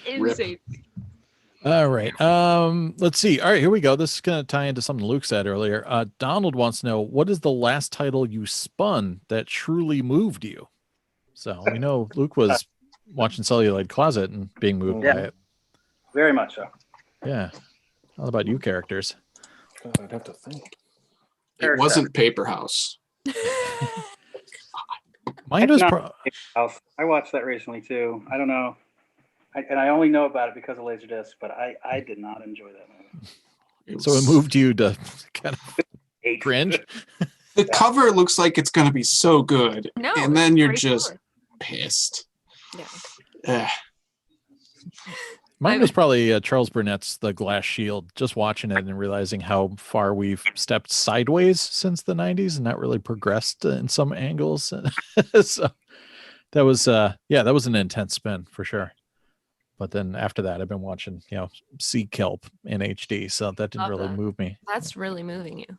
Insane. All right. Let's see. All right, here we go. This is going to tie into something Luke said earlier. Donald wants to know, what is the last title you spun that truly moved you? So we know Luke was watching Celluloid Closet and being moved by it. Very much so. Yeah. How about you characters? I'd have to think. It wasn't Paper House. Mine was I watched that recently too. I don't know. I only know about it because of LaserDisc, but I did not enjoy that movie. So it moved you to kind of cringe? The cover looks like it's going to be so good. No, and then you're great just cover. pissed. Yeah. Mine was probably Charles Burnett's The Glass Shield, just watching it and realizing how far we've stepped sideways since the 90s and not really progressed in some angles. So that was, that was an intense spin for sure. But then after that, I've been watching, Sea Kelp in HD. So that didn't really move me. That's really moving you.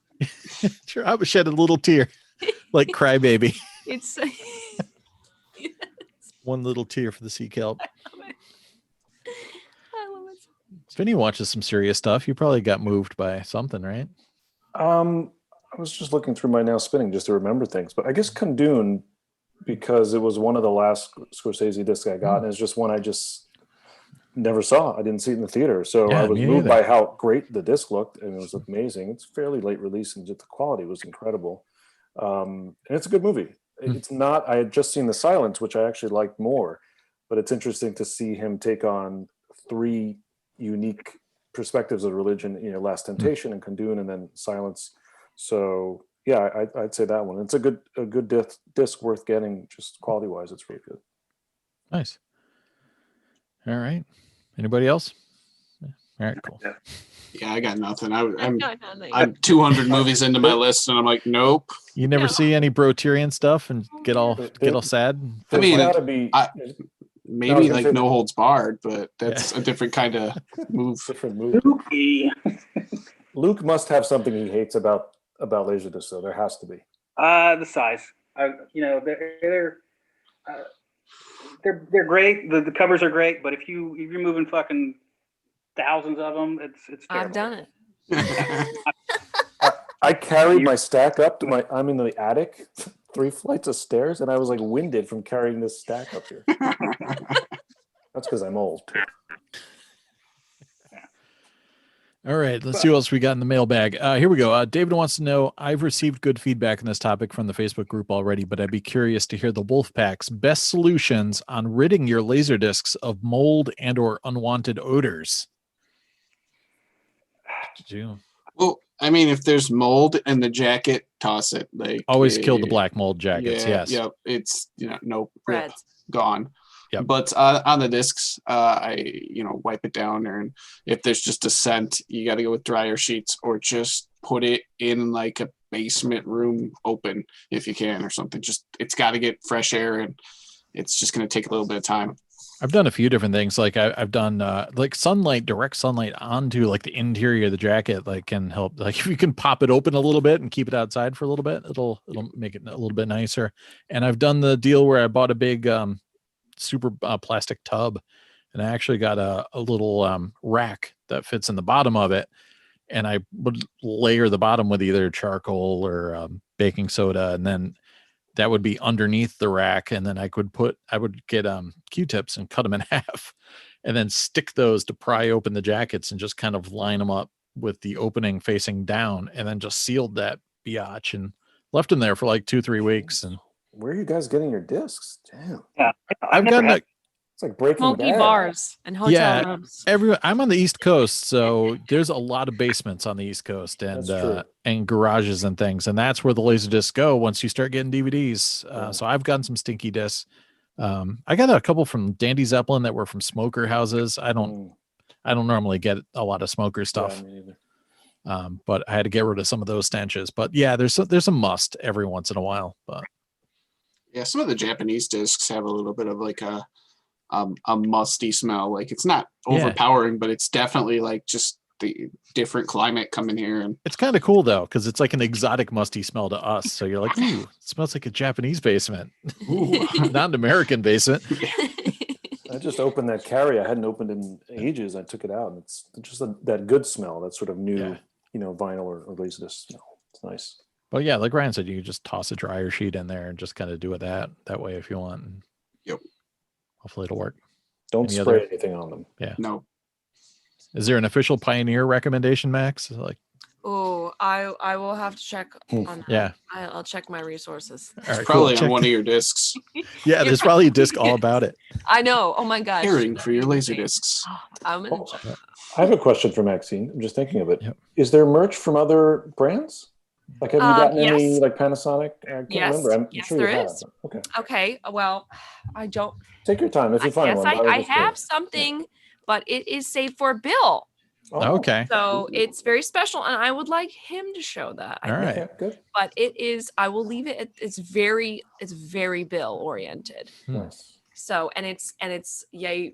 Sure. I was shedding a little tear like Crybaby. It's yes. One little tear for the Sea Kelp. I love it. Vinnie watches some serious stuff. You probably got moved by something, right? I was just looking through my now spinning just to remember things, but I guess Kundun, because it was one of the last Scorsese discs I got, and it's just one I just never saw. I didn't see it in the theater, so I was moved by how great the disc looked, and it was amazing. It's fairly late release, and just the quality was incredible. And it's a good movie. It's not. I had just seen The Silence, which I actually liked more, but it's interesting to see him take on 3 unique perspectives of religion. Last Temptation and Kundun, and then Silence. So yeah, I'd say that one. It's a good disc worth getting, just quality wise. It's really good. Nice. All right. Anybody else? All right, cool. Yeah, I got nothing. I'm 200 movies into my list, and I'm like, nope. You never see any Broterian stuff and get all sad? I mean, maybe like No Holds Barred, but that's a different kind of move. Different move. Luke must have something he hates about LaserDisc, though. There has to be. The size. They're great. The covers are great, but if you're moving fucking thousands of them, it's terrible. I've done it. I carried my stack up to I'm in the attic, 3 flights of stairs, and I was like winded from carrying this stack up here. That's because I'm old too. All right, let's see what else we got in the mailbag. Here we go. David wants to know, I've received good feedback on this topic from the Facebook group already, but I'd be curious to hear the Wolfpack's best solutions on ridding your laser discs of mold and or unwanted odors. Well, I mean, if there's mold in the jacket, toss it. Like always kill the black mold jackets. Yeah, yes. Yep. It's nope. Reds. Gone. Yep. But on the discs, I wipe it down, or if there's just a scent, you got to go with dryer sheets, or just put it in like a basement room open if you can, or something. Just it's got to get fresh air, and it's just going to take a little bit of time. I've done a few different things. Like I've done like direct sunlight onto like the interior of the jacket, like can help. Like if you can pop it open a little bit and keep it outside for a little bit, it'll make it a little bit nicer. And I've done the deal where I bought a big super plastic tub, and I actually got a little rack that fits in the bottom of it, and I would layer the bottom with either charcoal or baking soda, and then that would be underneath the rack, and then I would get Q-tips and cut them in half, and then stick those to pry open the jackets and just kind of line them up with the opening facing down, and then just sealed that biatch and left them there for like 2-3 weeks. And where are you guys getting your discs? Damn. Yeah, I've gotten it's like Breaking Smoky Bad. bars and hotel Yeah. rooms. I'm on the East Coast, so there's a lot of basements on the East Coast and garages and things, and that's where the laser discs go once you start getting DVDs. So I've gotten some stinky discs. I got a couple from Dandy Zeppelin that were from smoker houses. I don't normally get a lot of smoker stuff, me either. but I had to get rid of some of those stenches. But yeah, there's a must every once in a while. But yeah, some of the Japanese discs have a little bit of like a musty smell. Like it's not overpowering, but it's definitely like just the different climate coming here. And it's kind of cool though, because it's like an exotic musty smell to us. So you're like, ooh, it smells like a Japanese basement, not an American basement. I just opened that carry I hadn't opened in ages. I took it out, and it's just that good smell, that sort of new, vinyl or laserdisc smell. It's nice. Well, yeah, like Ryan said, you can just toss a dryer sheet in there and just kind of do it that way if you want. Yep. Hopefully it'll work. Don't spray anything on them. Yeah. No. Is there an official Pioneer recommendation, Max? Like, Oh, I will have to check on that. Yeah. I'll check my resources. all right, Probably cool. on one of your discs. Yeah, there's probably a disc all about it. I know. Oh my gosh. Caring for your laser discs. I'm gonna Oh, check. I have a question for Maxine. I'm just thinking of it. Yep. Is there merch from other brands? Like, have you gotten any yes. like Panasonic? I can't Yes. remember. I'm Yes, sure there you have. is. Okay. Okay. Well, I don't. Take your time if you find Yes, one. I have something, but it is saved for Bill. Oh, Okay. So it's very special, and I would like him to show that. All right. okay, good. But it is. I will leave it. It's very Bill oriented. Nice. So and it's yay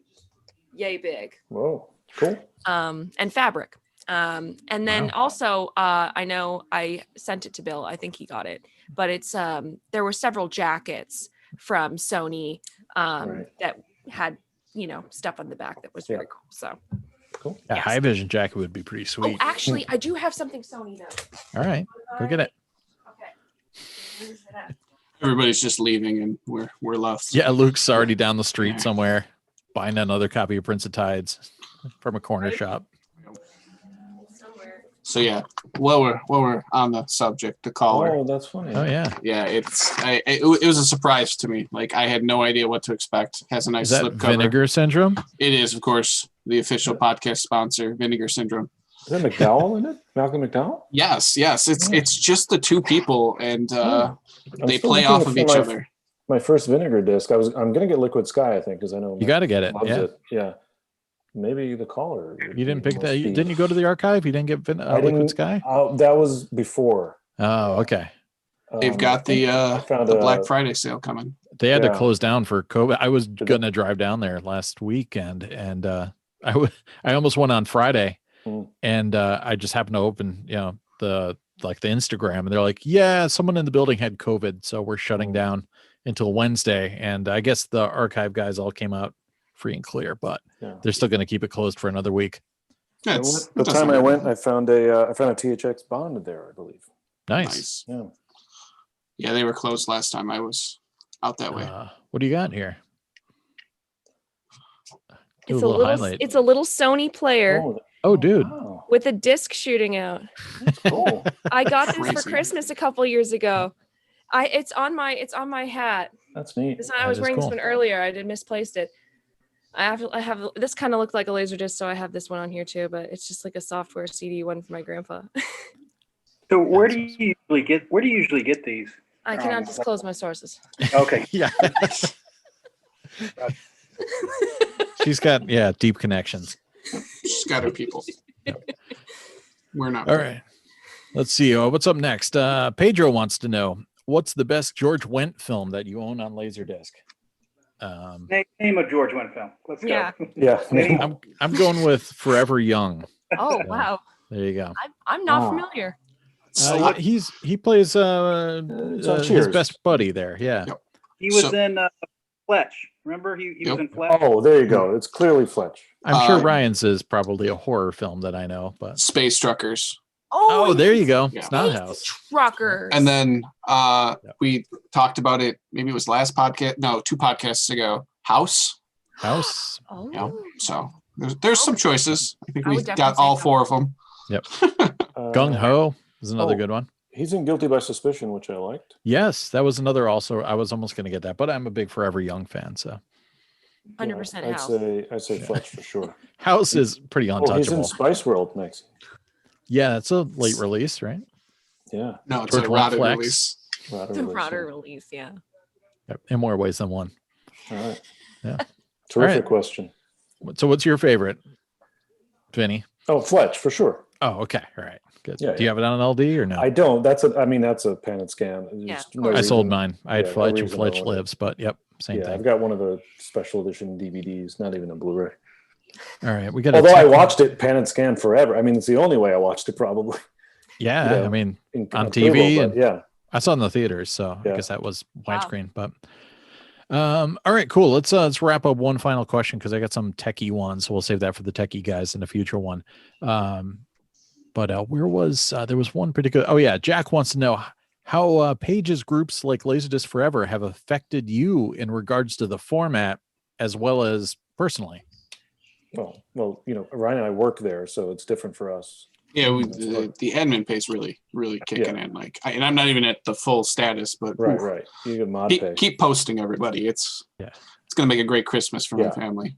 big. Whoa, cool. And fabric. And then also, I know I sent it to Bill. I think he got it, but it's there were several jackets from Sony that had stuff on the back that was very cool. So Cool. A Yes. high vision jacket would be pretty oh, sweet. actually, I do have something Sony though. All right, go get it. Okay. Where's it at? Everybody's just leaving, and we're left. Yeah, Luke's already down the street somewhere buying another copy of Prince of Tides from a corner shop. Somewhere. So yeah, while we're on the subject, the caller. Oh, that's funny. Oh yeah, Yeah, it was a surprise to me. Like I had no idea what to expect. It has a nice is that slip cover. Vinegar Syndrome? It is, of course, the official podcast sponsor, Vinegar Syndrome. Is that McDowell in it? Malcolm McDowell? Yes. It's just the two people, and I'm they still play looking off of for each other. My first Vinegar disc. I'm gonna get Liquid Sky, I think, because I know You got to get it. loves Yeah, it. Yeah. Maybe the caller. you didn't pick that. must be- Didn't you go to the archive? You didn't get I Liquid didn't- Sky? That was before. Oh, okay. They've got I think I found the a- Black Friday sale coming. They had to Yeah. close down for COVID. I was they? gonna drive down there last weekend, and I almost went on Friday, Mm. and I just happened to open the Instagram, and they're like, yeah, someone in the building had COVID, so we're shutting down until Wednesday. And I guess the archive guys all came out free and clear, but Yeah. they're still going to keep it closed for another week. Yeah, The time I went, I found a THX bond there, I believe. Nice. Yeah. Yeah, they were closed last time I was out that way. What do you got here? Do It's a little highlight. it's a little Sony player Oh, dude. Wow. with a disc shooting out. That's cool. I got this for Crazy. Christmas a couple years ago. It's on my hat. That's neat. I That was is wearing this cool. one earlier. I did misplaced it. I have this kind of looked like a LaserDisc, so I have this one on here too, but it's just like a software CD one for my grandpa. So where do you usually get these? I cannot disclose my sources. Okay. Yeah. She's got deep connections. She's got her people. We're not. All right. Let's see. What's up next? Pedro wants to know, what's the best George Wendt film that you own on LaserDisc? Name a George Wendt film. Let's go. Yeah. Yeah. I'm going with Forever Young. Oh Yeah. wow. There you go. I'm not Wow. familiar. He plays Cheers. his best buddy there. Yeah. Yep. He was So- in Fletch. Remember, he was Yep. in Fletch. Oh, there you go. It's clearly Fletch. I'm sure Uh, Ryan's is probably a horror film that I know, but Space Truckers. oh, there you go. Yeah. Snot House. Truckers. And then we talked about it, maybe it was last podcast. No, 2 podcasts ago. House. House. Oh. Yeah. So there's some choices. I think I we would got definitely all say 4 of them. Gung Ho is another oh. good one. He's in Guilty by Suspicion, which I liked. Yes, that was another also. I was almost going to get that, but I'm a big Forever Young fan. So 100% I'd House. say Fletch for sure. House is pretty Oh, he's in untouchable. Spice World next. Yeah, it's a late release, right? Yeah. No, it's George a Wendt routed Flex. release. Router The release, router yeah. release, yeah. Yep, in more ways than one. All right. Yeah. Terrific right. question. So, what's your favorite, Vinny? Oh, Fletch for sure. Oh, okay, all right, good. Yeah, Do you have it on an LD or no? I don't. That's a pan and scan. There's Yeah, of no course. I sold reason- mine. I had yeah, no Fletch and reason I Fletch want it. Lives, but yep, same Yeah, thing. I've got one of the special edition DVDs, not even a Blu-ray. All right, we got. Although I watched it pan and scan forever. I mean, it's the only way I watched it probably. Yeah, you know, I mean, on on TV, turbo, but yeah. I saw it in the theaters, so I Yeah. guess that was Wow. widescreen. But all right, cool. Let's wrap up one final question because I got some techie ones, so we'll save that for the techie guys in a future one. But where was there was one particular? Oh yeah, Jack wants to know how pages groups like LaserDisc Forever have affected you in regards to the format as well as personally. Well, Ryan and I work there, so it's different for us. Yeah, That's the admin pay's really kicking in. Like, and I'm not even at the full status, but Right, oof, right. You get mod pay. keep posting, everybody. It's gonna make a great Christmas for my Yeah. family.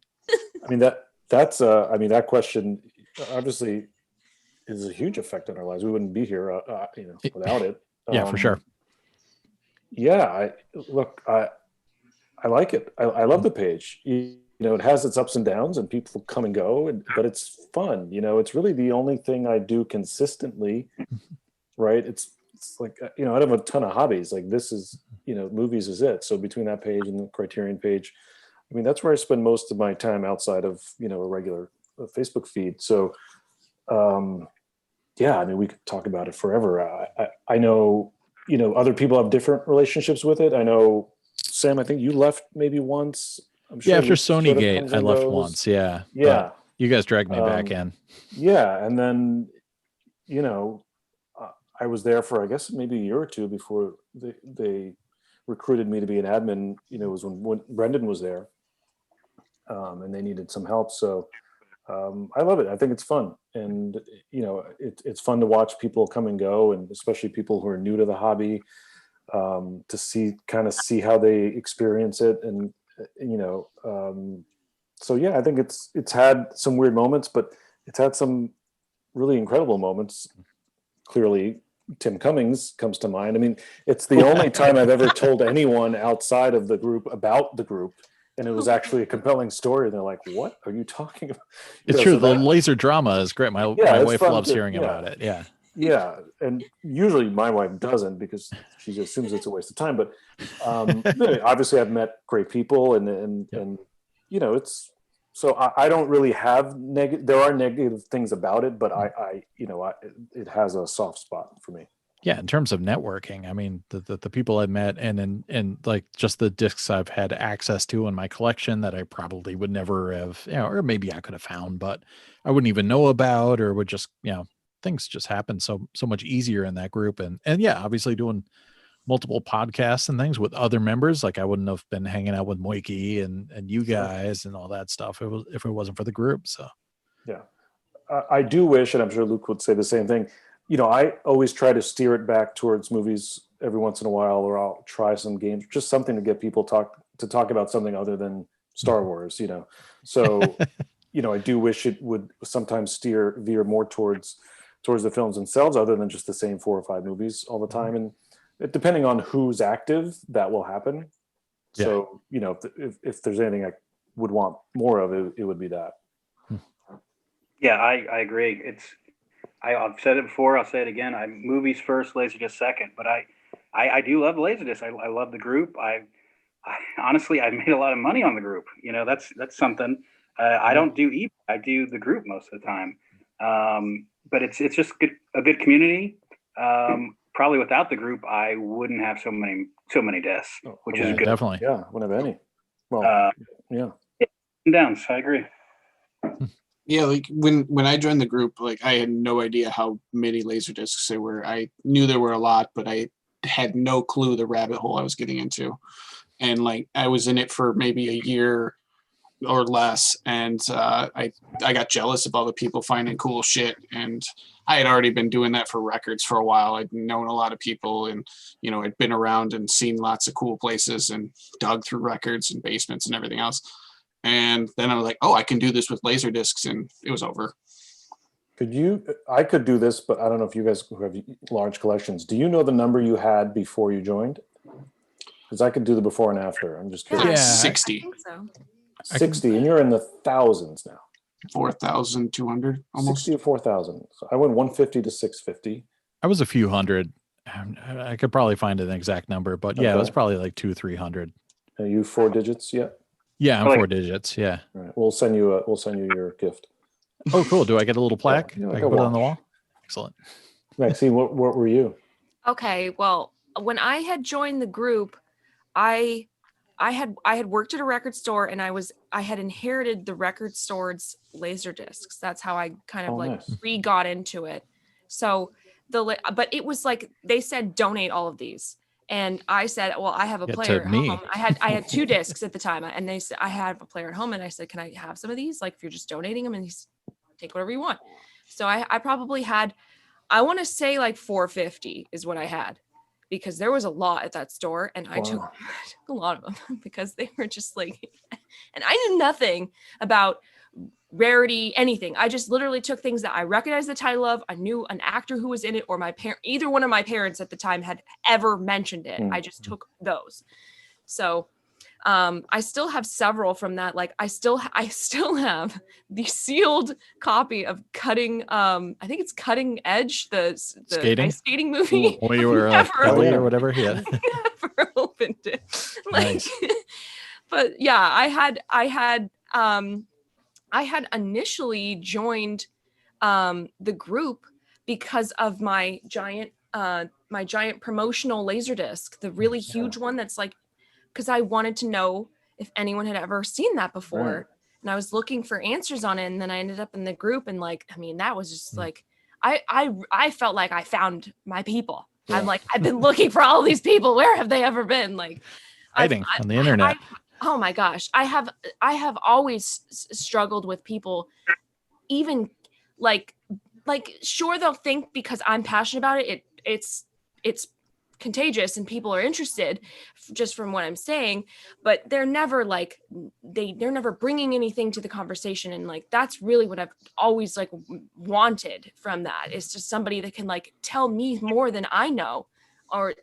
I mean that's that question obviously is a huge effect on our lives. We wouldn't be here, without it. Yeah, for sure. Yeah, I like it. I love the page. It has its ups and downs, and people come and go, but it's fun. It's really the only thing I do consistently. Right? It's like I don't have a ton of hobbies. Like this is movies is it. So between that page and the Criterion page, I mean that's where I spend most of my time outside of a regular Facebook feed. So yeah, I mean we could talk about it forever. I know other people have different relationships with it. I know Sam, I think you left maybe once. I'm sure After it sort Sony of Gate, comes I and left goes. once. Yeah. Yeah. But you guys dragged me back in. Yeah, and then I was there for I guess maybe a year or two before they recruited me to be an admin. It was when Brendan was there, and they needed some help. So I love it. I think it's fun, and it's fun to watch people come and go, and especially people who are new to the hobby, to see how they experience it, and so yeah, I think it's had some weird moments, but it's had some really incredible moments. Clearly, Tim Cummings comes to mind. I mean, it's the only time I've ever told anyone outside of the group about the group, and it was actually a compelling story. They're like, "What are you talking about?" It's true. The laser drama is great. My it's wife fun loves to- hearing yeah. about it. Yeah. Yeah, and usually my wife doesn't because she just assumes it's a waste of time. But obviously, I've met great people, and it's so I don't really have negative. There are negative things about it, but it has a soft spot for me. Yeah, in terms of networking, I mean, the people I've met and like just the discs I've had access to in my collection that I probably would never have, or maybe I could have found, but I wouldn't even know about, or would just, things just happen so much easier in that group. And yeah, obviously doing multiple podcasts and things with other members. Like I wouldn't have been hanging out with Moikey and you guys and all that stuff if it wasn't for the group. So yeah, I do wish, and I'm sure Luke would say the same thing. I always try to steer it back towards movies every once in a while, or I'll try some games, just something to get people to talk about something other than Star Wars. So I do wish it would sometimes veer more towards the films themselves, other than just the same 4 or 5 movies all the time. And depending on who's active, that will happen. Yeah. So if there's anything I would want more of, it would be that. Yeah, I agree. I've said it before. I'll say it again. Movies first, LaserDisc second. But I do love LaserDisc. I love the group. I honestly, I've made a lot of money on the group. That's something. I don't do eBay. I do the group most of the time. But it's just a good community. Probably without the group, I wouldn't have so many discs, which is good. Definitely. Yeah, wouldn't have any. Well, yeah. And downs. I agree. Yeah, like when I joined the group, like I had no idea how many LaserDiscs there were. I knew there were a lot, but I had no clue the rabbit hole I was getting into. And like I was in it for maybe a year or less, and I got jealous of all the people finding cool shit. And I had already been doing that for records for a while. I'd known a lot of people, and I'd been around and seen lots of cool places and dug through records and basements and everything else. And then I was like, oh, I can do this with LaserDiscs, and it was over. I could do this, but I don't know if you guys who have large collections. Do you know the number you had before you joined? Because I could do the before and after. I'm just curious. Yeah, 60. I think so. 60, and you're in the thousands now. 4,200 almost. 60 to 4,000. So I went 150 to 650. I was a few hundred. I could probably find an exact number, but yeah, it was probably like 200-300. Are you 4 digits yet? Yeah, I'm 4 digits. Yeah. All right. We'll send you your gift. Oh, cool. Do I get a little plaque? Yeah, I can put it on the wall. Excellent. Maxine, what were you? Okay, well, when I had joined the group, I had worked at a record store, and I had inherited the record store's LaserDiscs. That's how I kind of nice. got into it. So but it was like they said donate all of these. And I said, well, I have a player at home. I had 2 discs at the time, and they said I have a player at home, and I said, can I have some of these? Like if you're just donating them, and he's take whatever you want. So I probably had, I want to say like 450 is what I had, because there was a lot at that store, and I took a lot of them because they were just like, and I knew nothing about rarity, anything. I just literally took things that I recognized the title of. I knew an actor who was in it, or either one of my parents at the time had ever mentioned it. I just took those. So I still have several from that. Like I still have the sealed copy of Cutting. I think it's Cutting Edge, the ice skating movie. Or you were Kelly or whatever. Yeah. Never opened it. Nice. But yeah, I had initially joined the group because of my giant promotional LaserDisc, the really huge one that's like, because I wanted to know if anyone had ever seen that before. Right. And I was looking for answers on it, and then I ended up in the group, and like, I mean, that was just like, I felt like I found my people. Yeah. I'm like, I've been looking for all these people. Where have they ever been? Like hiding on the internet. Oh my gosh. I have always struggled with people, even like sure, they'll think because I'm passionate about it, it's contagious and people are interested just from what I'm saying, but they're never like, they're never bringing anything to the conversation. And like, that's really what I've always like wanted from that. It's just somebody that can like tell me more than I know, or,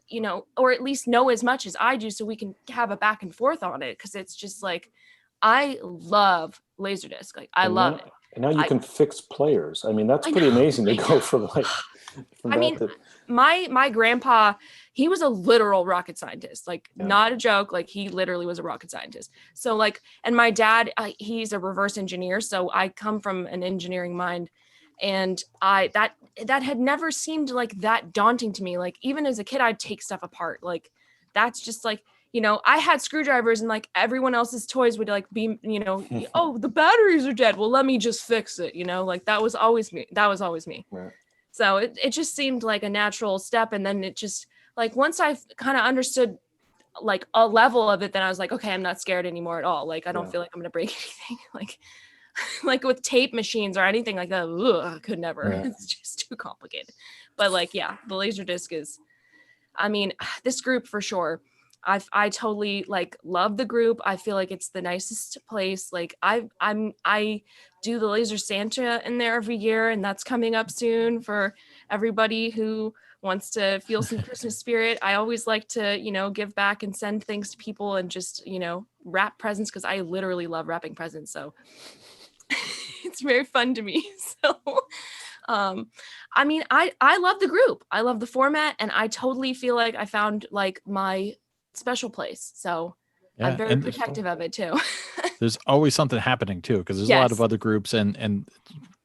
or at least know as much as I do, so we can have a back and forth on it. Cause it's just like, I love LaserDisc. Like I love it. And now you can fix players. I mean, that's pretty amazing to go from like, my grandpa, he was a literal rocket scientist, like not a joke. Like he literally was a rocket scientist. So like, and my dad, he's a reverse engineer. So I come from an engineering mind, and that had never seemed like that daunting to me. Like even as a kid, I'd take stuff apart. Like that's just like, I had screwdrivers, and like everyone else's toys would like be, oh, the batteries are dead. Well, let me just fix it. Like that was always me. Right. So it just seemed like a natural step. And then like once I've kind of understood like a level of it, then I was like, okay, I'm not scared anymore at all. Like I don't feel like I'm gonna break anything. Like with tape machines or anything like that, I could never. Yeah. It's just too complicated. But like, yeah, the LaserDisc is, I mean, this group for sure. I totally like love the group. I feel like it's the nicest place. Like I do the Laser Santa in there every year, and that's coming up soon for everybody who wants to feel some Christmas spirit. I always like to, give back and send things to people and just, wrap presents because I literally love wrapping presents. So it's very fun to me. So I mean, I love the group. I love the format, and I totally feel like I found like my special place. So I'm very protective of it too. There's always something happening too, because there's a lot of other groups, and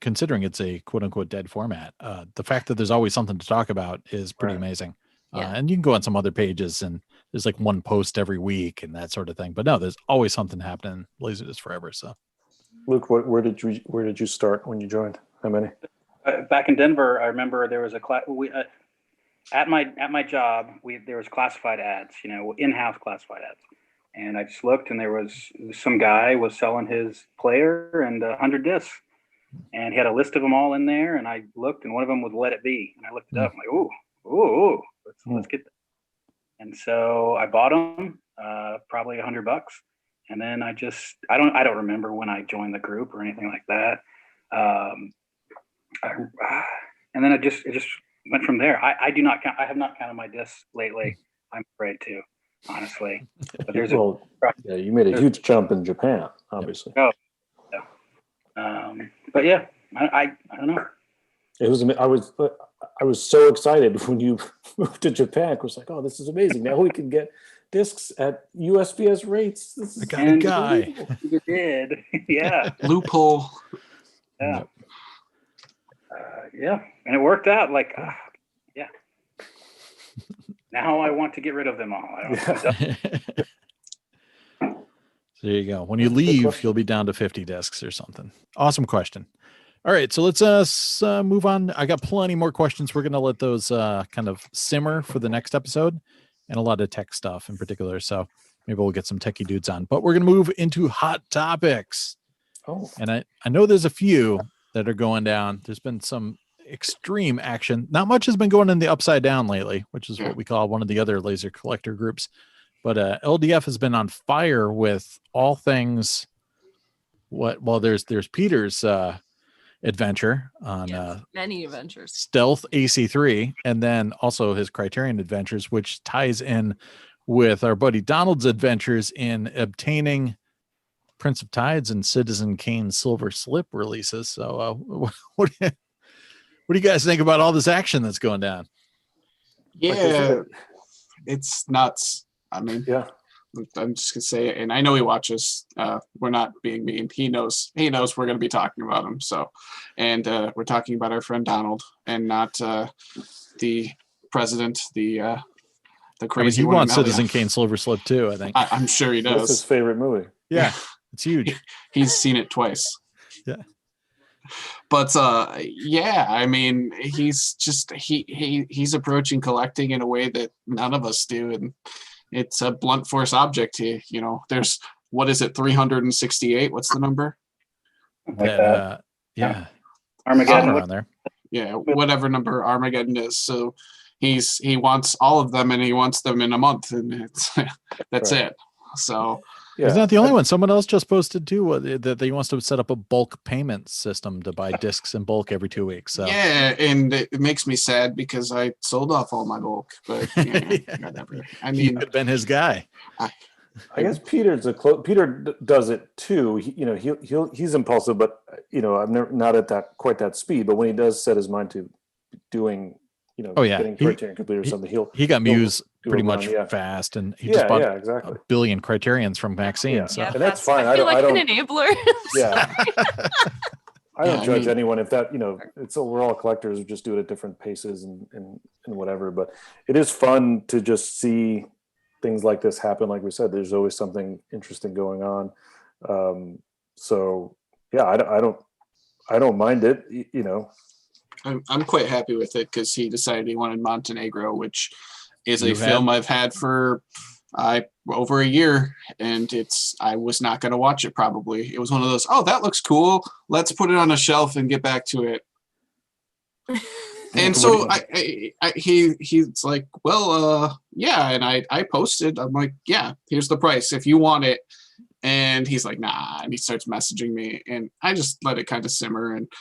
considering it's a quote unquote dead format, the fact that there's always something to talk about is pretty amazing. And you can go on some other pages and there's like one post every week and that sort of thing. But no, there's always something happening. LaserDisc forever. So Luke, where did you start when you joined? How many? Back in Denver, I remember there was a class. At my job, there was classified ads, in-house classified ads, and I just looked, and there was some guy was selling his player and 100 discs, and he had a list of them all in there, and I looked, and one of them was Let It Be, and I looked it up, I'm like, ooh, let's get that. And so I bought them, probably $100, and then I don't remember when I joined the group or anything like that, and then it just went from there. I do not count. I have not counted my discs lately. I'm afraid to, honestly. But there's you made a huge jump in Japan, obviously. Oh, yeah. But yeah, I don't know. It was. I was so excited when you moved to Japan. I was like, oh, this is amazing. Now we can get discs at USPS rates. This is a guy. You did, yeah. Loophole. Yeah. Yeah, and it worked out. Like, yeah. Now I want to get rid of them all. There you go. When you leave, you'll be down to 50 discs or something. Awesome question. All right, so let's move on. I got plenty more questions. We're going to let those kind of simmer for the next episode, and a lot of tech stuff in particular. So maybe we'll get some techie dudes on. But we're going to move into hot topics. Oh, and I know there's a few that are going down. There's been some extreme action. Not much has been going in the upside down lately, which is what we call one of the other laser collector groups. But LDF has been on fire with all things. There's Peter's adventure on many adventures, Stealth AC3, and then also his Criterion adventures, which ties in with our buddy Donald's adventures in obtaining Prince of Tides and Citizen Kane Silver Slip releases. So what do you guys think about all this action that's going down? Yeah, it's nuts. I mean, I'm just gonna say it, and I know he watches. We're not being mean. He knows we're gonna be talking about him. So, and we're talking about our friend Donald, and not the president, the crazy. He wants Citizen Kane Silver Slip too. I think. I'm sure he does. That's his favorite movie. Yeah, it's huge. He's seen it twice. Yeah. But yeah, I mean, he's just he's approaching collecting in a way that none of us do, and it's a blunt force object here. There's, what is it, 368? What's the number? Yeah, Armageddon around there. Yeah, whatever number Armageddon is. So he wants all of them, and he wants them in a month, and that's it. So. Yeah. He's not the only one. Someone else just posted too that he wants to set up a bulk payment system to buy discs in bulk every 2 weeks. So. Yeah, and it makes me sad because I sold off all my bulk. But whatever. I mean, you could have been his guy. I guess Peter does it too. He's impulsive, but I'm not at quite that speed. But when he does set his mind to doing, getting Criterion complete or something, he got Muse pretty much fast, and he just bought exactly. a billion Criterions from Maxeene. Yeah. So. And that's fine. I feel like don't, an enabler. Yeah. I don't judge anyone if that, we're all collectors who just do it at different paces and whatever. But it is fun to just see things like this happen. Like we said, there's always something interesting going on. So yeah, I don't mind it. I'm quite happy with it because he decided he wanted Montenegro, which is a film I've had for over a year, and I was not going to watch it probably. It was one of those, oh, that looks cool. Let's put it on a shelf and get back to it. And so he's like, well, yeah. And I posted, I'm like, yeah, here's the price if you want it. And he's like, nah. And he starts messaging me, and I just let it kind of simmer. And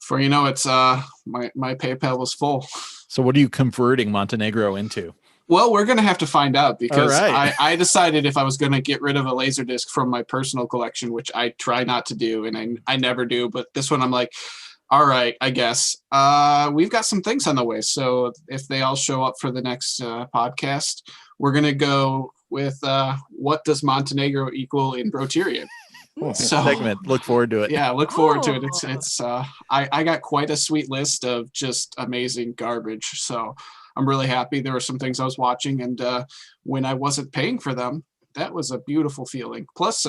before you know, it's my PayPal was full. So what are you converting Montenegro into? Well, we're going to have to find out, because right. I decided if I was going to get rid of a LaserDisc from my personal collection, which I try not to do, and I never do, but this one I'm like, all right, I guess. We've got some things on the way. So if they all show up for the next podcast, we're going to go with what does Montenegro equal in Broterian? So, segment. Look forward to it. Yeah, look forward to it. It's I got quite a sweet list of just amazing garbage. So I'm really happy. There were some things I was watching, and when I wasn't paying for them, that was a beautiful feeling. Plus,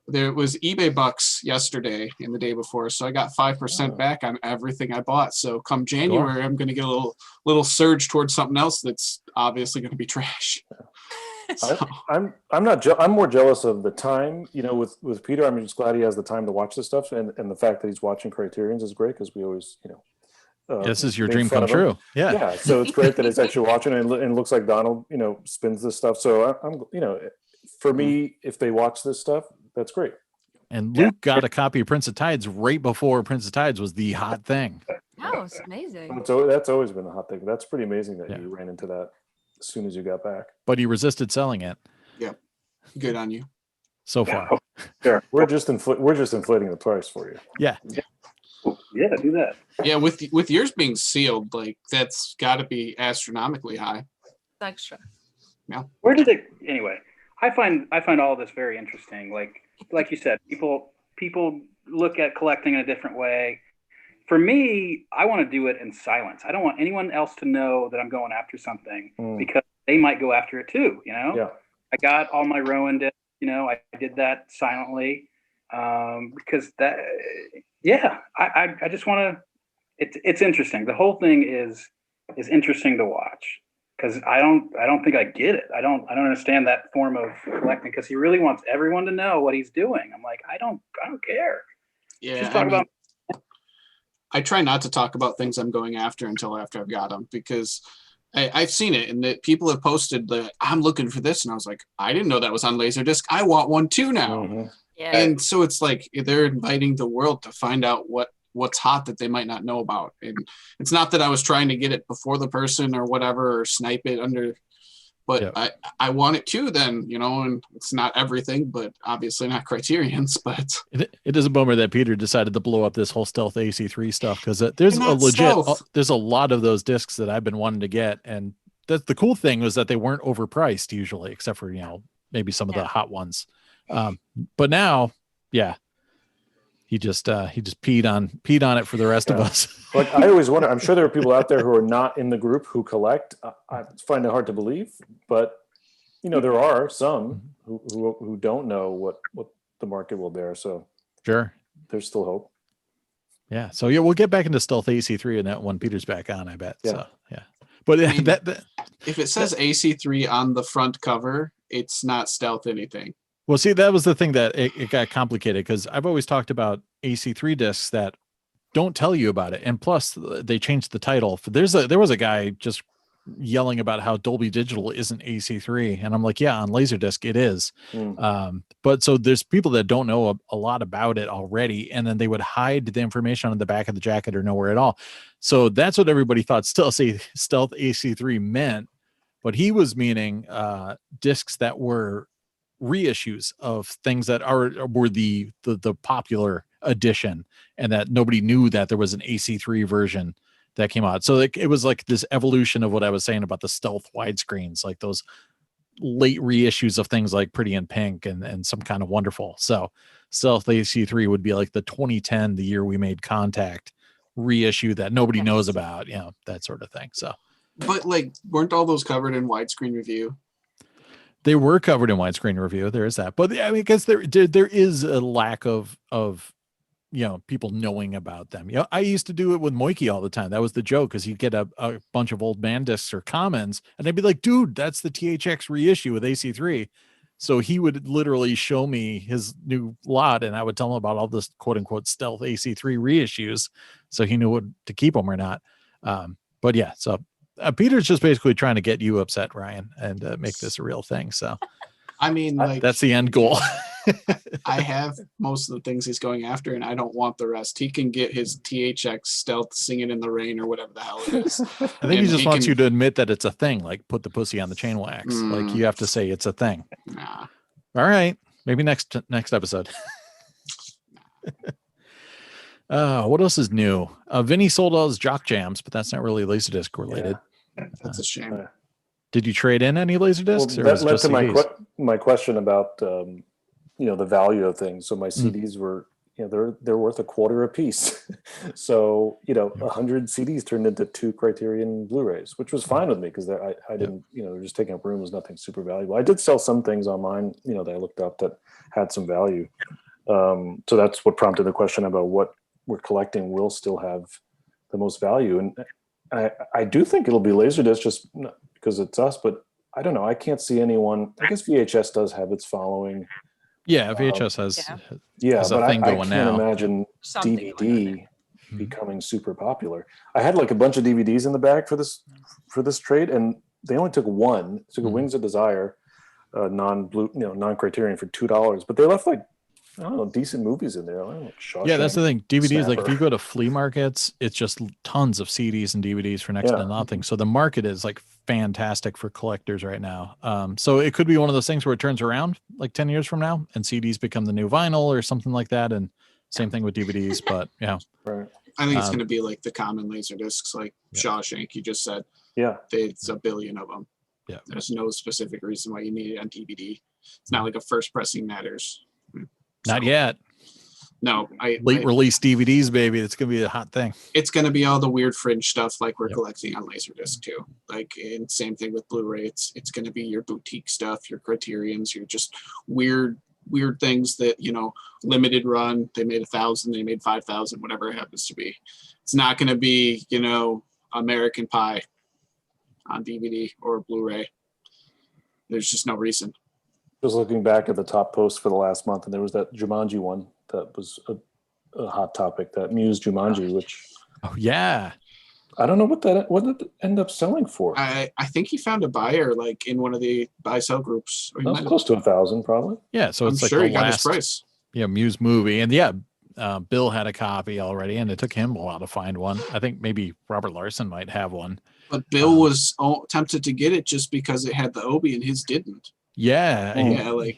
there was eBay bucks yesterday and the day before, so I got 5% back on everything I bought. So come January, I'm going to get a little surge towards something else that's obviously going to be trash. So. I'm more jealous of the time, with Peter. I'm just glad he has the time to watch this stuff, and the fact that he's watching Criterions is great, because we always, this is your dream come true. Yeah. So it's great that it's actually watching, and it looks like Donald, spins this stuff. So I'm for me, if they watch this stuff, that's great. And Luke got a copy of Prince of Tides right before Prince of Tides was the hot thing. Oh, it's amazing. So that's always been the hot thing. That's pretty amazing that you ran into that as soon as you got back. But he resisted selling it. Yeah, good on you. So far, sure. We're just inflating the price for you. Yeah. Yeah, do that. Yeah, with yours being sealed, like that's got to be astronomically high. Extra. Yeah. Where did it anyway? I find all this very interesting. Like you said, people look at collecting in a different way. For me, I want to do it in silence. I don't want anyone else to know that I'm going after something, because they might go after it too. Yeah. I got all my Rowan discs. I did that silently, because that. Yeah, I just want to. It's interesting. The whole thing is interesting to watch, because I don't think I get it. I don't understand that form of collecting, because he really wants everyone to know what he's doing. I'm like, I don't care. Yeah, just talk about. I try not to talk about things I'm going after until after I've got them, because I've seen it, and that people have posted that I'm looking for this, and I was like, I didn't know that was on LaserDisc. I want one too now. Mm-hmm. Yeah. And so it's like they're inviting the world to find out what's hot that they might not know about. And it's not that I was trying to get it before the person or whatever, or snipe it under, but I want it too then, and it's not everything, but obviously not Criterions, but it is a bummer that Peter decided to blow up this whole stealth AC3 stuff, because there's there's a lot of those discs that I've been wanting to get. And that's the cool thing, was that they weren't overpriced usually, except for, maybe some of the hot ones. But now, he just peed on it for the rest of us. Like, I always wonder, I'm sure there are people out there who are not in the group who collect. I find it hard to believe, but there are some who don't know what the market will bear. So sure, there's still hope. Yeah. So we'll get back into stealth AC3 and that when Peter's back on, I bet. Yeah. So but I mean, if it says AC3 on the front cover, it's not stealth anything. Well, see, that was the thing that it got complicated, because I've always talked about AC3 discs that don't tell you about it. And plus they changed the title. There was a guy just yelling about how Dolby Digital isn't AC3. And I'm like, yeah, on LaserDisc it is. But so there's people that don't know a lot about it already. And then they would hide the information on the back of the jacket or nowhere at all. So that's what everybody thought stealth AC3 meant. But he was meaning discs that were reissues of things that were the popular edition, and that nobody knew that there was an AC3 version that came out. So it was like this evolution of what I was saying about the stealth widescreens, like those late reissues of things like Pretty in Pink and Some Kind of Wonderful. So stealth AC3 would be like the 2010, the year we made contact reissue that nobody knows about, that sort of thing. So, but like, weren't all those covered in widescreen review? They were covered in widescreen review. There is that, but I mean, because there is a lack of people knowing about them. I used to do it with Moikey all the time. That was the joke, because he'd get a bunch of old man discs or commons, and they'd be like, dude, that's the THX reissue with AC3. So he would literally show me his new lot, and I would tell him about all this quote unquote stealth AC3 reissues, so he knew what to keep them or not. But yeah, so Peter's just basically trying to get you upset, Ryan, and make this a real thing. So I mean, like, that's the end goal. I have most of the things he's going after, and I don't want the rest. He can get his THX stealth Singing in the Rain or whatever the hell it is. I think he just wants you to admit that it's a thing, like put the pussy on the chain wax. Like, you have to say it's a thing. Nah. All right, maybe next episode. What else is new? Vinnie sold all his jock jams, but that's not really LaserDisc related. Yeah. That's a shame. Did you trade in any LaserDiscs? Well, that led to my question about the value of things. So my CDs were, they're worth $0.25 a piece. So 100 CDs turned into 2 Criterion Blu-rays, which was fine with me, because I didn't, they're just taking up room. Was nothing super valuable. I did sell some things online, that I looked up that had some value. So that's what prompted the question about what we're collecting will still have the most value. And I do think it'll be LaserDisc, just because it's us, but I don't know. I can't see anyone. I guess VHS does have its following. Yeah, VHS has but a thing I going can't now. imagine DVD becoming super popular. I had like a bunch of DVDs in the bag for this trade, and they only took one. It took a Wings of Desire, non-Criterion for $2, but they left like, I don't know, decent movies in there. Yeah, that's the thing. DVDs, Snapper. like if you go to flea markets, it's just tons of CDs and DVDs for next to nothing. So the market is like fantastic for collectors right now. So it could be one of those things where it turns around like 10 years from now and CDs become the new vinyl or something like that. And same thing with DVDs, but yeah. Right. I think it's going to be like the common LaserDiscs, like Shawshank, you just said. Yeah. It's a billion of them. Yeah. There's no specific reason why you need it on DVD. It's not like a first pressing matters. Not yet. No, late release DVDs, baby. It's gonna be a hot thing. It's gonna be all the weird fringe stuff like we're collecting on LaserDisc too. Like, and same thing with Blu-ray. It's gonna be your boutique stuff, your Criterions, your just weird things that limited run. They made 1,000, they made 5,000, whatever it happens to be. It's not gonna be American Pie on DVD or Blu-ray. There's just no reason. Just looking back at the top post for the last month, and there was that Jumanji one that was a hot topic, that Muse Jumanji, which I don't know what did it end up selling for. I think he found a buyer like in one of the buy sell groups. That was close to 1,000 probably. Yeah, so it's I'm like sure the he got his last price. Muse movie, and Bill had a copy already, and it took him a while to find one. I think maybe Robert Larson might have one. But Bill was tempted to get it just because it had the Obi and his didn't. Yeah,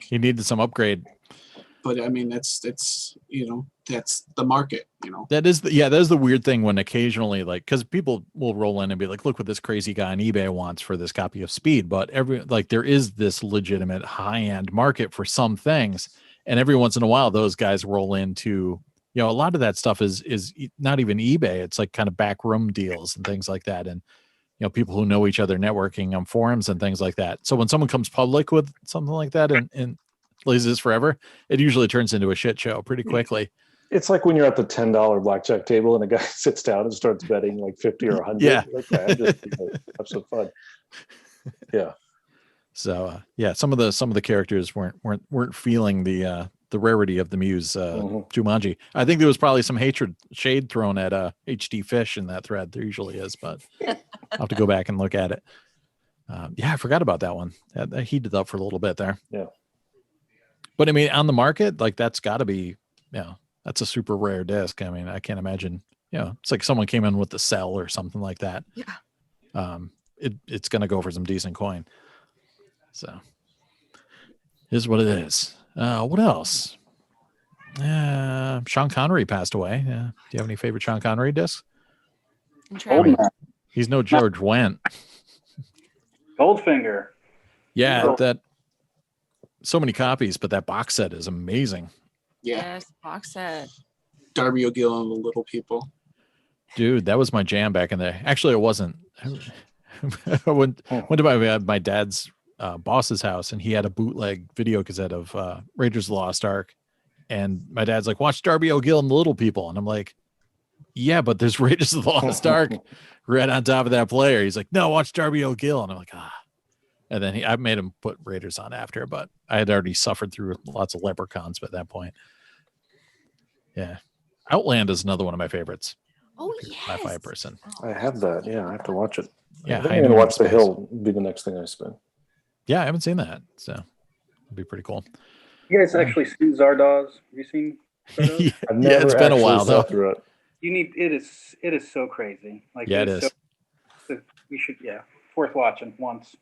he needed some upgrade. But I mean, that's that's the market. That is the weird thing when occasionally, like, because people will roll in and be like, look what this crazy guy on eBay wants for this copy of Speed. But there is this legitimate high end market for some things, and every once in a while those guys roll into a lot of that stuff is not even eBay. It's like kind of backroom deals and things like that, and people who know each other networking on forums and things like that. So when someone comes public with something like that and LaserDisc forever, it usually turns into a shit show pretty quickly. It's like when you're at the $10 blackjack table and a guy sits down and starts betting like 50 or 100. Yeah. Like, man, just have some fun. Yeah. So some of the characters weren't feeling the rarity of the Muse Jumanji. I think there was probably some shade thrown at HD Fish in that thread. There usually is, but I'll have to go back and look at it. I forgot about that one. That heated up for a little bit there. Yeah. But I mean, on the market, like that's got to be, that's a super rare disc. I mean, I can't imagine, it's like someone came in with the Cell or something like that. Yeah. It's going to go for some decent coin. So here's what it is. What else? Sean Connery passed away. Do you have any favorite Sean Connery discs? He's no George Wendt. Goldfinger. Yeah, that so many copies, but that box set is amazing. Yeah. Yes, box set. Darby O'Gill and the Little People. Dude, that was my jam back in the day. Actually, it wasn't. I went to my dad's boss's house, and he had a bootleg video cassette of Raiders of the Lost Ark, And my dad's like, watch Darby O'Gill and the Little People. And I'm like, yeah, but there's Raiders of the Lost Ark right on top of that player. He's like, no, watch Darby O'Gill. And I'm like, ah. And then I made him put Raiders on after, but I had already suffered through lots of leprechauns by that point. Yeah. Outland is another one of my favorites. Oh, Sci-fi yes. person. I have that. Yeah, I have to watch it. Yeah, I think High I'm going to Noon watch The Space. Hill. Be the next thing I spin. Yeah, I haven't seen that. So it'd be pretty cool. You guys actually seen Zardoz? Have you seen Zardoz? yeah, I've never it's been a actually while though. sat through it. You need it is so crazy. Like Yeah, it is. So, we should worth watching once.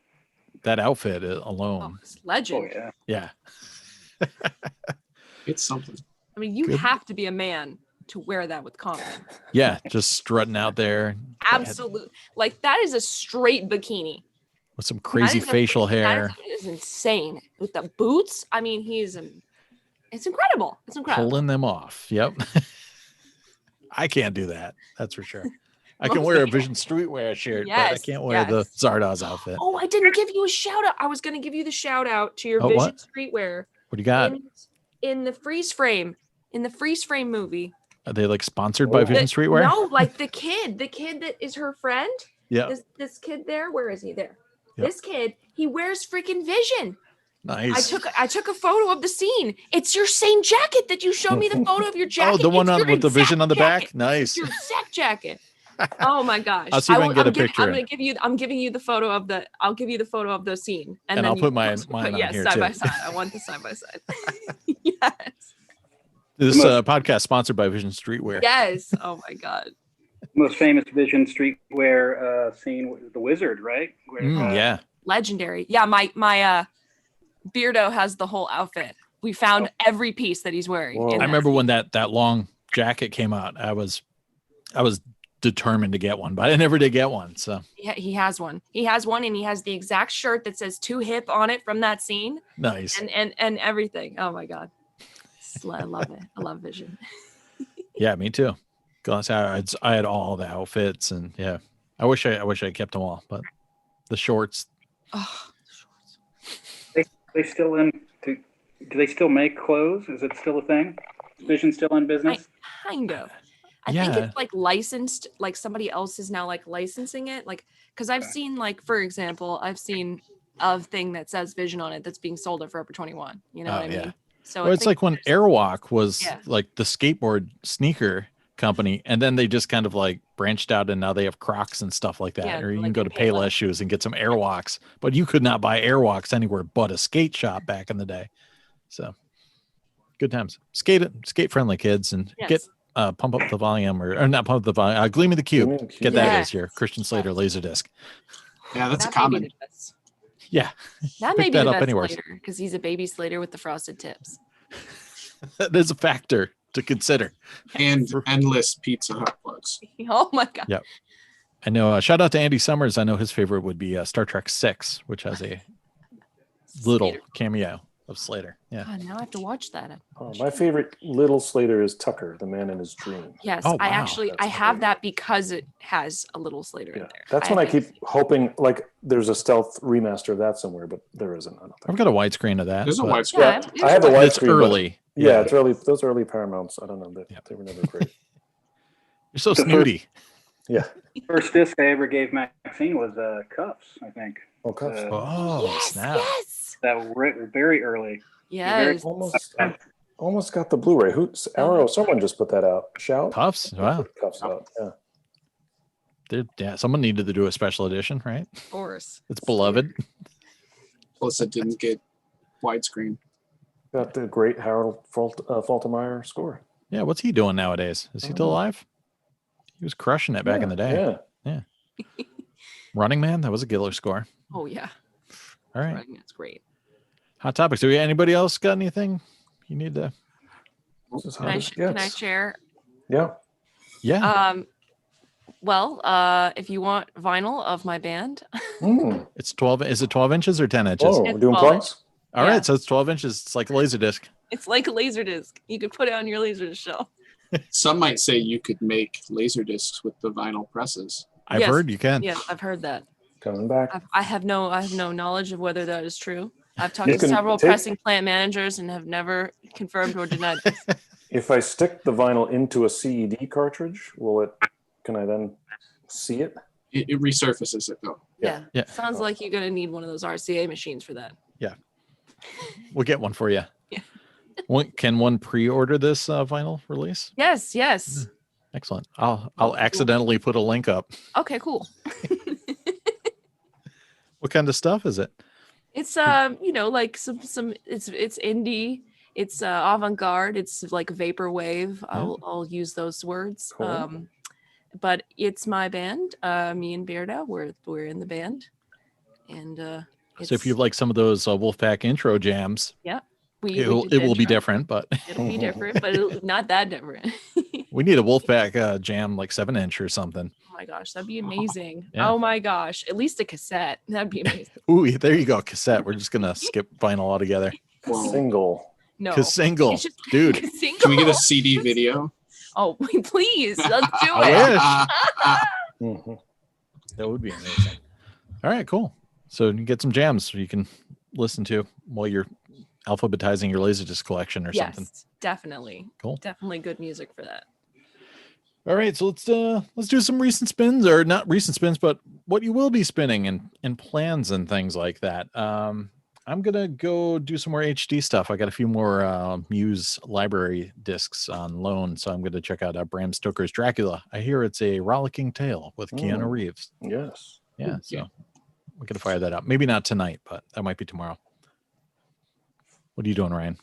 That outfit Oh, alone. it's legend. Oh yeah. Yeah. It's something. I mean, you Good. have to be a man to wear that with confidence. Yeah. Just strutting out there Absolutely. Like that is a straight bikini. with some crazy That is facial hair. That is insane. With the boots, I mean, it's incredible. It's incredible. Pulling them off. Yep. I can't do that. That's for sure. I can wear a Vision Streetwear shirt, but I Yes, can't wear the yes. Zardoz outfit. Oh, I didn't give you a shout out. I was going to give you the shout out to your Oh, Vision what? Streetwear What do you got? in the freeze frame, movie. Are they like sponsored by Oh. Vision Streetwear? No, like the kid that is her friend. Yeah. This kid there. Where is he? There. Yep. This kid. He wears freaking Vision. Nice. I took a photo of the scene. It's your same jacket that you showed me the photo of your jacket. Oh, the one It's on your with the Vision exact on the jacket. back. Nice. Your exact jacket. Oh my gosh! I'll see if I can get a picture. I'm giving you the photo of the. I'll give you the photo of the scene, And then I'll you put can mine put- on yes, here, side too. by side. I want the side by side. Yes. This podcast sponsored by Vision Streetwear. Yes. Oh my god. Most famous Vision Streetwear scene was the Wizard, right? Where, Yeah. Legendary. Yeah. My Beardo has the whole outfit. We found every piece that he's wearing. Whoa. in I that remember scene. when that long jacket came out. I was determined to get one, but I never did get one. So He has one. He has one, and he has the exact shirt that says "Too Hip" on it from that scene, nice. and everything. Oh my god. I love it. I love Vision. Yeah, me too. Gosh, I had all the outfits, and yeah, I wish I kept them all, but the shorts. Oh, they still in? Do they still make clothes? Is it still a thing? Is Vision still in business? kind of. I Yeah. think it's like licensed, like somebody else is now like licensing it. Like, because I've seen, like, for example, I've seen a thing that says Vision on it that's being sold at Forever 21. You know Oh, what I yeah. mean? So Well, I it's think like when there's- Airwalk was Yeah. like the skateboard sneaker company, and then they just kind of like branched out, and now they have Crocs and stuff like that. Yeah, or you like can go in to Payless. Payless shoes and get some Airwalks, but you could not buy Airwalks anywhere but a skate shop back in the day. So good times. Skate friendly, kids, and Yes. get pump up the volume or not pump up the volume. Gleam of the Cube. Gleam of the Cube. Get that Yeah. as your Christian Slater LaserDisc. Yeah, that's that common. May be the best. Yeah, That Pick may be that the up best anywhere. Slater because he's a baby Slater with the frosted tips. that is a factor to consider. And endless Pizza Hut plugs. Oh my god. Yeah. I know. Shout out to Andy Summers. I know his favorite would be Star Trek 6, which has a little Slater. cameo of Slater. Yeah. God, now I have to watch that. My favorite little Slater is Tucker, the man in his dream. Yes, Oh, I wow. actually That's I have great. that because it has a little Slater in Yeah, there. that's when I think- keep hoping like there's a stealth remaster of that somewhere, but there isn't. I don't I've think. got a widescreen of that. There's a but widescreen. Yeah, I have a widescreen. It's but- early. Yeah, it's early. Those early Paramounts. I don't know. They, Yeah. they were never great. You're so The first- snooty. Yeah. First disc I ever gave Maxine was Cuffs, I think. Oh, cuffs. Oh, yes, snap. yes, That were very early. yes. Almost got the Blu-ray. Who's Arrow? Someone just put that out. Shout. Puffs. Wow. Cuffs out. Yeah. Yeah. Someone needed to do a special edition, right? Of course. It's beloved. Plus, it didn't get widescreen. Got the great Harold Faltermeyer score. Yeah. What's he doing nowadays? Is he still alive? He was crushing it back in the day. Yeah. Running Man. That was a killer score. Oh yeah, All right. right. That's great. Hot topics. Do we, anybody else got anything you need to? This is how Can I, this can I gets. share? Yeah. Yeah. Well, if you want vinyl of my band, Mm. It's 12. Is it 12 inches or 10 inches? Oh, It's we're doing 12. plugs? All right. yeah. So it's 12 inches. It's like a laser disc. it's like a laser disc. You could put it on your laser shelf. Some might say you could make laser discs with the vinyl presses. I've Yes. heard you can. Yes, I've heard that. Coming back. I have no knowledge of whether that is true. I've talked You to can several take- pressing plant managers and have never confirmed or denied this. If I stick the vinyl into a CED cartridge, can I then see it? It resurfaces it though. Yeah. Yeah. Sounds like you're gonna need one of those RCA machines for that. We'll get one for you. Yeah. Can one pre-order this vinyl release? Yes, yes. Excellent. I'll accidentally put a link up. Okay, cool. What kind of stuff is it? It's like some it's indie, it's avant-garde, it's like vaporwave. I'll use those words. Cool. But it's my band. Me and Bearda, we're in the band. And So if you like some of those Wolfpack intro jams, it will be different, but it'll be different, but not that different. we need a Wolfpack jam like 7-inch or something. Oh my gosh, that'd be amazing. Yeah. Oh my gosh, at least a cassette. That'd be amazing. Ooh, there you go, cassette. We're just gonna skip vinyl altogether. Single. No. Cause single, It's just- dude. Single. Can we get a CD video? Oh, please, let's do I it. wish. Mhm. That would be amazing. All right, cool. So you can get some jams you can listen to while you're alphabetizing your Laserdisc collection or something. Yes, definitely. Cool. Definitely good music for that. All right, so let's do some recent spins, or not recent spins, but what you will be spinning and plans and things like that. I'm gonna go do some more HD stuff. I got a few more Muse library discs on loan, so I'm gonna check out Bram Stoker's Dracula. I hear it's a rollicking tale with Keanu Reeves. Yes. Yeah, so we're gonna fire that up. Maybe not tonight, but that might be tomorrow. What are you doing, Ryan?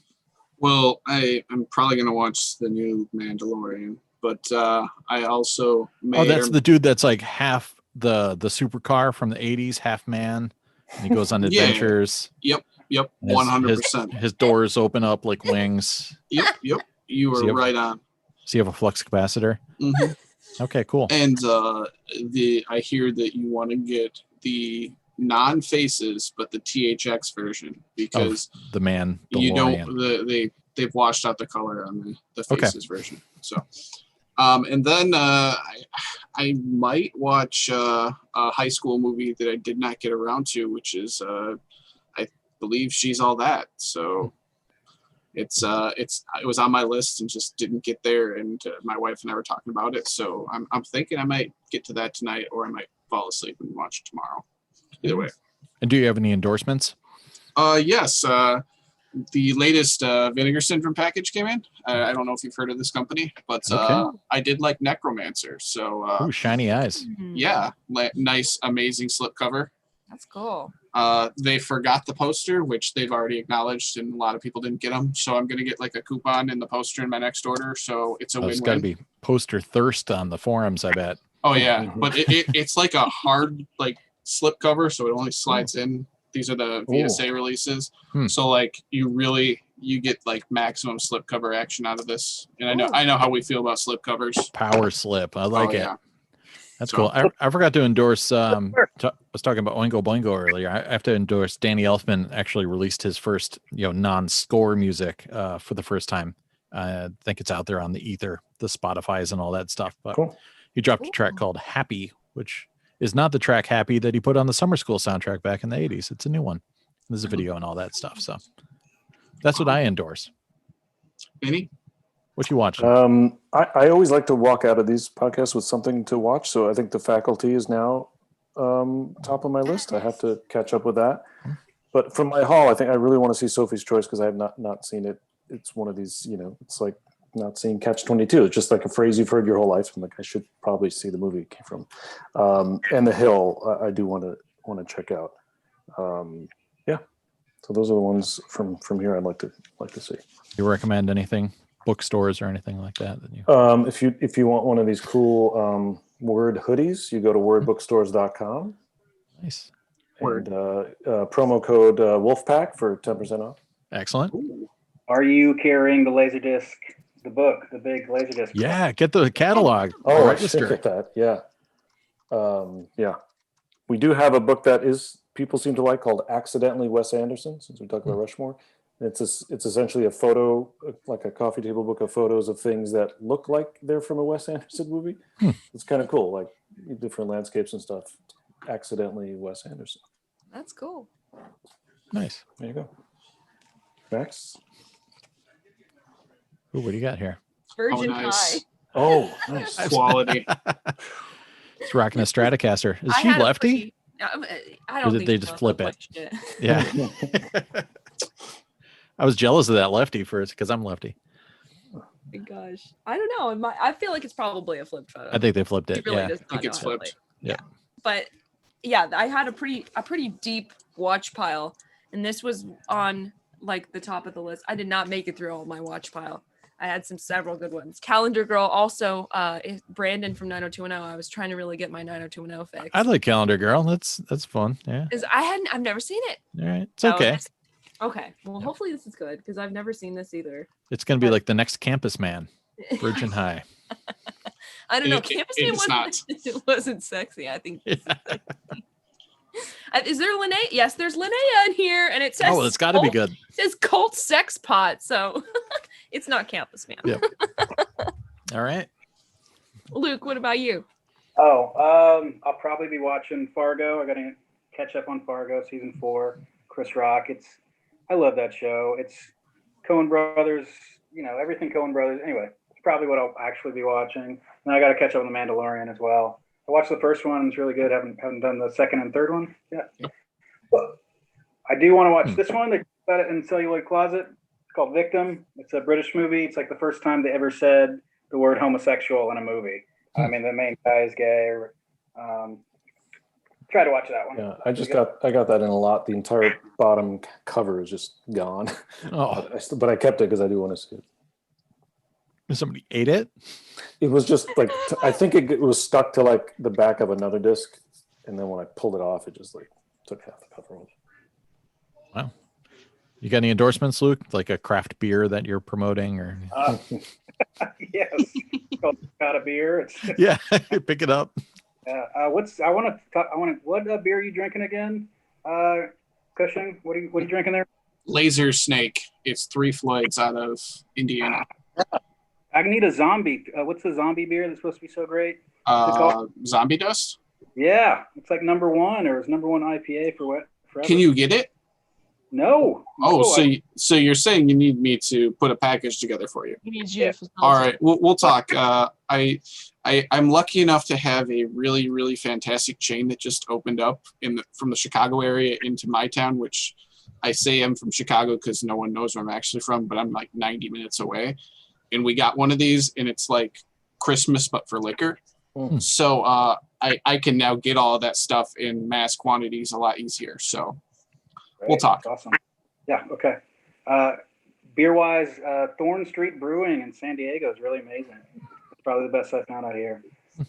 Well, I'm probably gonna watch the new Mandalorian, but I also Oh, that's the dude that's like half the supercar from the 80s, half man, and he goes on Yeah. adventures. Yep, His- 100%. His doors open up like wings. Yep. You See were if- right on. So you have a flux capacitor. Mhm. Okay, cool. And I hear that you want to get the non-faces, but the THX version because The man, you DeLorean. don't they've washed out the color on the Okay. faces version. So, and then I might watch a high school movie that I did not get around to, which is I believe She's All That. So it was on my list and just didn't get there, and my wife and I were talking about it. So I'm thinking I might get to that tonight, or I might fall asleep and watch it tomorrow. Either way. And do you have any endorsements? Yes. The latest Vinegar Syndrome package came in. I don't know if you've heard of this company, but Okay. I did like Necromancer. So Ooh, shiny eyes. yeah, nice, amazing slipcover. That's cool. They forgot the poster, which they've already acknowledged, and a lot of people didn't get them. So I'm gonna get like a coupon in the poster in my next order. So it's a Oh, win-win. it's got to be poster thirst on the forums, I bet. Oh yeah, Mhm. but it's like a hard like slipcover, so it only slides in. These are the VSA releases, so like you get like maximum slipcover action out of this. And I know how we feel about slipcovers. Power slip. I like it. Yeah. That's So- cool. I forgot to endorse. I was talking about Oingo Boingo earlier. I have to endorse. Danny Elfman actually released his first, non-score music for the first time. I think it's out there on the ether, the Spotify's, and all that stuff. But Cool. he dropped a track called "Happy," which is not the track "Happy" that he put on the Summer School soundtrack back in the '80s. It's a new one. There's a video and all that stuff. So that's what I endorse. Vinnie? What you watching? I always like to walk out of these podcasts with something to watch. So I think The Faculty is now top of my list. I have to catch up with that. But from my haul, I think I really want to see Sophie's Choice because I have not seen it. It's one of these, it's like not seeing Catch-22. It's just like a phrase you've heard your whole life. I'm like, I should probably see the movie it came from. And The Hill, I do want to check out. Yeah. So those are the ones from here I'd like to see. You recommend anything? Bookstores or anything like that? If you want one of these cool Word hoodies, you go to wordbookstores.com. Nice. Word. And promo code Wolfpack for 10% off. Excellent. Are you carrying the LaserDisc, the book, the big LaserDisc? Yeah, get the catalog. Oh, I register. should get that. Yeah. Yeah. We do have a book that people seem to like called Accidentally Wes Anderson, since we talked about Rushmore. It's essentially a photo, like a coffee table book of photos of things that look like they're from a Wes Anderson movie. It's kind of cool, like different landscapes and stuff. Accidentally Wes Anderson. That's cool. Nice. There you go. Next. Ooh, what do you got here? Virgin nice. High. Oh, nice. Quality. It's rocking a Stratocaster. Is I she had a lefty? I or don't did think they she just knows flip how to it? play shit. Yeah. I was jealous of that lefty first because I'm lefty. Oh my gosh, I don't know. I feel like it's probably a flipped photo. I think they flipped She it. really Yeah. does I think not it's know how to play. flipped. Yeah. But yeah, I had a pretty deep watch pile, and this was on like the top of the list. I did not make it through all my watch pile. I had several good ones. Calendar Girl, also Brandon from 90210. I was trying to really get my 90210 fix. I like Calendar Girl. That's fun. Yeah. I've never seen it. All right. It's So okay. Okay. Well, hopefully this is good because I've never seen this either. It's gonna be like the next Campus Man, Virgin High. I don't know. It Campus is Man not. it wasn't sexy. I think. Yeah. Is there Linnea? Yes, there's Linnea in here, and it says. Oh, it's got to be cult- good. It says cult sex pot, so it's not Campus Man. Yep. All right. Luke, what about you? I'll probably be watching Fargo. I got to catch up on Fargo season 4. Chris Rock. I love that show. It's Coen Brothers. Everything Coen Brothers. Anyway, it's probably what I'll actually be watching. And I got to catch up on The Mandalorian as well. I watched the first one. It's really good. Haven't done the second and third one yet. But I do want to watch this one. They talk about it in Celluloid Closet. It's called Victim. It's a British movie. It's like the first time they ever said the word homosexual in a movie. I mean, the main guy is gay. Try to watch that one. Yeah, I got that in a lot. The entire bottom cover is just gone. Oh, But I kept it because I do want to see it. somebody ate it. It was just like I think it was stuck to like the back of another disc, and then when I pulled it off, it just like took half the cover off. Wow. You got any endorsements, Luke? Like a craft beer that you're promoting, or? Yes, it's called Cincotta beer. Yeah, pick it up. What beer are you drinking again? Cushing, what are you drinking there? Laser Snake. It's 3 Floyds out of Indiana. I need a zombie. What's the zombie beer that's supposed to be so great? Zombie Dust. Yeah, it's like number 1, or it's number 1 IPA for what? Forever. Can you get it? No. Oh, so you're saying you need me to put a package together for you? He needs you. All right, we'll talk. I'm lucky enough to have a really, really fantastic chain that just opened up from the Chicago area into my town, which I say I'm from Chicago because no one knows where I'm actually from, but I'm like 90 minutes away. And we got one of these, and it's like Christmas but for liquor. Mm. So I can now get all of that stuff in mass quantities a lot easier. So we'll talk. That's awesome. Yeah. Okay. Beer wise, Thorn Street Brewing in San Diego is really amazing. It's probably the best I found out here.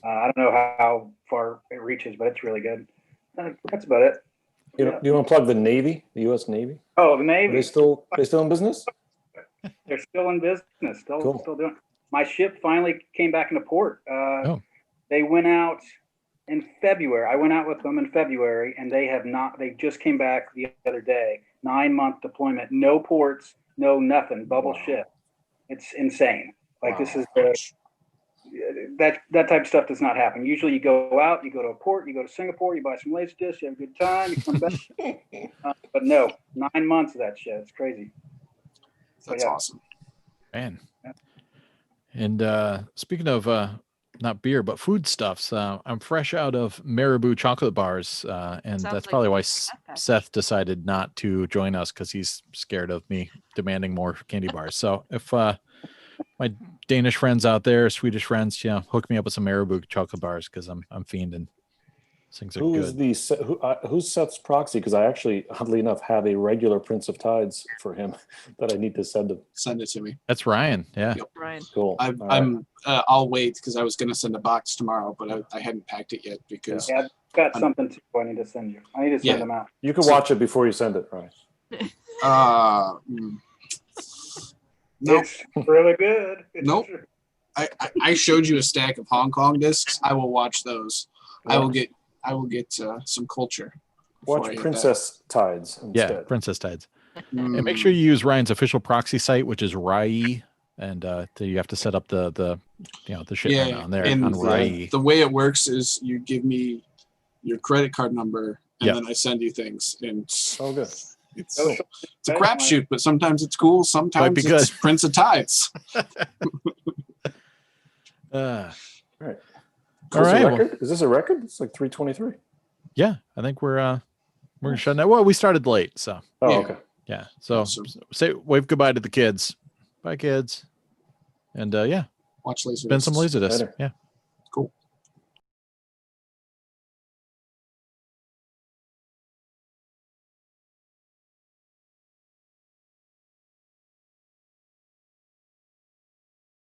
I don't know how far it reaches, but it's really good. That's about it. You want to plug the Navy, the U.S. Navy? Oh, the Navy. They still in business? They're still in business. Still Cool. doing. My ship finally came back into port. They went out in February. I went out with them in February, and they have not. They just came back the other day. 9-month deployment, no ports, no nothing. Bubble ship. It's insane. Like this is that type of stuff does not happen. Usually, you go out, you go to a port, you go to Singapore, you buy some LaserDisc, you have a good time, you come back. But no, 9 months of that shit. It's crazy. That's awesome. Man. And speaking of not beer, but foodstuffs, I'm fresh out of Marabou chocolate bars. And Sounds that's like probably why Deathmatch. Seth decided not to join us because he's scared of me demanding more candy bars. So if my Danish friends out there, Swedish friends, hook me up with some Marabou chocolate bars because I'm fiending. Things are good. Who's Seth's proxy? Because I actually, oddly enough, have a regular Prince of Tides for him that I need to send him. Send it to me. That's Ryan. Yeah. Yep. Ryan. Cool. I'll wait because I was going to send a box tomorrow, but I hadn't packed it yet because I've got something too I need to send you. I need to send them out. You can watch it before you send it, right? Nope. It's really good. Nope. I showed you a stack of Hong Kong discs. I will watch those. I will get some culture. Watch Princess Tides instead. Yeah, Princess Tides. And make sure you use Ryan's official proxy site, which is Rai, and you have to set up the shipment on there and on Rai. The way it works is you give me your credit card number, and then I send you things. And good. It's Social a crapshoot, but sometimes it's cool. Sometimes be it's good. Prince of Tides. Uh, Right. All right, well- Record? Is this a record? It's like 3:23. yeah, I think we're shutting down. Well, we started late, so Oh, Yeah. okay. yeah. So So- say wave goodbye to the kids. Bye, kids. And yeah, Watch Laserdisc. spend some LaserDisc. Later. Yeah. Cool.